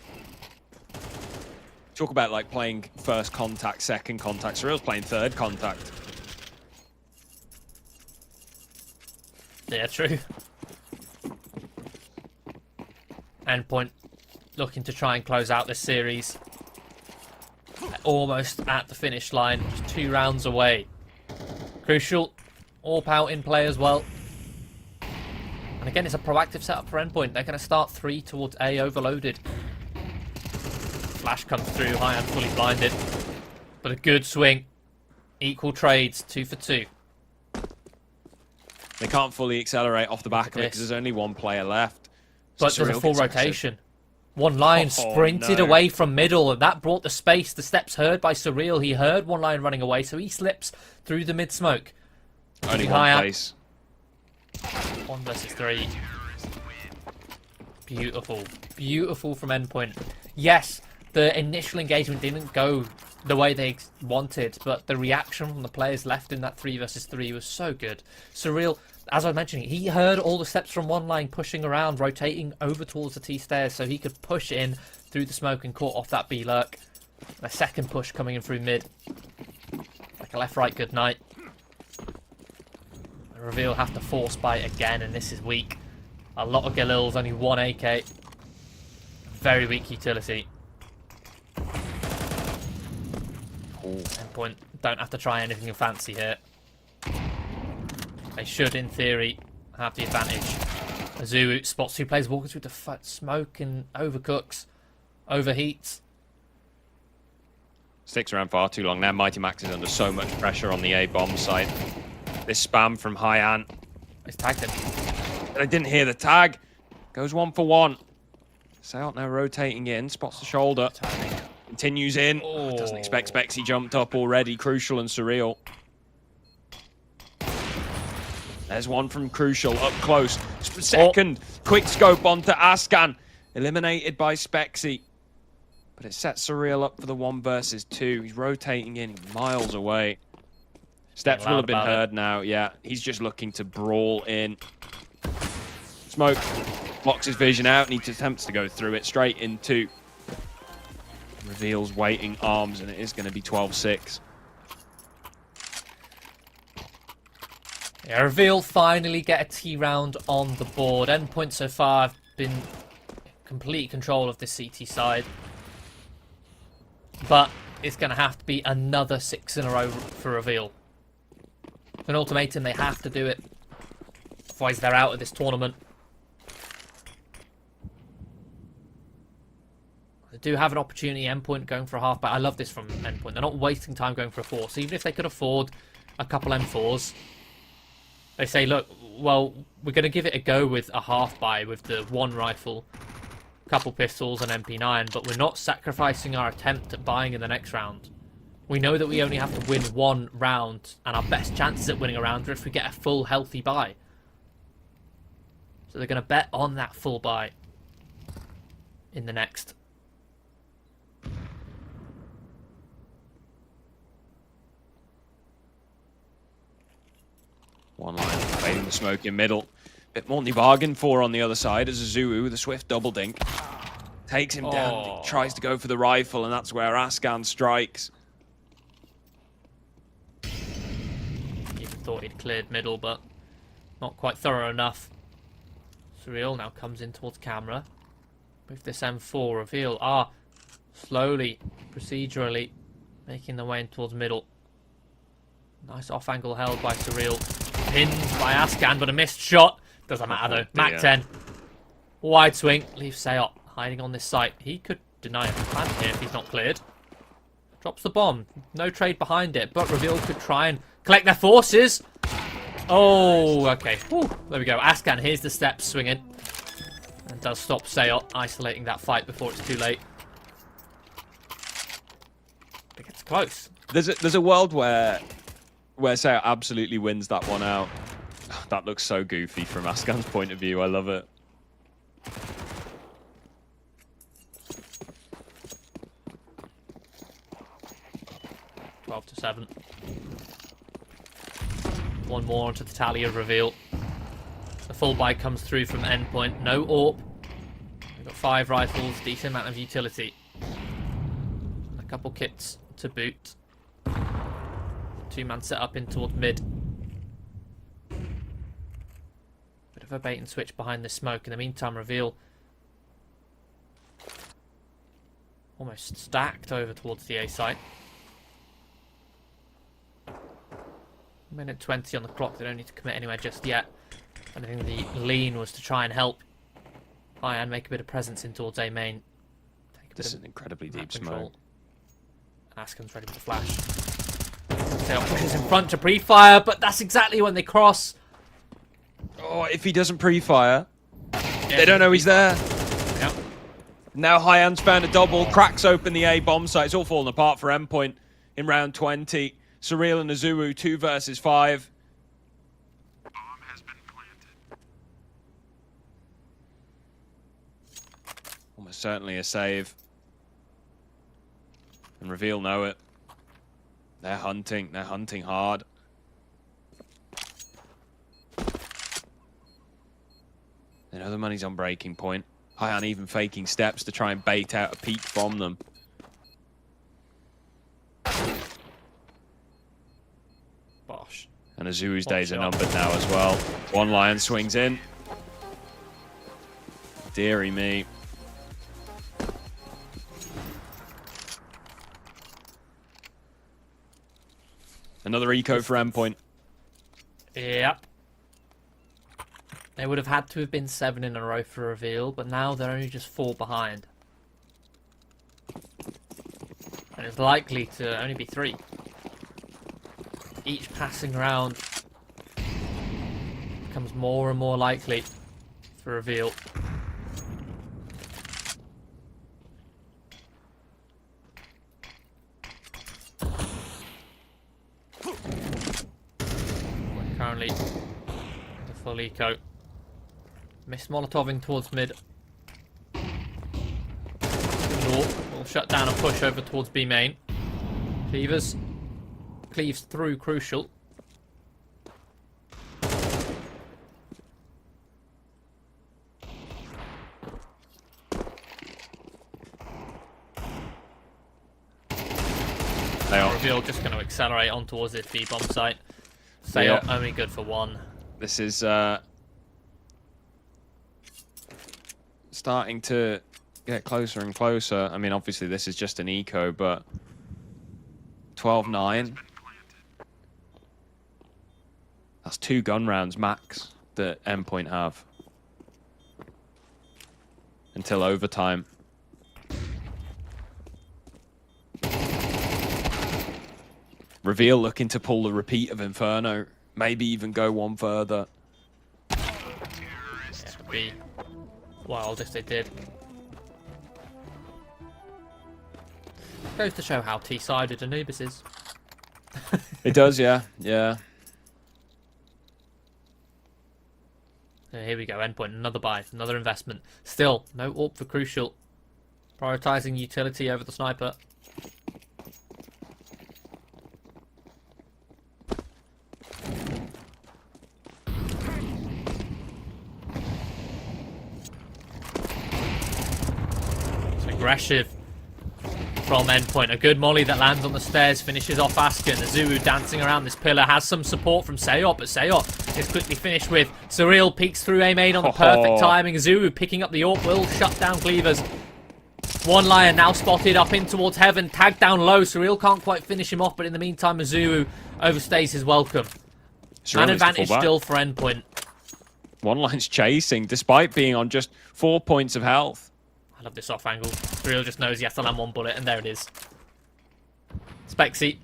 Talk about like playing first contact, second contact. Surreal's playing third contact. Yeah, true. Endpoint looking to try and close out this series. Almost at the finish line, just 2 rounds away. Crucial, AWP out in play as well. And again, it's a proactive setup for Endpoint. They're going to start 3 towards A overloaded. Flash comes through, Heian fully blinded. But a good swing. Equal trades, 2 for 2. They can't fully accelerate off the back of it because there's only 1 player left. But there's a full rotation. One line sprinted away from middle, and that brought the space. The steps heard by Surreal. He heard one line running away, so he slips through the mid smoke. Only High one up. place. 1 versus 3. Beautiful. Beautiful from Endpoint. Yes, the initial engagement didn't go the way they wanted, but the reaction from the players left in that 3 versus 3 was so good. Surreal, as I was mentioning, he heard all the steps from one line pushing around, rotating over towards the T stairs so he could push in through the smoke and caught off that B lurk. A second push coming in through mid. Like a left-right good night. The Reveal have to force bite again, and this is weak. A lot of Galils, only 1 AK. Very weak utility. Endpoint don't have to try anything fancy here. They should, in theory, have the advantage. Azu spots 2 players walking through the smoke and overcooks, overheats. Sticks around far too long now. Mighty Max is under so much pressure on the A bomb site. This spam from Hyan. He's tagged him. I didn't hear the tag. Goes 1 for 1. Seot now rotating in, spots the shoulder. Timing. Continues in. Oh, doesn't expect Spexy jumped up already. Crucial and Surreal. There's one from Crucial up close. Second quick scope onto Ascan. Eliminated by Spexy. But it sets Surreal up for the 1 versus 2. He's rotating in miles away. Steps will have been heard now. Yeah, he's just looking to brawl in. Smoke blocks his vision out and he attempts to go through it straight into Reveal's waiting arms, and it is going to be 12-6. Yeah, Reveal finally get a T round on the board. Endpoint so far have been in complete control of the CT side. But it's going to have to be another 6 in a row for Reveal. An ultimatum, they have to do it. Otherwise they're out of this tournament. They do have an opportunity, Endpoint going for a half, but I love this from Endpoint. They're not wasting time going for a 4. So even if they could afford a couple M4s, they say, look, well, we're going to give it a go with a half buy with the 1 rifle, couple pistols and MP9, but we're not sacrificing our attempt at buying in the next round. We know that we only have to win 1 round, and our best chances at winning a round are if we get a full healthy buy. So they're going to bet on that full buy in the next. One line fading the smoke in middle. Bit more than he bargained for on the other side as Azuu with a swift double dink. Takes him down, he tries to go for the rifle, and that's where Ascan strikes. Even thought he'd cleared middle, but not quite thorough enough. Surreal now comes in towards camera. With this M4 Reveal slowly, procedurally, making their way in towards middle. Nice off angle held by Surreal. Pinned by Ascan, but a missed shot. Doesn't matter though. Mac 10. Wide swing. Leaves Seot hiding on this site. He could deny a plant here if he's not cleared. Drops the bomb. No trade behind it, but Reveal could try and collect their forces. Oh, okay. Whew. There we go. Ascan hears the steps swinging. And does stop Seot isolating that fight before it's too late. It gets close. There's a world where Seot absolutely wins that one out. That looks so goofy from Ascan's point of view. I love it. To 7. One more onto the tally of Reveal. The full buy comes through from Endpoint. No AWP. We've got 5 rifles, decent amount of utility. A couple kits to boot. 2-man set up in towards mid. Bit of a bait and switch behind the smoke. In the meantime, Reveal almost stacked over towards the A site. Minute 20 on the clock. They don't need to commit anywhere just yet. And I think the lean was to try and help and make a bit of presence in towards A main. This is an incredibly deep smoke. Ascan's ready with the flash. Seot pushes in front to pre-fire, but that's exactly when they cross. Oh, if he doesn't pre-fire, they don't know he's there. Yep. Now Hyan's found a double, cracks open the A bomb site. It's all falling apart for Endpoint in round 20. Surreal and Azuu 2 versus 5. Almost certainly a save. And Reveal know it. They're hunting hard. They know the money's on breaking point. High on even faking steps to try and bait out a peek from them. Bosh. And Azuu's days are numbered now as well. One Lion swings in. Deary me. Another eco for Endpoint. Yep. They would have had to have been 7 in a row for Reveal, but now they're only just 4 behind. And it's likely to only be 3. Each passing round becomes more and more likely for Reveal. Currently the full eco. Miss Molotoving towards mid. North will shut down and push over towards B main. Cleaves through Crucial. Reveal just going to accelerate on towards this B bomb site. Sayop only good for 1. This is starting to get closer and closer. I mean, obviously this is just an eco, but 12-9. That's 2 gun rounds max that Endpoint have until overtime. Reveal looking to pull the repeat of Inferno, maybe even go one further. Yeah, it would be wild if they did. Goes to show how T-sided Anubis is. It does, yeah, yeah. So here we go, Endpoint, another buy, another investment. Still, no AWP for Crucial. Prioritizing utility over the sniper. Aggressive from Endpoint. A good molly that lands on the stairs, finishes off Asken. Azuu dancing around this pillar, has some support from Sayop, but Sayop is quickly finished with. Surreal peeks through A main on the perfect timing. Azuu picking up the AWP will shut down Cleavers. One Lion now spotted up in towards Heaven, tagged down low. Surreal can't quite finish him off, but in the meantime, Azuu overstays his welcome. An advantage still for Endpoint. One Line's chasing, despite being on just 4 points of health. I love this off angle. Surreal just knows he has to land 1 bullet, and there it is. Spexy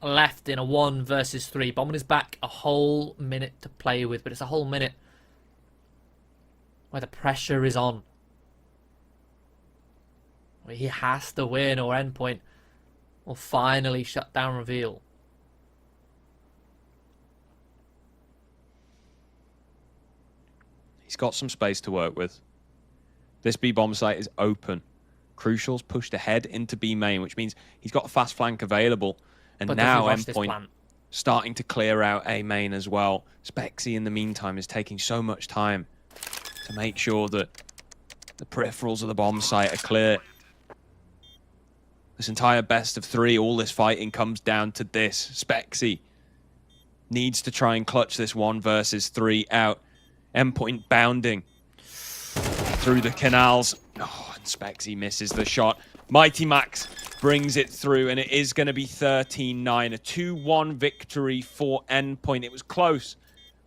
left in a 1 versus 3. Bomb on his back, a whole minute to play with, but it's a whole minute where the pressure is on. Where he has to win, or Endpoint will finally shut down Reveal. He's got some space to work with. This B bomb site is open. Crucial's pushed ahead into B main, which means he's got a fast flank available. And but now Endpoint starting to clear out A main as well. Spexy in the meantime is taking so much time to make sure that the peripherals of the bomb site are clear. This entire best of 3, all this fighting comes down to this. Spexy needs to try and clutch this 1 versus 3 out. Endpoint bounding through the canals. Oh, and Spexy misses the shot. Mighty Max brings it through, and it is going to be 13-9. A 2-1 victory for Endpoint. It was close,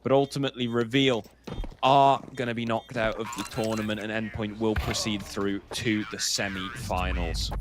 but ultimately Reveal are going to be knocked out of the tournament, and Endpoint will proceed through to the semi-finals.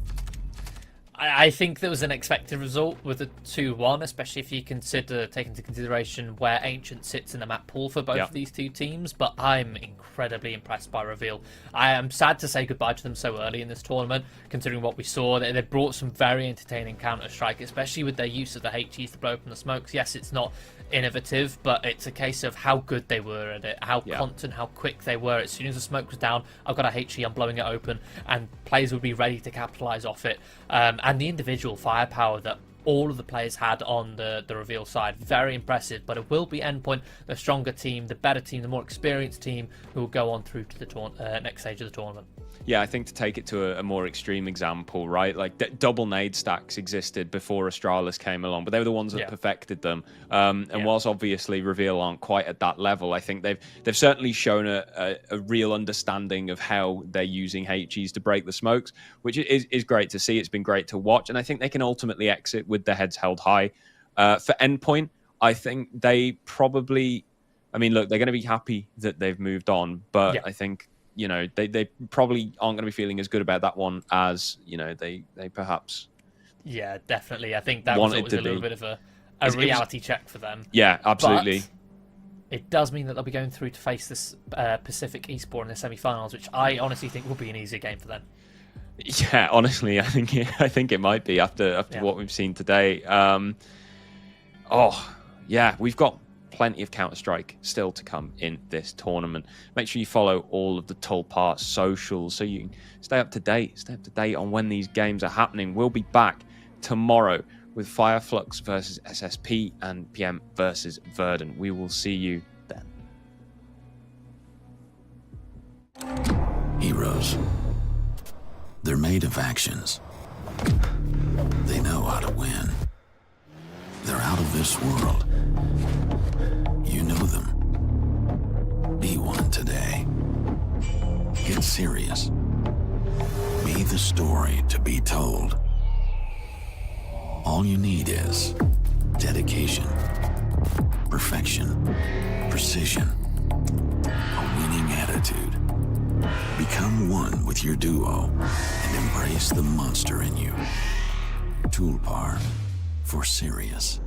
I think there was an expected result with a 2-1, especially if you take into consideration where Ancient sits in the map pool for both of these two teams. But I'm incredibly impressed by Reveal. I am sad to say goodbye to them so early in this tournament, considering what we saw. They brought some very entertaining Counter-Strike, especially with their use of the HEs to blow open the smokes. Yes, it's not innovative, but it's a case of how good they were at it, how constant, how quick they were. As soon as the smoke was down, I've got a HE, I'm blowing it open, and players would be ready to capitalize off it. And the individual firepower that all of the players had on the Reveal side, very impressive. But it will be Endpoint, the stronger team, the better team, the more experienced team, who will go on through to the next stage of the tournament. Yeah, I think to take it to a more extreme example, right? Like double nade stacks existed before Astralis came along, but they were the ones that perfected them. And whilst obviously Reveal aren't quite at that level, I think they've certainly shown a real understanding of how they're using HEs to break the smokes, which is great to see. It's been great to watch, and I think they can ultimately exit with their heads held high. For Endpoint, I think they probably, I mean, look, they're going to be happy that they've moved on, but I think, you know, they probably aren't going to be feeling as good about that one as, you know, they perhaps. Yeah, definitely. I think that was a little bit of a reality check for them. Yeah, absolutely. But it does mean that they'll be going through to face this PCIFIC Esports in the semi-finals, which I honestly think will be an easier game for them. Yeah, honestly, I think it might be after what we've seen today. We've got plenty of Counter-Strike still to come in this tournament. Make sure you follow all of the Tulpars socials so you can stay up to date on when these games are happening. We'll be back tomorrow with Fireflux versus SSP and PM versus Verdant. We will see you then. Heroes. They're made of actions. They know how to win. They're out of this world. You know them. Be one today. Get serious. Be the story to be told. All you need is dedication, perfection, precision, a winning attitude. Become one with your duo and embrace the monster in you. Tulpars for serious.